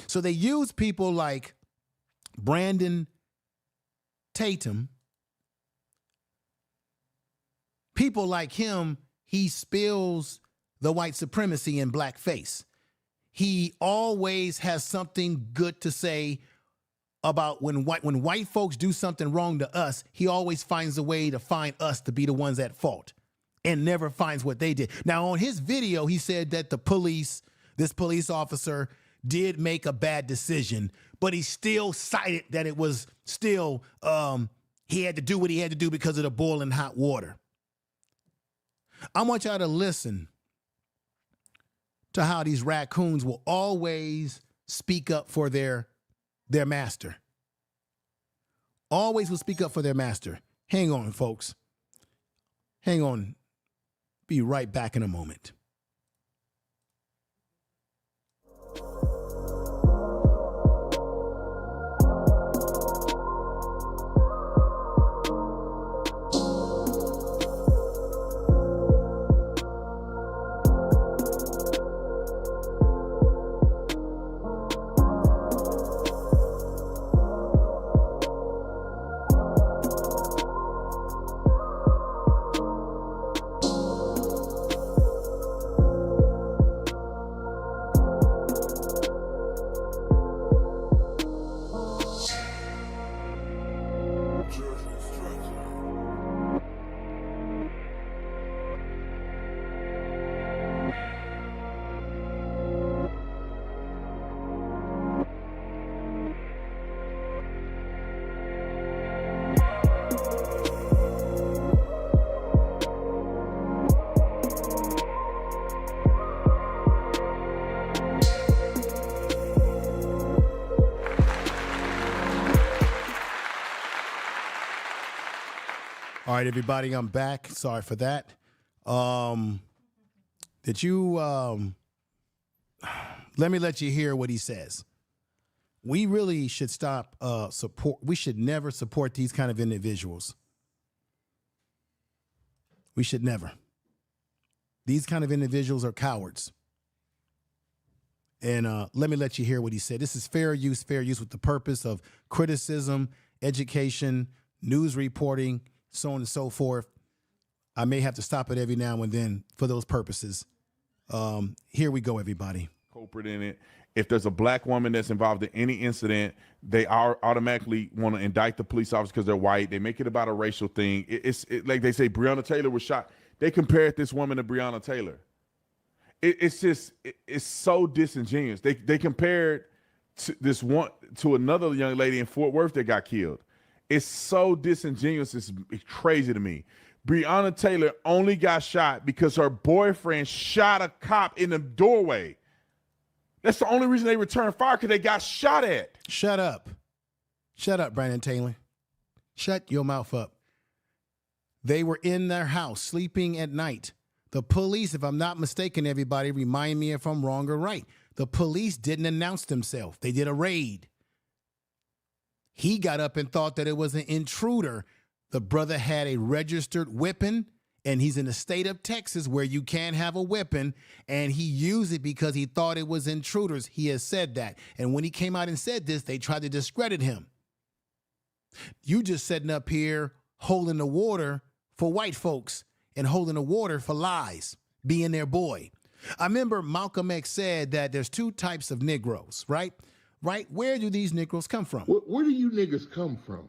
So they use people like Brandon Tatum. People like him, he spills the white supremacy in blackface. He always has something good to say about when white folks do something wrong to us. He always finds a way to find us to be the ones at fault and never finds what they did. Now, on his video, he said that this police officer did make a bad decision, but he still cited that it was still, he had to do what he had to do because of the boiling hot water. I want y'all to listen to how these raccoons will always speak up for their master. Always will speak up for their master. Hang on, folks. Hang on. Be right back in a moment. All right, everybody, I'm back. Sorry for that. Let me let you hear what he says. We really should stop we should never support these kind of individuals. We should never. These kind of individuals are cowards. And let me let you hear what he said. This is fair use with the purpose of criticism, education, news reporting, so on and so forth. I may have to stop it every now and then for those purposes. Here we go, everybody. Culprit in it. If there's a black woman that's involved in any incident, they are automatically want to indict the police officer because they're white. They make it about a racial thing. It's like they say Breonna Taylor was shot. They compared this woman to Breonna Taylor. It's so disingenuous. They compared this one to another young lady in Fort Worth that got killed. It's so disingenuous. It's crazy to me. Breonna Taylor only got shot because her boyfriend shot a cop in the doorway. That's the only reason they returned fire, because they got shot at. Shut up. Shut up, Brandon Taylor. Shut your mouth up. They were in their house sleeping at night. The police, if I'm not mistaken, everybody, remind me if I'm wrong or right. The police didn't announce themselves. They did a raid. He got up and thought that it was an intruder. The brother had a registered weapon, and he's in the state of Texas where you can't have a weapon, and he used it because he thought it was intruders. He has said that. And when he came out and said this, they tried to discredit him. You just sitting up here holding the water for white folks and holding the water for lies, being their boy. I remember Malcolm X said that there's two types of Negroes, right? Right? Where do these Negroes come from? Where do you niggas come from?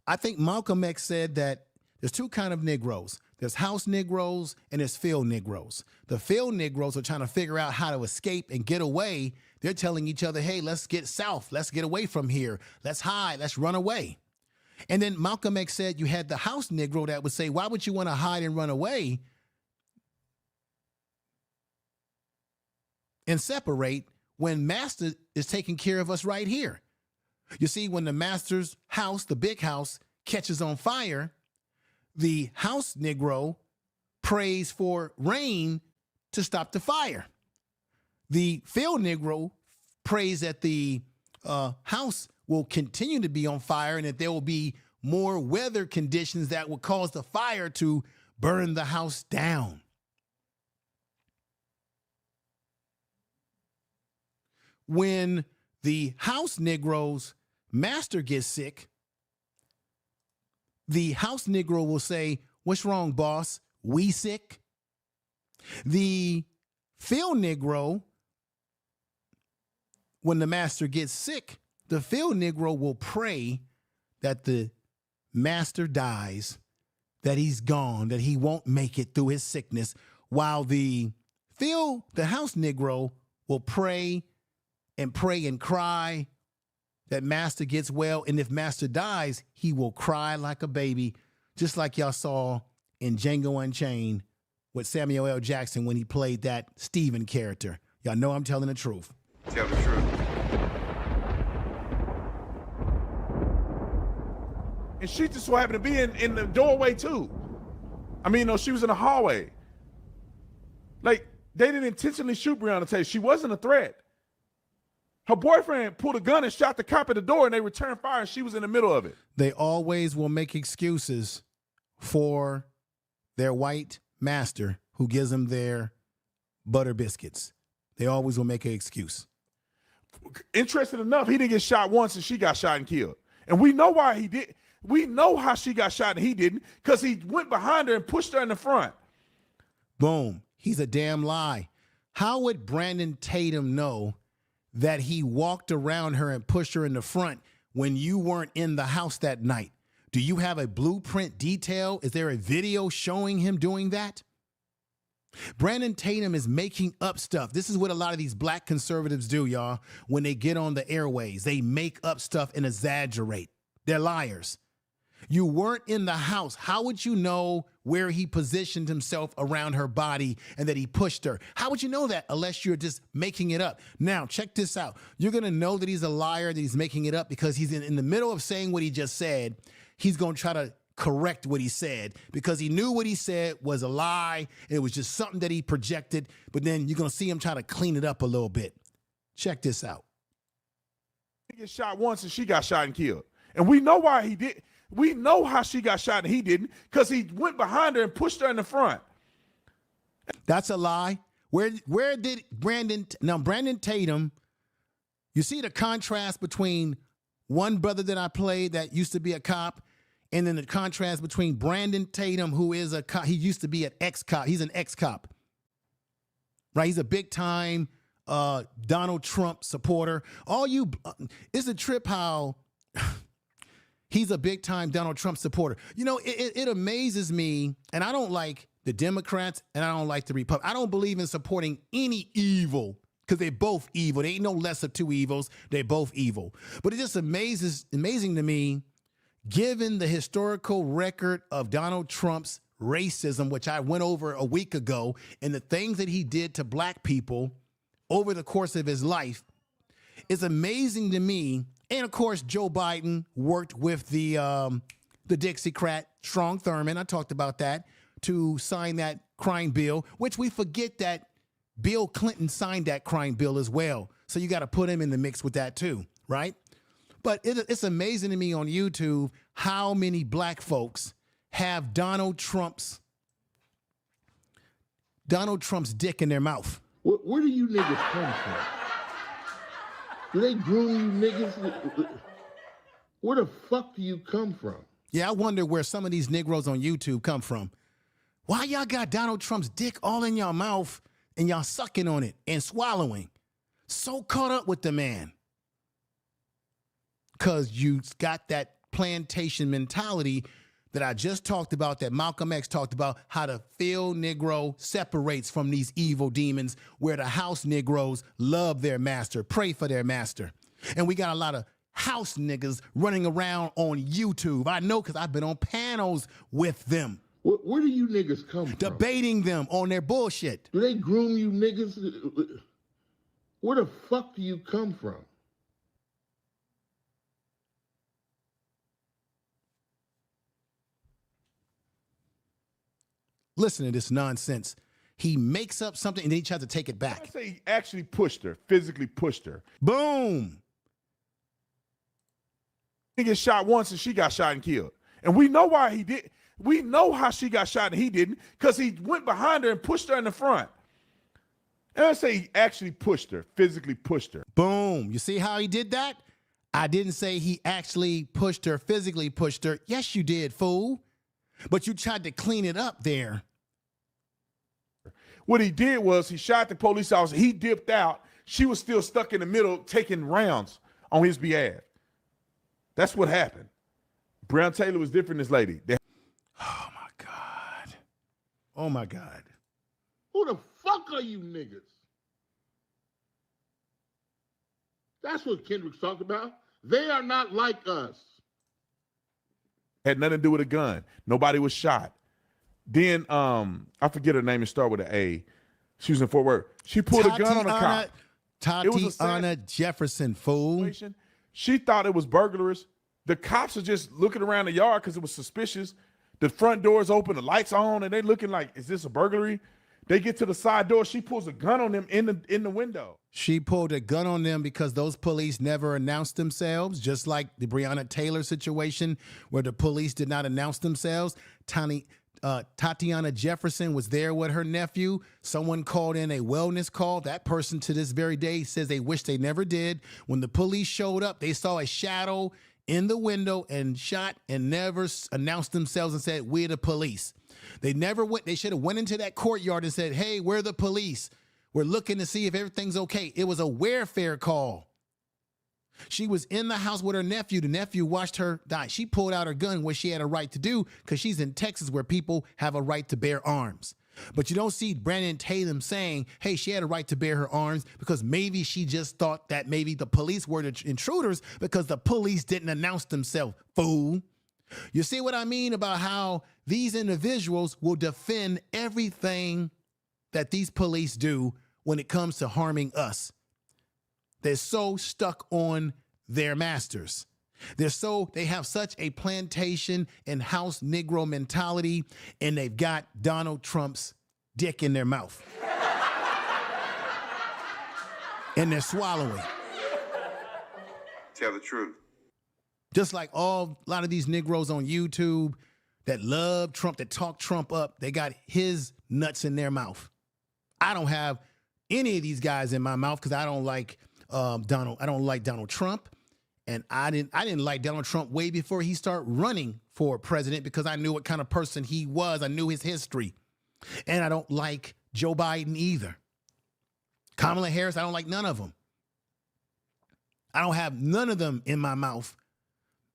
I think Malcolm X said that there's two kind of Negroes. There's house Negroes and there's field Negroes. The field Negroes are trying to figure out how to escape and get away. They're telling each other, hey, let's get south. Let's get away from here. Let's hide. Let's run away. And then Malcolm X said you had the house Negro that would say, why would you want to hide and run away and separate when master is taking care of us right here. You see, when the master's house, the big house, catches on fire, the house Negro prays for rain to stop the fire. The field Negro prays that the house will continue to be on fire and that there will be more weather conditions that will cause the fire to burn the house down. When the house Negro's master gets sick, the house Negro will say, "What's wrong, boss? We sick?" The field Negro, when the master gets sick, the field Negro will pray that the master dies, that he's gone, that he won't make it through his sickness, while the house Negro will pray and cry that master gets well. And if master dies, he will cry like a baby, just like y'all saw in Django Unchained with Samuel L. Jackson when he played that Stephen character. Y'all know I'm telling the truth. Tell the truth. And she just so happened to be in the doorway too. I mean, no, she was in the hallway. Like, they didn't intentionally shoot Breonna Taylor. She wasn't a threat. Her boyfriend pulled a gun and shot the cop at the door, and they returned fire, and she was in the middle of it. They always will make excuses for their white master who gives them their butter biscuits. They always will make an excuse. Interesting enough, he didn't get shot once, and she got shot and killed. And we know why he did. We know how she got shot and he didn't, because he went behind her and pushed her in the front. Boom. He's a damn lie. How would Brandon Tatum know that he walked around her and pushed her in the front when you weren't in the house that night? Do you have a blueprint detail? Is there a video showing him doing that? Brandon Tatum is making up stuff. This is what a lot of these black conservatives do, y'all. When they get on the airways, they make up stuff and exaggerate. They're liars. You weren't in the house. How would you know where he positioned himself around her body and that he pushed her? How would you know that unless you're just making it up? Now, check this out. You're going to know that he's a liar, that he's making it up, because he's in the middle of saying what he just said. He's going to try to correct what he said because he knew what he said was a lie. It was just something that he projected. But then you're going to see him try to clean it up a little bit. Check this out. He got shot once, and she got shot and killed. And we know why he did. We know how she got shot and he didn't, because he went behind her and pushed her in the front. That's a lie. Where did Brandon Tatum, you see the contrast between one brother that I played that used to be a cop, and then the contrast between Brandon Tatum, who is a cop. He used to be an ex-cop. He's an ex-cop, right? He's a big-time Donald Trump supporter. It's a trip how he's a big-time Donald Trump supporter. You know, it amazes me, and I don't like the Democrats, and I don't like the Republicans. I don't believe in supporting any evil, because they're both evil. They ain't no less of two evils. They're both evil. But it just amazing to me, given the historical record of Donald Trump's racism, which I went over a week ago, and the things that he did to black people over the course of his life, it's amazing to me. And of course, Joe Biden worked with the Dixiecrat Strom Thurmond, I talked about that, to sign that crime bill, which we forget that Bill Clinton signed that crime bill as well. So you got to put him in the mix with that too, right? But it's amazing to me on YouTube how many black folks have Donald Trump's dick in their mouth. Where do you niggas come from? Do they groom you niggas? Where the fuck do you come from? Yeah, I wonder where some of these Negroes on YouTube come from. Why y'all got Donald Trump's dick all in your mouth and y'all sucking on it and swallowing? So caught up with the man. Because you got that plantation mentality that I just talked about, that Malcolm X talked about, how the field Negro separates from these evil demons, where the house Negroes love their master, pray for their master. And we got a lot of house niggas running around on YouTube. I know, because I've been on panels with them. Where do you niggas come from? Debating them on their bullshit. Do they groom you niggas? Where the fuck do you come from? Listen to this nonsense. He makes up something and then he tries to take it back. I say he actually pushed her, physically pushed her. Boom. He gets shot once and she got shot and killed. And we know why he did. We know how she got shot and he didn't, because he went behind her and pushed her in the front. And I say he actually pushed her, physically pushed her. Boom. You see how he did that? I didn't say he actually pushed her, physically pushed her. Yes, you did, fool. But you tried to clean it up there. What he did was he shot the police officer. He dipped out. She was still stuck in the middle taking rounds on his behalf. That's what happened. Breonna Taylor was different than this lady. Oh, my God. Oh, my God. Who the fuck are you niggas? That's what Kendrick's talking about. They are not like us. Had nothing to do with a gun. Nobody was shot. Then I forget her name. It started with an A. She was in Fort Worth. She pulled a gun on a cop. Tatiana Jefferson, fool. She thought it was burglars. The cops are just looking around the yard because it was suspicious. The front door's open, the lights on, and they looking like, is this a burglary? They get to the side door. She pulls a gun on them in the window. She pulled a gun on them because those police never announced themselves, just like the Breonna Taylor situation where the police did not announce themselves. Tatiana Jefferson was there with her nephew. Someone called in a wellness call. That person to this very day says they wish they never did. When the police showed up, they saw a shadow in the window and shot and never announced themselves and said, we're the police. They never went. They should have went into that courtyard and said, hey, we're the police. We're looking to see if everything's okay. It was a warfare call. She was in the house with her nephew. The nephew watched her die. She pulled out her gun, which she had a right to do because she's in Texas where people have a right to bear arms. But you don't see Brandon Tatum saying, hey, she had a right to bear her arms because maybe she just thought that maybe the police were the intruders because the police didn't announce themselves, fool. You see what I mean about how these individuals will defend everything that these police do when it comes to harming us. They're so stuck on their masters. They have such a plantation and house Negro mentality, and they've got Donald Trump's dick in their mouth. And they're swallowing. Tell the truth. Just like a lot of these Negroes on YouTube that love Trump, that talk Trump up, they got his nuts in their mouth. I don't have any of these guys in my mouth because I don't like Donald. I don't like Donald Trump. And I didn't like Donald Trump way before he started running for president because I knew what kind of person he was. I knew his history. And I don't like Joe Biden either. Kamala Harris, I don't like none of them. I don't have none of them in my mouth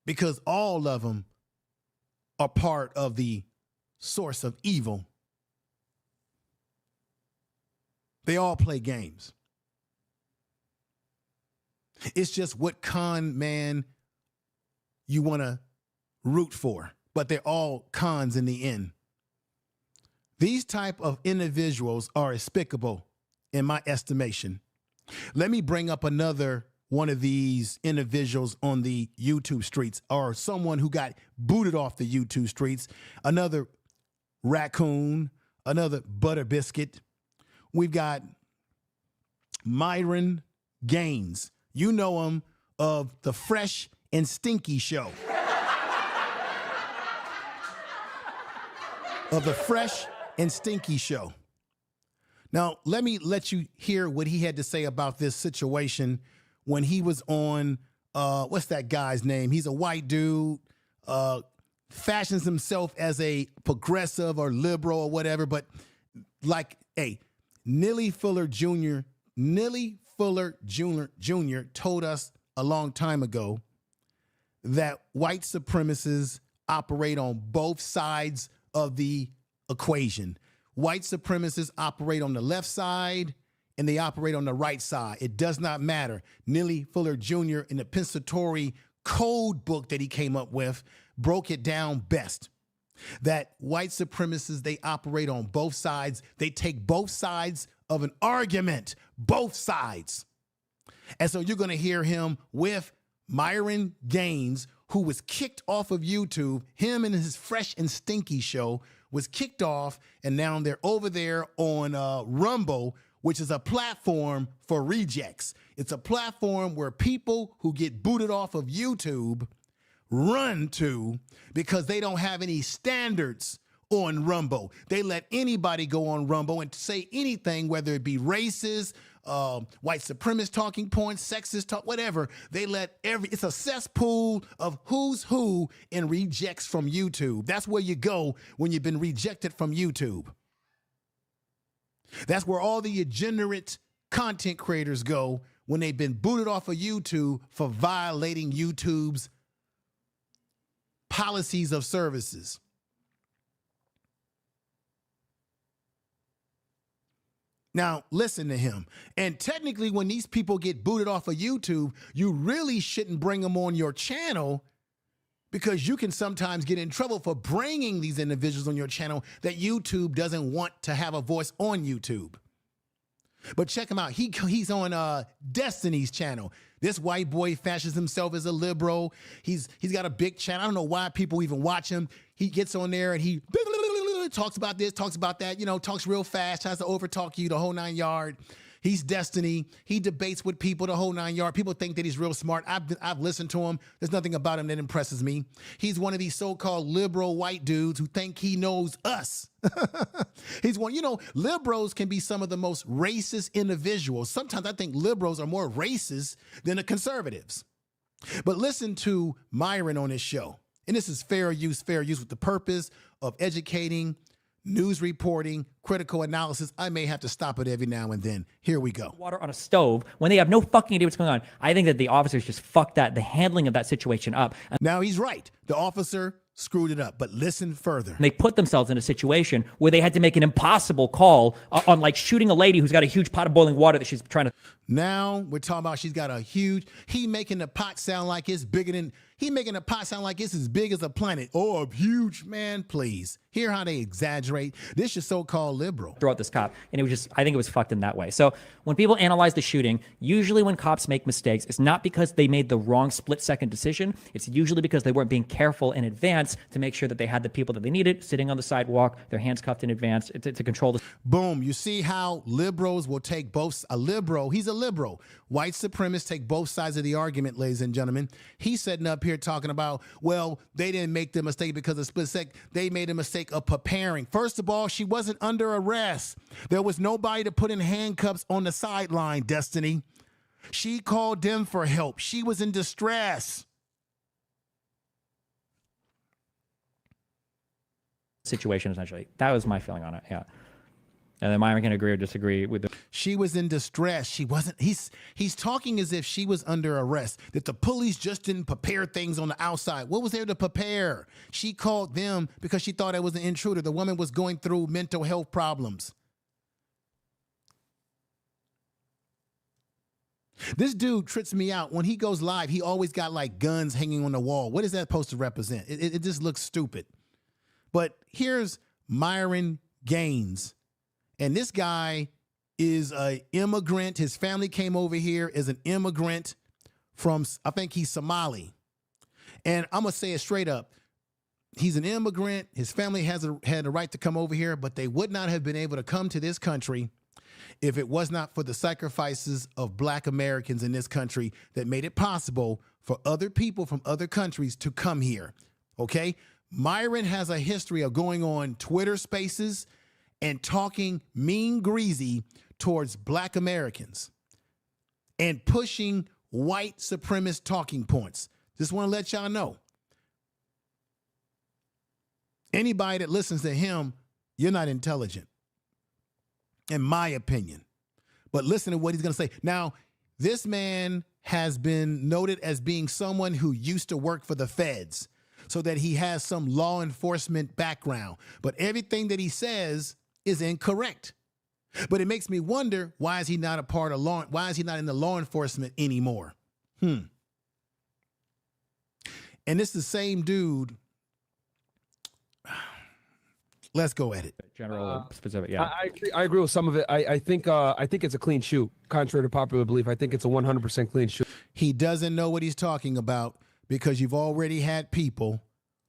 because all of them are part of the source of evil. They all play games. It's just what con man you want to root for, but they're all cons in the end. These type of individuals are despicable in my estimation. Let me bring up another one of these individuals on the YouTube streets, or someone who got booted off the YouTube streets, another raccoon, another butter biscuit. We've got Myron Gaines. You know him of the Fresh and Stinky show. Of the Fresh and Stinky show. Now, let me let you hear what he had to say about this situation when he was on, what's that guy's name? He's a white dude, fashions himself as a progressive or liberal or whatever, but like, hey, Neely Fuller Jr. told us a long time ago that white supremacists operate on both sides of the equation. White supremacists operate on the left side and they operate on the right side. It does not matter. Neely Fuller Jr. in the Pensatory code book that he came up with broke it down best. That white supremacists, they operate on both sides. They take both sides of an argument, both sides. And so you're going to hear him with Myron Gaines, who was kicked off of YouTube. Him and his Fresh and Stinky show was kicked off, and now they're over there on Rumble, which is a platform for rejects. It's a platform where people who get booted off of YouTube run to because they don't have any standards on Rumble. They let anybody go on Rumble and say anything, whether it be racist, white supremacist talking points, sexist talk, whatever. They let it's a cesspool of who's who in rejects from YouTube. That's where you go when you've been rejected from YouTube. That's where all the degenerate content creators go when they've been booted off of YouTube for violating YouTube's policies of services. Now, listen to him. And technically, when these people get booted off of YouTube, you really shouldn't bring them on your channel, because you can sometimes get in trouble for bringing these individuals on your channel that YouTube doesn't want to have a voice on YouTube. But check him out. He's on Destiny's channel. This white boy fashions himself as a liberal. He's got a big channel. I don't know why people even watch him. He gets on there and he talks about this, talks about that, talks real fast, tries to overtalk you, the whole 9 yard. He's Destiny. He debates with people, the whole 9 yard. People think that he's real smart. I've listened to him. There's nothing about him that impresses me. He's one of these so-called liberal white dudes who think he knows us. He's one, liberals can be some of the most racist individuals. Sometimes I think liberals are more racist than the conservatives. But listen to Myron on his show. And this is fair use with the purpose of educating, news reporting, critical analysis. I may have to stop it every now and then. Here we go. Water on a stove when they have no fucking idea what's going on. I think that the officers just fucked the handling of that situation up. Now he's right. The officer screwed it up, but listen further. And they put themselves in a situation where they had to make an impossible call on like shooting a lady who's got a huge pot of boiling water that she's trying to. Now we're talking about she's got a huge, he making the pot sound like it's bigger than, he making the pot sound like it's as big as a planet. Oh, a huge, man, please. Hear how they exaggerate. This is so-called liberal. Throw out this cop. And it was just, I think it was fucked in that way. So when people analyze the shooting, usually when cops make mistakes, it's not because they made the wrong split-second decision. It's usually because they weren't being careful in advance to make sure that they had the people that they needed sitting on the sidewalk, their hands cuffed in advance to control the. Boom. You see how liberals will take both, he's a liberal. White supremacists take both sides of the argument, ladies and gentlemen. He's sitting up here talking about, well, they didn't make the mistake because of split second. They made a mistake of preparing. First of all, she wasn't under arrest. There was nobody to put in handcuffs on the sideline, Destiny. She called them for help. She was in distress. Situation, essentially. That was my feeling on it, yeah. And then Myron can agree or disagree with the. She was in distress. She wasn't. He's talking as if she was under arrest, that the police just didn't prepare things on the outside. What was there to prepare? She called them because she thought it was an intruder. The woman was going through mental health problems. This dude trips me out. When he goes live, he always got like guns hanging on the wall. What is that supposed to represent? It just looks stupid. But here's Myron Gaines. And this guy is an immigrant. His family came over here as an immigrant from, I think he's Somali. And I'm going to say it straight up. He's an immigrant. His family had a right to come over here, but they would not have been able to come to this country if it was not for the sacrifices of Black Americans in this country that made it possible for other people from other countries to come here. Okay? Myron has a history of going on Twitter Spaces and talking mean greasy towards Black Americans and pushing white supremacist talking points. Just want to let y'all know. Anybody that listens to him, you're not intelligent, in my opinion. But listen to what he's going to say. Now, this man has been noted as being someone who used to work for the feds, so that he has some law enforcement background. But everything that he says is incorrect. But it makes me wonder, why is he not a part of law? Why is he not in the law enforcement anymore? And it's the same dude. Let's go at it. General or specific, yeah. I agree with some of it. I think it's a clean shoot, contrary to popular belief. I think it's a 100% clean shoot. He doesn't know what he's talking about because you've already had people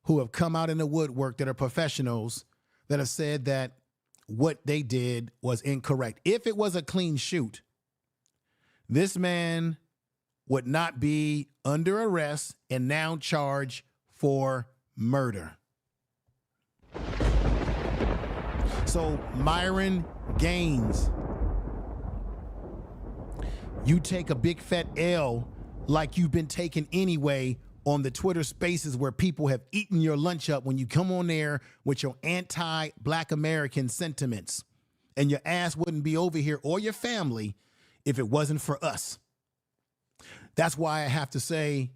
who have come out in the woodwork that are professionals that have said that what they did was incorrect. If it was a clean shoot, this man would not be under arrest and now charged for murder. So Myron Gaines, you take a big fat L like you've been taking anyway on the Twitter spaces where people have eaten your lunch up when you come on there with your anti-Black American sentiments. And your ass wouldn't be over here or your family if it wasn't for us. That's why I have to say,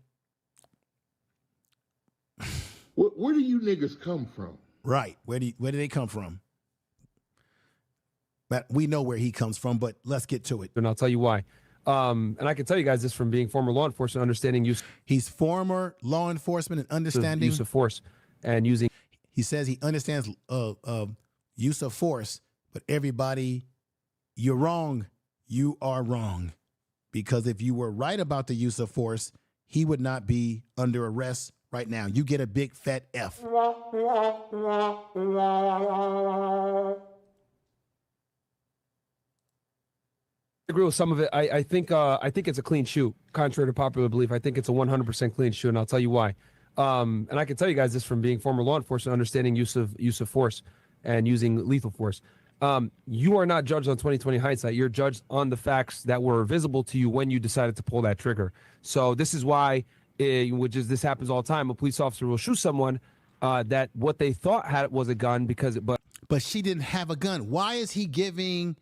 where do you niggas come from? Right. Where do they come from? But we know where he comes from, but let's get to it. And I'll tell you why. And I can tell you guys this from being former law enforcement, understanding use. He's former law enforcement and understanding use of force and using. He says he understands use of force, but everybody, you're wrong. You are wrong. Because if you were right about the use of force, he would not be under arrest right now. You get a big fat F. I agree with some of it. I think it's a clean shoot, contrary to popular belief. I think it's a 100% clean shoot, and I'll tell you why. And I can tell you guys this from being former law enforcement, understanding use of force and using lethal force. You are not judged on 20/20 hindsight. You're judged on the facts that were visible to you when you decided to pull that trigger. So this is why, this happens all the time. A police officer will shoot someone that what they thought was a gun but she didn't have a gun. Why is he giving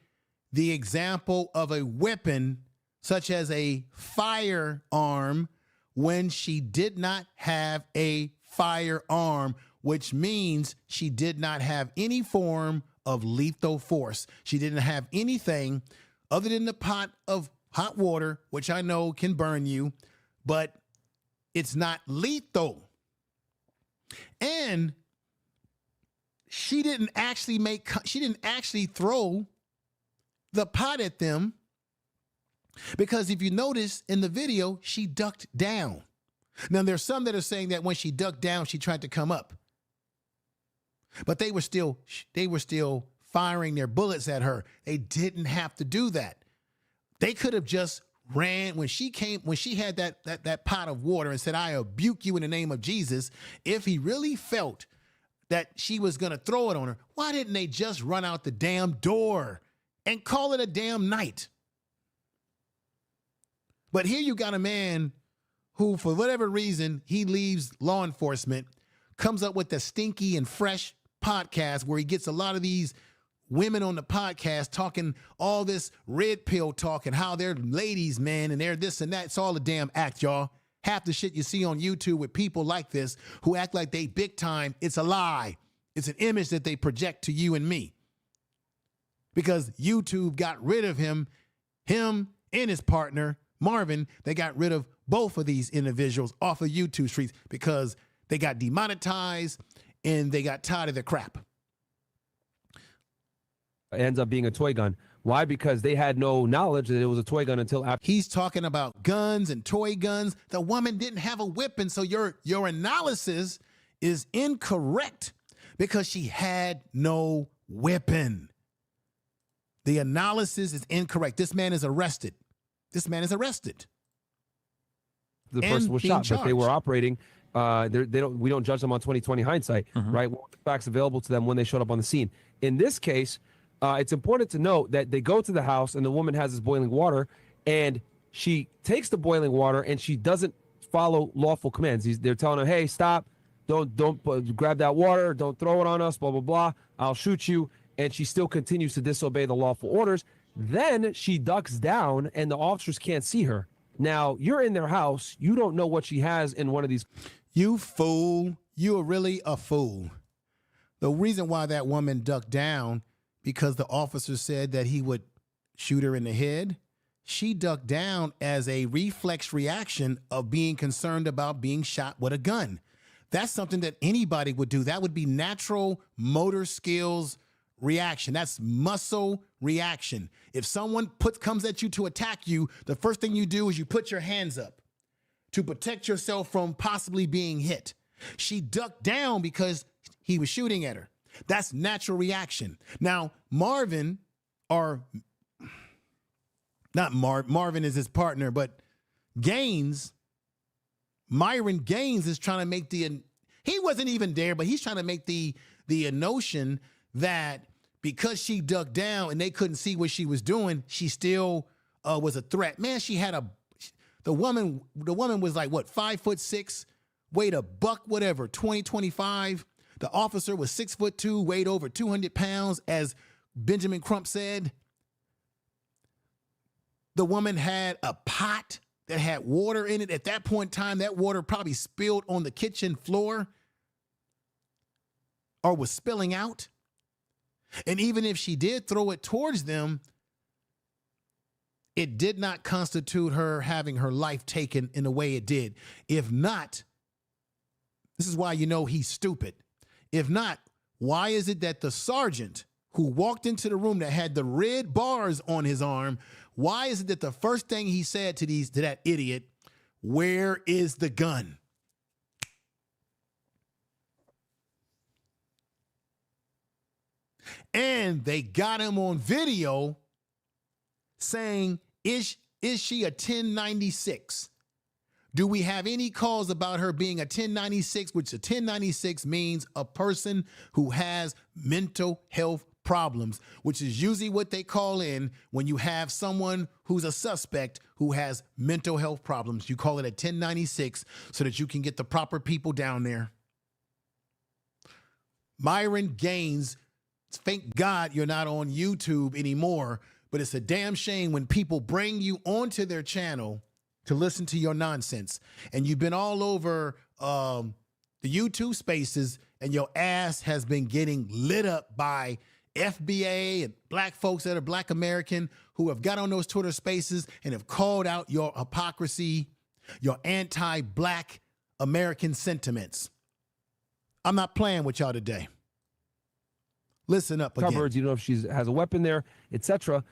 the example of a weapon such as a firearm when she did not have a firearm, which means she did not have any form of lethal force? She didn't have anything other than the pot of hot water, which I know can burn you, but it's not lethal. And she didn't actually throw the pot at them, because if you notice in the video, she ducked down. Now, there's some that are saying that when she ducked down, she tried to come up. But they were still firing their bullets at her. They didn't have to do that. They could have just ran when she had that pot of water and said, "I rebuke you in the name of Jesus." If he really felt that she was going to throw it on her, why didn't they just run out the damn door and call it a damn night? But here you got a man who, for whatever reason, he leaves law enforcement, comes up with the Stinky and Fresh podcast where he gets a lot of these women on the podcast talking all this red pill talk and how they're ladies, man, and they're this and that. It's all a damn act, y'all. Half the shit you see on YouTube with people like this who act like they big time, it's a lie. It's an image that they project to you and me. Because YouTube got rid of him and his partner, Marvin, they got rid of both of these individuals off of YouTube streets because they got demonetized and they got tired of the crap. It ends up being a toy gun. Why? Because they had no knowledge that it was a toy gun until after. He's talking about guns and toy guns. The woman didn't have a weapon, so your analysis is incorrect because she had no weapon. The analysis is incorrect. This man is arrested. The person was shot, but they were operating. We don't judge them on 20/20 hindsight, right? What were the facts available to them when they showed up on the scene? In this case, it's important to note that they go to the house and the woman has this boiling water, and she takes the boiling water and she doesn't follow lawful commands. They're telling her, "Hey, stop! Don't grab that water! Don't throw it on us! Blah blah blah! I'll shoot you!" And she still continues to disobey the lawful orders. Then she ducks down and the officers can't see her. Now, you're in their house. You don't know what she has in one of these. You fool. You are really a fool. The reason why that woman ducked down, because the officer said that he would shoot her in the head. She ducked down as a reflex reaction of being concerned about being shot with a gun. That's something that anybody would do. That would be natural motor skills reaction. That's muscle reaction. If someone comes at you to attack you, the first thing you do is you put your hands up to protect yourself from possibly being hit. She ducked down because he was shooting at her. That's natural reaction. Now, Marvin, or not Marvin is his partner, but Myron Gaines is trying to make he wasn't even there, but he's trying to make the notion that because she ducked down and they couldn't see what she was doing, she still was a threat. Man, the woman was like, what, 5'6", weighed a buck, whatever, 25. The officer was 6'2", weighed over 200 pounds, as Benjamin Crump said. The woman had a pot that had water in it. At that point in time, that water probably spilled on the kitchen floor or was spilling out. And even if she did throw it towards them, it did not constitute her having her life taken in the way it did. If not, this is why you know he's stupid. If not, why is it that the sergeant who walked into the room that had the red bars on his arm, why is it that the first thing he said to that idiot, "Where is the gun?" And they got him on video saying, is she a 1096? Do we have any calls about her being a 1096, which a 1096 means a person who has mental health problems, which is usually what they call in when you have someone who's a suspect who has mental health problems. You call it a 1096 so that you can get the proper people down there. Myron Gaines, thank God you're not on YouTube anymore, but it's a damn shame when people bring you onto their channel to listen to your nonsense. And you've been all over the YouTube spaces and your ass has been getting lit up by FBA and black folks that are black American who have got on those Twitter spaces and have called out your hypocrisy, your anti-black American sentiments. I'm not playing with y'all today. Listen up again. Covered, you know, if she has a weapon there, etc.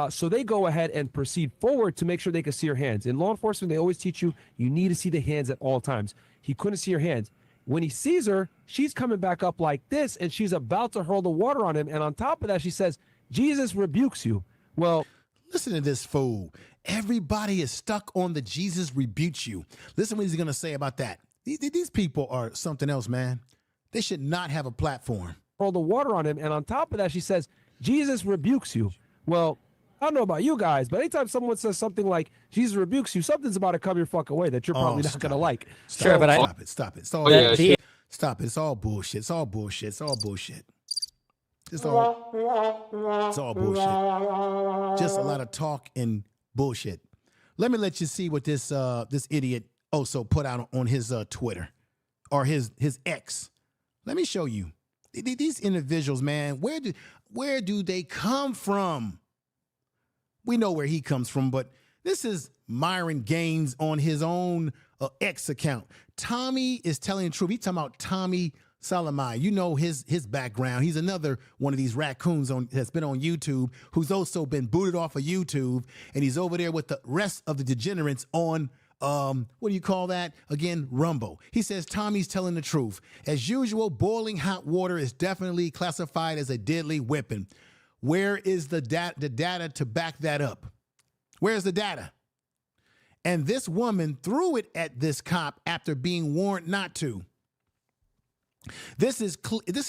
So they go ahead and proceed forward to make sure they can see her hands. In law enforcement, they always teach you need to see the hands at all times. He couldn't see her hands. When he sees her, she's coming back up like this, and she's about to hurl the water on him. And on top of that, she says, "Jesus rebukes you." Well, listen to this fool. Everybody is stuck on the Jesus rebukes you. Listen what he's going to say about that. These people are something else, man. They should not have a platform. Hurl the water on him. And on top of that, she says, "Jesus rebukes you." Well, I don't know about you guys, but anytime someone says something like "Jesus rebukes you," something's about to come your fucking way that you're probably not going to like. Sure, but stop it. It's all bullshit. Stop it. It's all bullshit. It's all bullshit. It's all bullshit. It's all bullshit. Just a lot of talk and bullshit. Let me let you see what this idiot also put out on his Twitter or his X. Let me show you. These individuals, man, where do they come from? We know where he comes from, but this is Myron Gaines on his own X account. Tommy is telling the truth. He's talking about Tommy Salamai. You know his background. He's another one of these raccoons that's been on YouTube, who's also been booted off of YouTube, and he's over there with the rest of the degenerates on what do you call that? Again, Rumble. He says Tommy's telling the truth. As usual, boiling hot water is definitely classified as a deadly weapon. Where is the data to back that up? Where's the data? And this woman threw it at this cop after being warned not to. This is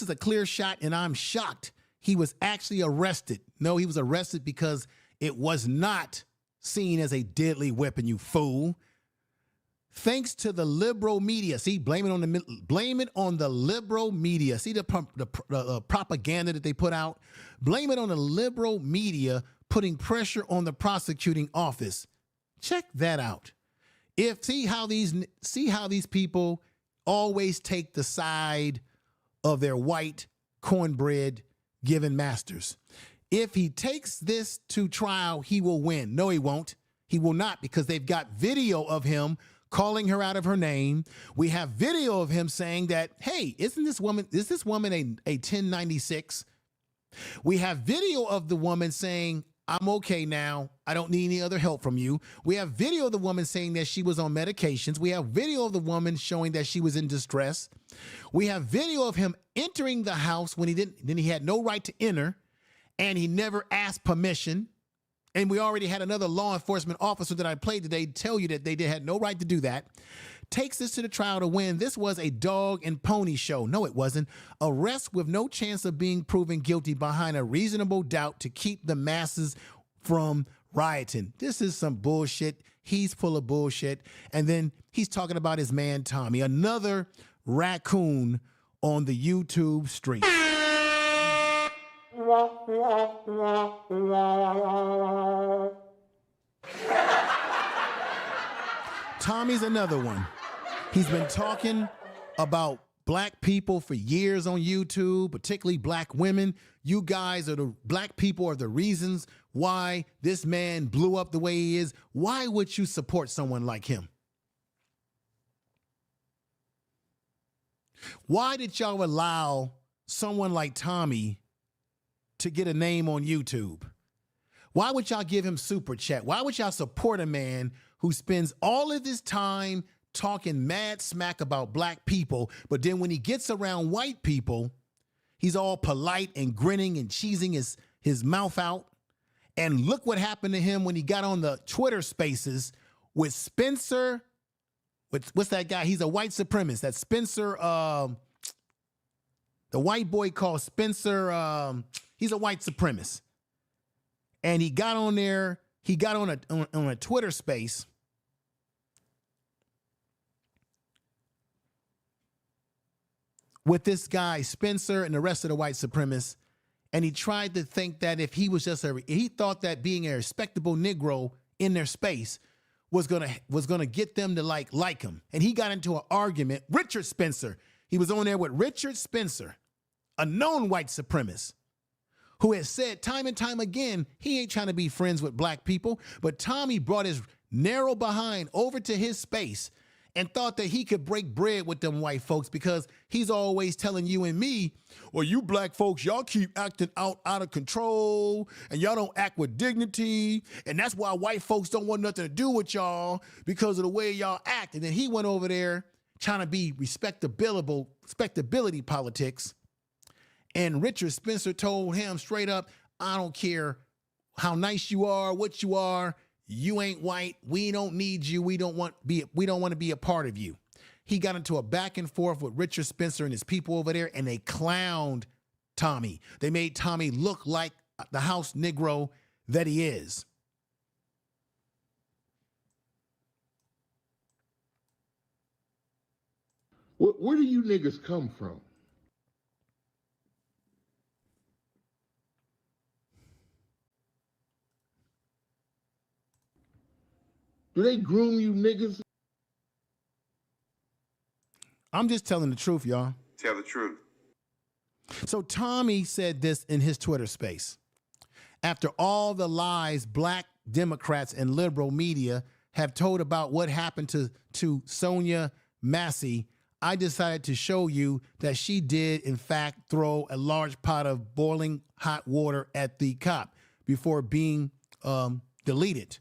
a clear shot, and I'm shocked he was actually arrested. No, he was arrested because it was not seen as a deadly weapon, you fool. Thanks to the liberal media. See, blame it on the liberal media. See the propaganda that they put out. Blame it on the liberal media putting pressure on the prosecuting office. Check that out. See how these people always take the side of their white cornbread given masters. If he takes this to trial, he will win. No, he won't. He will not, because they've got video of him calling her out of her name. We have video of him saying that, hey, is this woman a 1096? We have video of the woman saying, I'm okay now. I don't need any other help from you. We have video of the woman saying that she was on medications. We have video of the woman showing that she was in distress. We have video of him entering the house when he had no right to enter, and he never asked permission. And we already had another law enforcement officer that I played today tell you that they had no right to do that. Takes this to the trial to win. This was a dog and pony show. No, it wasn't. Arrest with no chance of being proven guilty behind a reasonable doubt to keep the masses from rioting. This is some bullshit. He's full of bullshit. And then he's talking about his man, Tommy, another raccoon on the YouTube street. Tommy's another one. He's been talking about black people for years on YouTube, particularly black women. You guys are the black people are the reasons why this man blew up the way he is. Why would you support someone like him? Why did y'all allow someone like Tommy to get a name on YouTube? Why would y'all give him super chat? Why would y'all support a man who spends all of his time talking mad smack about black people, but then when he gets around white people, he's all polite and grinning and cheesing his mouth out? And look what happened to him when he got on the Twitter spaces with Spencer. What's that guy? He's a white supremacist. That Spencer, the white boy called Spencer, he's a white supremacist. And he got on there, he got on a Twitter space with this guy, Spencer, and the rest of the white supremacists. And he tried to think that if he was just he thought that being a respectable Negro in their space was gonna get them to like him. And he got into an argument. Richard Spencer, he was on there with Richard Spencer, a known white supremacist, who has said time and time again, he ain't trying to be friends with black people. But Tommy brought his narrow behind over to his space and thought that he could break bread with them white folks because he's always telling you and me, well, you black folks, y'all keep acting out of control and y'all don't act with dignity. And that's why white folks don't want nothing to do with y'all because of the way y'all act. And then he went over there trying to be respectability politics. And Richard Spencer told him straight up, I don't care how nice you are, what you are. You ain't white. We don't need you. We don't want to be a part of you. He got into a back and forth with Richard Spencer and his people over there, and they clowned Tommy. They made Tommy look like the house Negro that he is. Where do you niggas come from? Do they groom you niggas? I'm just telling the truth, y'all. Tell the truth. So Tommy said this in his Twitter space. After all the lies black Democrats and liberal media have told about what happened to Sonya Massey, I decided to show you that she did, in fact, throw a large pot of boiling hot water at the cop before being deleted.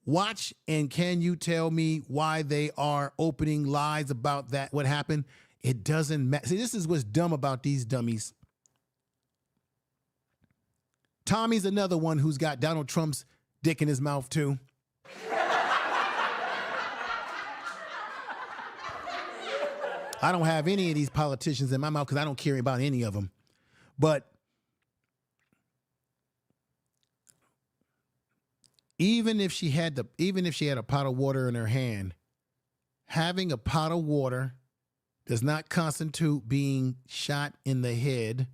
Watch, and can you tell me why they are opening lies about that? What happened? It doesn't matter. See, this is what's dumb about these dummies. Tommy's another one who's got Donald Trump's dick in his mouth, too. I don't have any of these politicians in my mouth because I don't care about any of them. But even if she had a pot of water in her hand, having a pot of water does not constitute being shot in the head.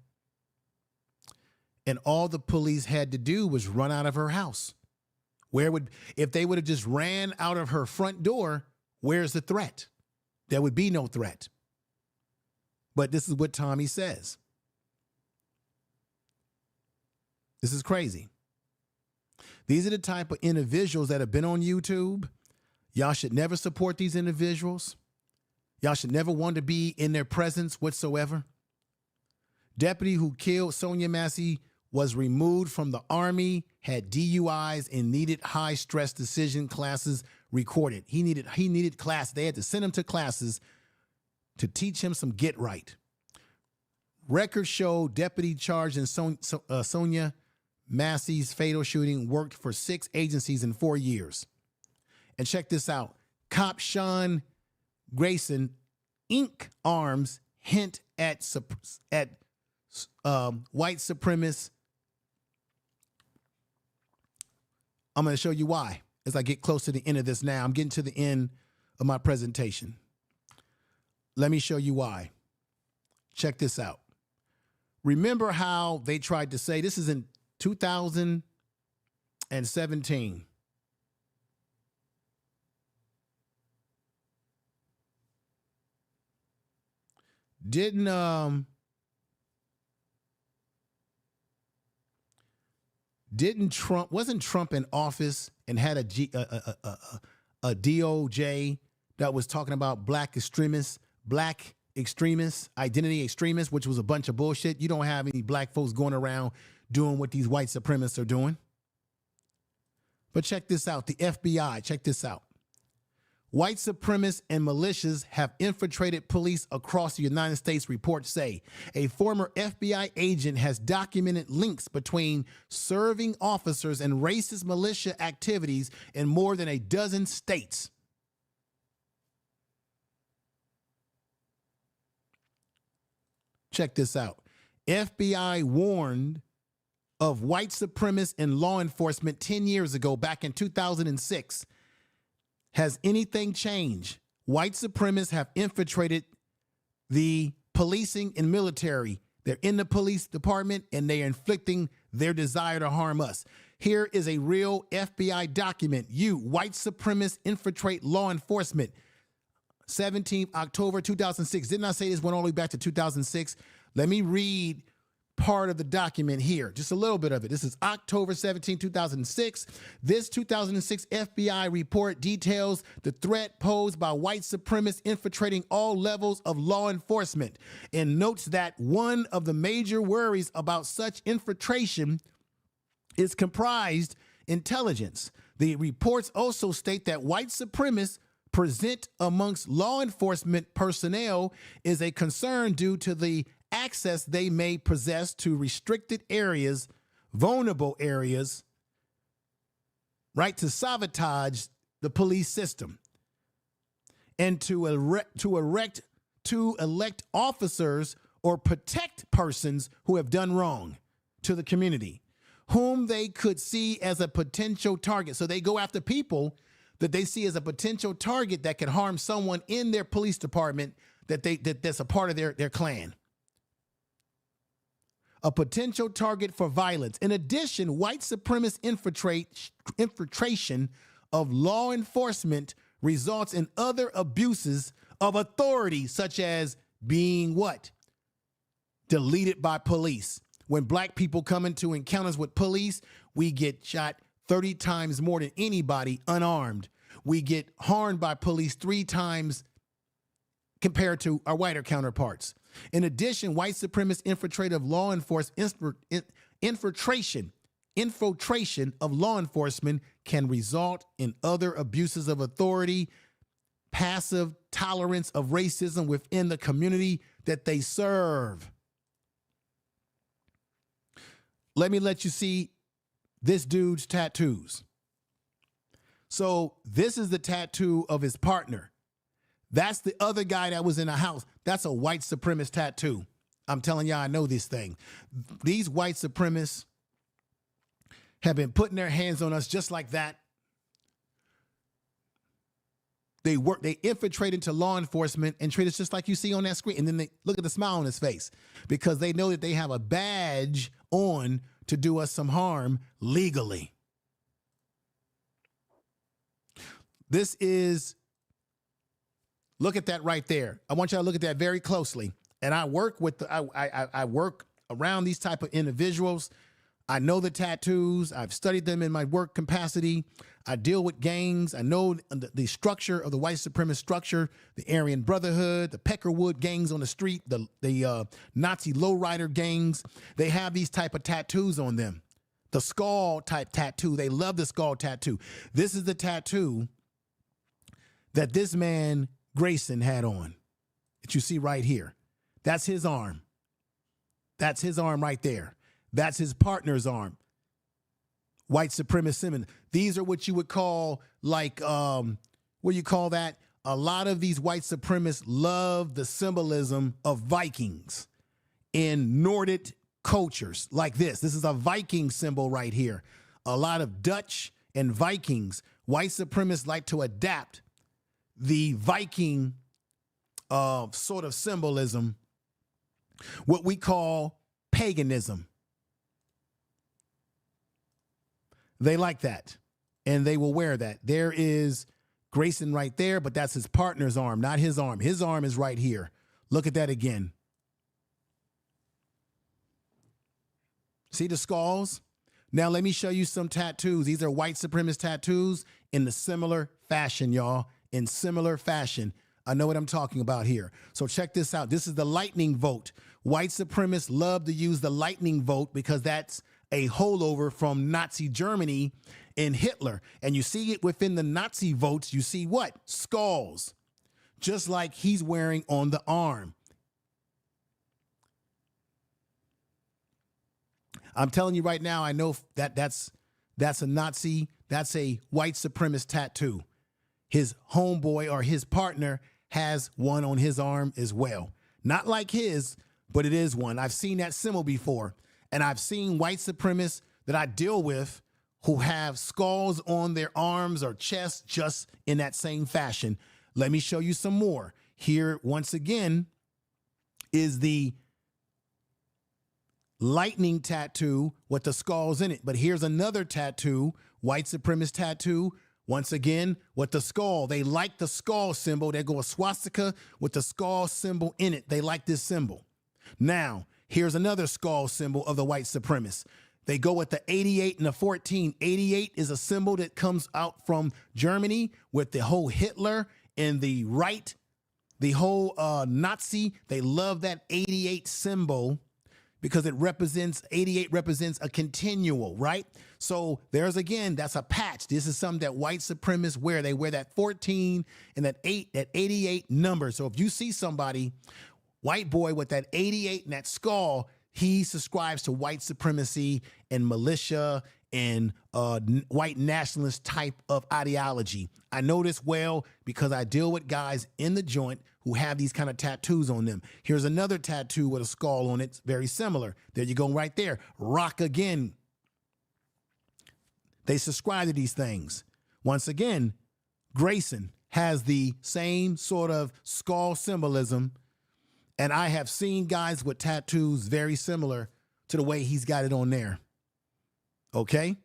And all the police had to do was run out of her house. If they would have just ran out of her front door, where's the threat? There would be no threat. But this is what Tommy says. This is crazy. These are the type of individuals that have been on YouTube. Y'all should never support these individuals. Y'all should never want to be in their presence whatsoever. Deputy who killed Sonya Massey was removed from the Army, had DUIs, and needed high-stress decision classes recorded. He needed class. They had to send him to classes to teach him some get right. Records show deputy charged in Sonya Massey's fatal shooting worked for 6 agencies in 4 years. And check this out. Cop Sean Grayson, Inc. arms hint at white supremacists. I'm going to show you why as I get close to the end of this now. I'm getting to the end of my presentation. Let me show you why. Check this out. Remember how they tried to say, this is in 2017. Wasn't Trump in office and had a DOJ that was talking about black extremists, identity extremists, which was a bunch of bullshit. You don't have any black folks going around doing what these white supremacists are doing. But check this out. The FBI, check this out. White supremacists and militias have infiltrated police across the United States, reports say. A former FBI agent has documented links between serving officers and racist militia activities in more than a dozen states. Check this out. FBI warned of white supremacists in law enforcement 10 years ago, back in 2006. Has anything changed? White supremacists have infiltrated the policing and military. They're in the police department and they are inflicting their desire to harm us. Here is a real FBI document. White supremacists infiltrate law enforcement. 17th October 2006. Didn't I say this went all the way back to 2006? Let me read part of the document here, just a little bit of it. This is October 17, 2006. This 2006 FBI report details the threat posed by white supremacists infiltrating all levels of law enforcement and notes that one of the major worries about such infiltration is comprised intelligence. The reports also state that white supremacists present amongst law enforcement personnel is a concern due to the access they may possess to restricted areas, vulnerable areas, right, to sabotage the police system and to elect officers or protect persons who have done wrong to the community, whom they could see as a potential target. So they go after people that they see as a potential target that could harm someone in their police department that's a part of their clan. A potential target for violence. In addition, white supremacist infiltration of law enforcement results in other abuses of authority, such as being what? Deleted by police. When black people come into encounters with police, we get shot 30 times more than anybody unarmed. We get harmed by police 3 times compared to our whiter counterparts. In addition, white supremacist infiltration of law enforcement infiltration of law enforcement can result in other abuses of authority, passive tolerance of racism within the community that they serve. Let me let you see this dude's tattoos. So this is the tattoo of his partner. That's the other guy that was in the house. That's a white supremacist tattoo. I'm telling y'all, I know this thing. These white supremacists have been putting their hands on us just like that. They infiltrate into law enforcement and treat us just like you see on that screen. And then they look at the smile on his face because they know that they have a badge on to do us some harm legally. This is, look at that right there. I want y'all to look at that very closely. And I work with I work around these type of individuals. I know the tattoos. I've studied them in my work capacity. I deal with gangs. I know the structure of the white supremacist structure, the Aryan Brotherhood, the Peckerwood gangs on the street, the Nazi lowrider gangs. They have these type of tattoos on them. The skull type tattoo. They love the skull tattoo. This is the tattoo that this man, Grayson, had on, that you see right here. That's his arm. That's his arm right there. That's his partner's arm. White supremacist. These are what you would call like, what do you call that? A lot of these white supremacists love the symbolism of Vikings in Nordic cultures like this. This is a Viking symbol right here. A lot of Dutch and Vikings, white supremacists like to adapt the Viking sort of symbolism, what we call paganism. They like that, and they will wear that. There is Grayson right there, but that's his partner's arm, not his arm. His arm is right here. Look at that again. See the skulls? Now let me show you some tattoos. These are white supremacist tattoos in the similar fashion, y'all. In similar fashion. I know what I'm talking about here. So check this out. This is the lightning vote. White supremacists love to use the lightning vote because that's a holdover from Nazi Germany and Hitler. And you see it within the Nazi votes. You see what? Skulls. Just like he's wearing on the arm. I'm telling you right now, I know that that's a Nazi. That's a white supremacist tattoo. His homeboy or his partner has one on his arm as well. Not like his, but it is one. I've seen that symbol before. And I've seen white supremacists that I deal with who have skulls on their arms or chests just in that same fashion. Let me show you some more. Here, once again, is the lightning tattoo with the skulls in it. But here's another tattoo, white supremacist tattoo, once again, with the skull. They like the skull symbol. They go a swastika with the skull symbol in it. They like this symbol. Now, here's another skull symbol of the white supremacists. They go with the 88 and the 14. 88 is a symbol that comes out from Germany with the whole Hitler and the right, the whole Nazi. They love that 88 symbol because it represents, 88 represents a continual, right? So there's, again, that's a patch. This is something that white supremacists wear. They wear that 14 and that 8, that 88 number. So if you see somebody, white boy with that 88 and that skull, he subscribes to white supremacy and militia and white nationalist type of ideology. I know this well because I deal with guys in the joint who have these kind of tattoos on them. Here's another tattoo with a skull on it. It's very similar. There you go right there. Rock again. They subscribe to these things. Once again, Grayson has the same sort of skull symbolism. And I have seen guys with tattoos very similar to the way he's got it on there. Okay?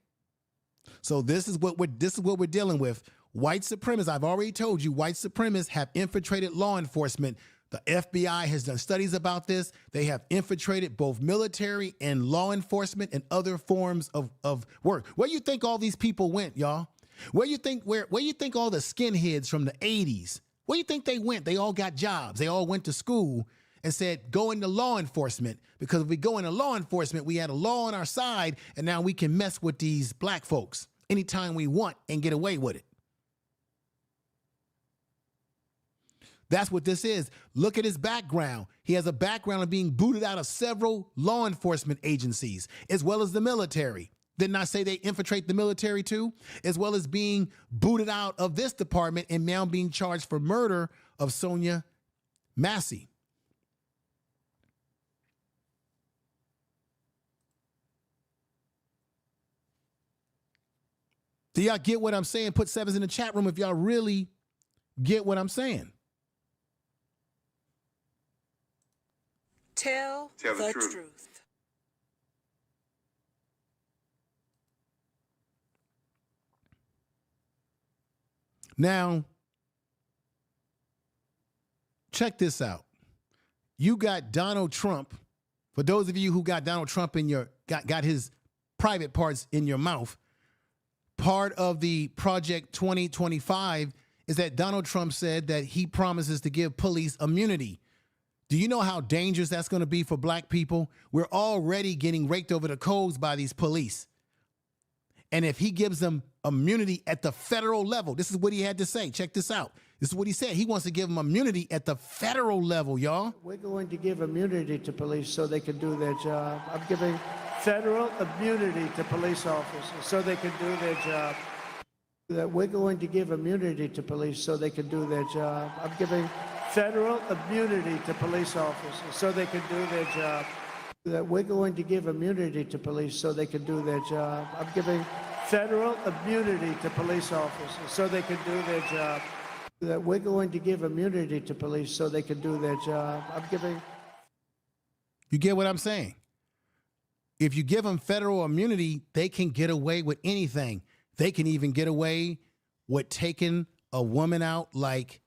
So this is what we're dealing with. White supremacists, I've already told you, white supremacists have infiltrated law enforcement. The FBI has done studies about this. They have infiltrated both military and law enforcement and other forms of work. Where you think all these people went, y'all? Where you think all the skinheads from the 80s, where you think they went? They all got jobs. They all went to school and said, go into law enforcement, because if we go into law enforcement, we had a law on our side, and now we can mess with these black folks anytime we want and get away with it. That's what this is. Look at his background. He has a background of being booted out of several law enforcement agencies, as well as the military. Didn't I say they infiltrate the military too? As well as being booted out of this department and now being charged for murder of Sonya Massey. Do y'all get what I'm saying? Put sevens in the chat room if y'all really get what I'm saying. Tell the truth. Now, check this out. You got Donald Trump. For those of you who got Donald Trump in your got his private parts in your mouth, part of the Project 2025 is that Donald Trump said that he promises to give police immunity. Do you know how dangerous that's going to be for black people? We're already getting raked over the coals by these police. And if he gives them immunity at the federal level, this is what he had to say. Check this out. This is what he said. He wants to give them immunity at the federal level, y'all. We're going to give immunity to police so they can do their job. I'm giving federal immunity to police officers so they can do their job. That we're going to give immunity to police so they can do their job. I'm giving federal immunity to police officers so they can do their job. That we're going to give immunity to police so they can do their job. I'm giving federal immunity to police officers so they can do their job. That we're going to give immunity to police so they can do their job. I'm giving. You get what I'm saying? If you give them federal immunity, they can get away with anything. They can even get away with taking a woman out like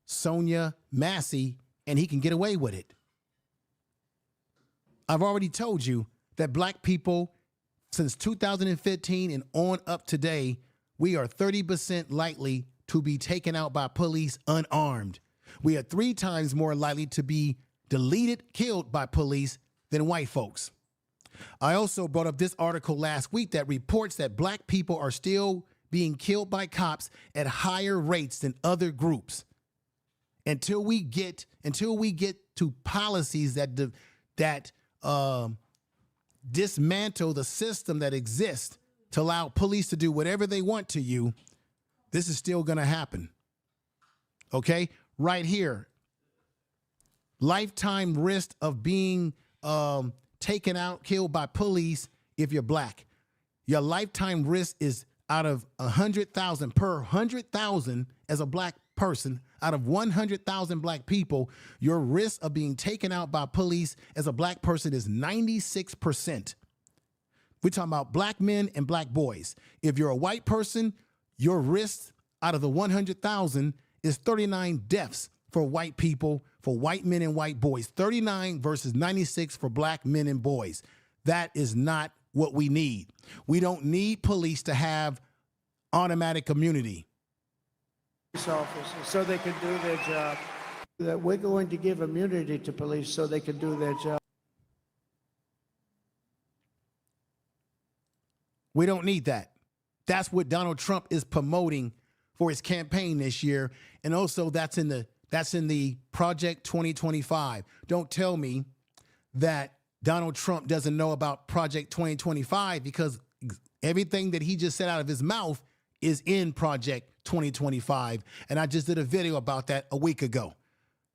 Sonya Massey, and he can get away with it. I've already told you that black people, since 2015 and on up today, we are 30% likely to be taken out by police unarmed. We are 3 times more likely to be deleted, killed by police than white folks. I also brought up this article last week that reports that black people are still being killed by cops at higher rates than other groups. Until we get to policies that dismantle the system that exists to allow police to do whatever they want to you, this is still going to happen. Okay? Right here. Lifetime risk of being taken out, killed by police if you're black. Your lifetime risk is out of 100,000 per 100,000 as a black person. Out of 100,000 black people, your risk of being taken out by police as a black person is 96%. We're talking about black men and black boys. If you're a white person, your risk out of the 100,000 is 39 deaths for white people, for white men and white boys. 39 versus 96 for black men and boys. That is not what we need. We don't need police to have automatic immunity. Officers so they can do their job. That we're going to give immunity to police so they can do their job. We don't need that. That's what Donald Trump is promoting for his campaign this year. And also that's in the Project 2025. Don't tell me that Donald Trump doesn't know about Project 2025 because everything that he just said out of his mouth is in Project 2025. And I just did a video about that a week ago.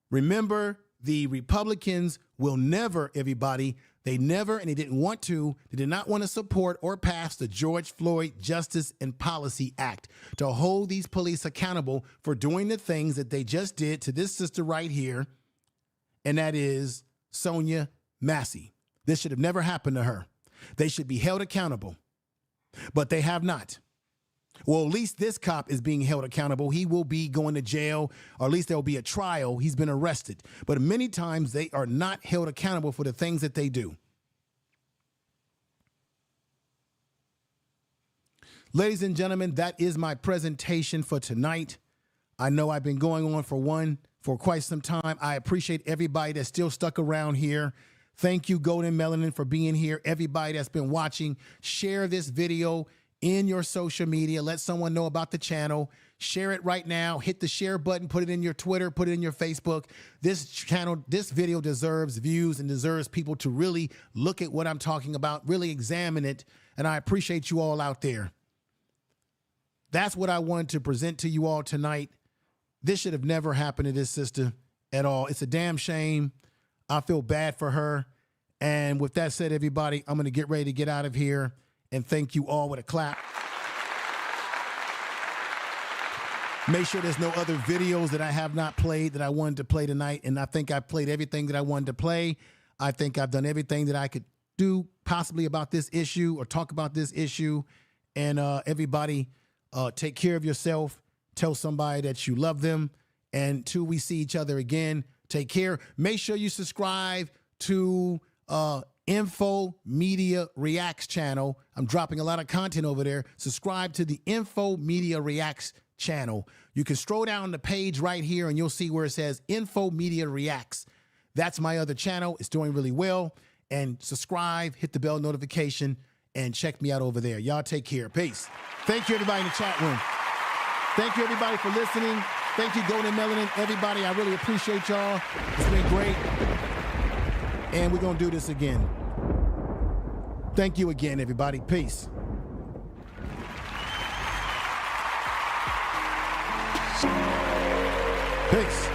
Remember, the Republicans will never, everybody, they never, and they didn't want to, they did not want to support or pass the George Floyd Justice and Policy Act to hold these police accountable for doing the things that they just did to this sister right here, and that is Sonya Massey. This should have never happened to her. They should be held accountable, but they have not. Well, at least this cop is being held accountable. He will be going to jail, or at least there will be a trial. He's been arrested. But many times they are not held accountable for the things that they do. Ladies and gentlemen, that is my presentation for tonight. I know I've been going on for quite some time. I appreciate everybody that's still stuck around here. Thank you, Golden Melanin, for being here. Everybody that's been watching, share this video in your social media. Let someone know about the channel. Share it right now. Hit the share button. Put it in your Twitter. Put it in your Facebook. This channel, this video deserves views and deserves people to really look at what I'm talking about, really examine it. And I appreciate you all out there. That's what I wanted to present to you all tonight. This should have never happened to this sister at all. It's a damn shame. I feel bad for her. And with that said, everybody, I'm going to get ready to get out of here. And thank you all with a clap. Make sure there's no other videos that I have not played that I wanted to play tonight. And I think I played everything that I wanted to play. I think I've done everything that I could do possibly about this issue or talk about this issue. And everybody, take care of yourself. Tell somebody that you love them. And until we see each other again, take care. Make sure you subscribe to Info Media Reacts channel. I'm dropping a lot of content over there. Subscribe to the Info Media Reacts channel. You can scroll down the page right here and you'll see where it says Info Media Reacts. That's my other channel. It's doing really well. And subscribe, hit the bell notification, and check me out over there. Y'all take care. Peace. Thank you, everybody in the chat room. Thank you, everybody, for listening. Thank you, Golden Melanin. Everybody, I really appreciate y'all. It's been great. And we're going to do this again. Thank you again, everybody. Peace. Peace.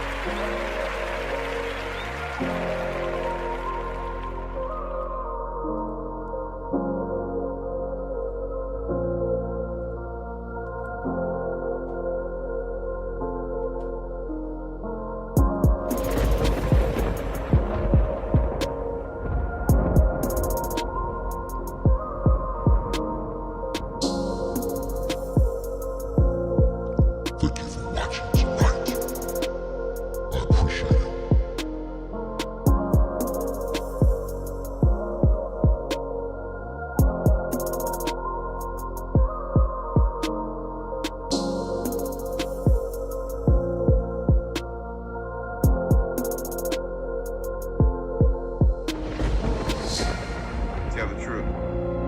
Tell the truth.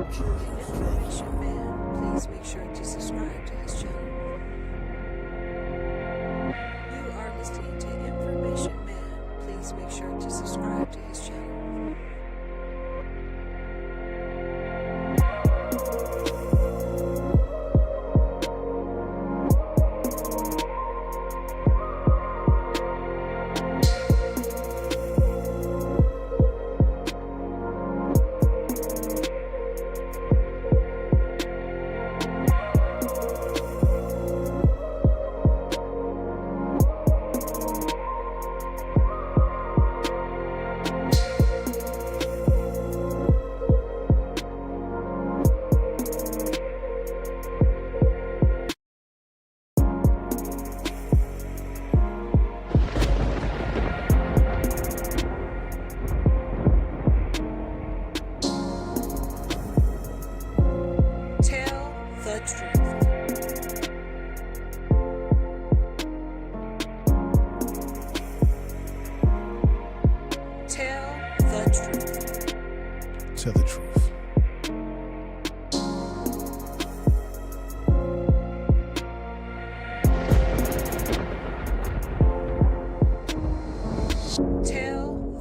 Infiltration Man, please make sure to subscribe to his channel. You are listening to Information Man. Please make sure to subscribe to his channel. Tell the truth. Tell the truth. Tell the truth.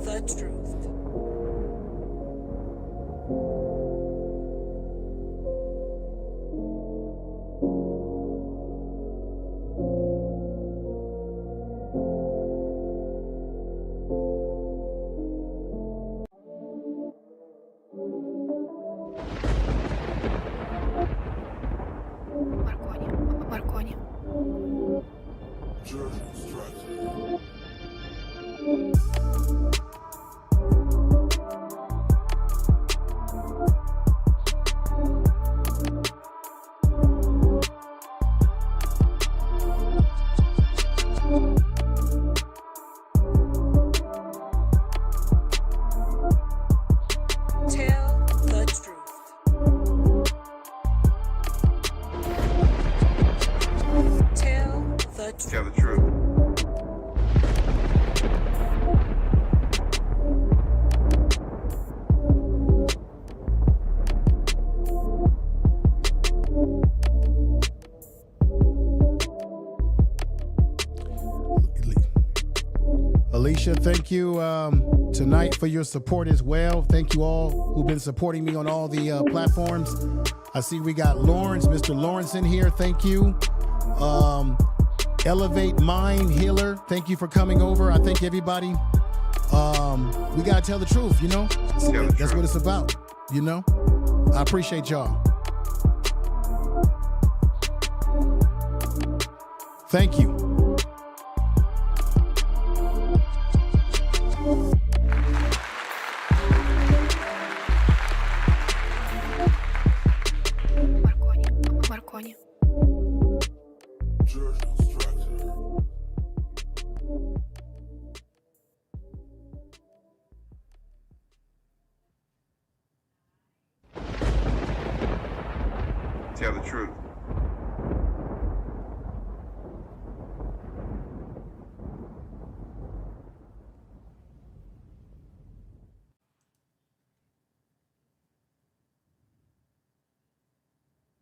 Tell the truth. Маркони. Tell the truth. Tell the truth. Tell the truth. Alicia, thank you tonight for your support as well. Thank you all who've been supporting me on all the platforms. I see we got Lawrence, Mr. Lawrence in here. Thank you. Elevate Mind Healer, thank you for coming over. I thank everybody. We got to tell the truth, you know? That's what it's about, you know? I appreciate y'all. Thank you. Маркони. Tell the truth.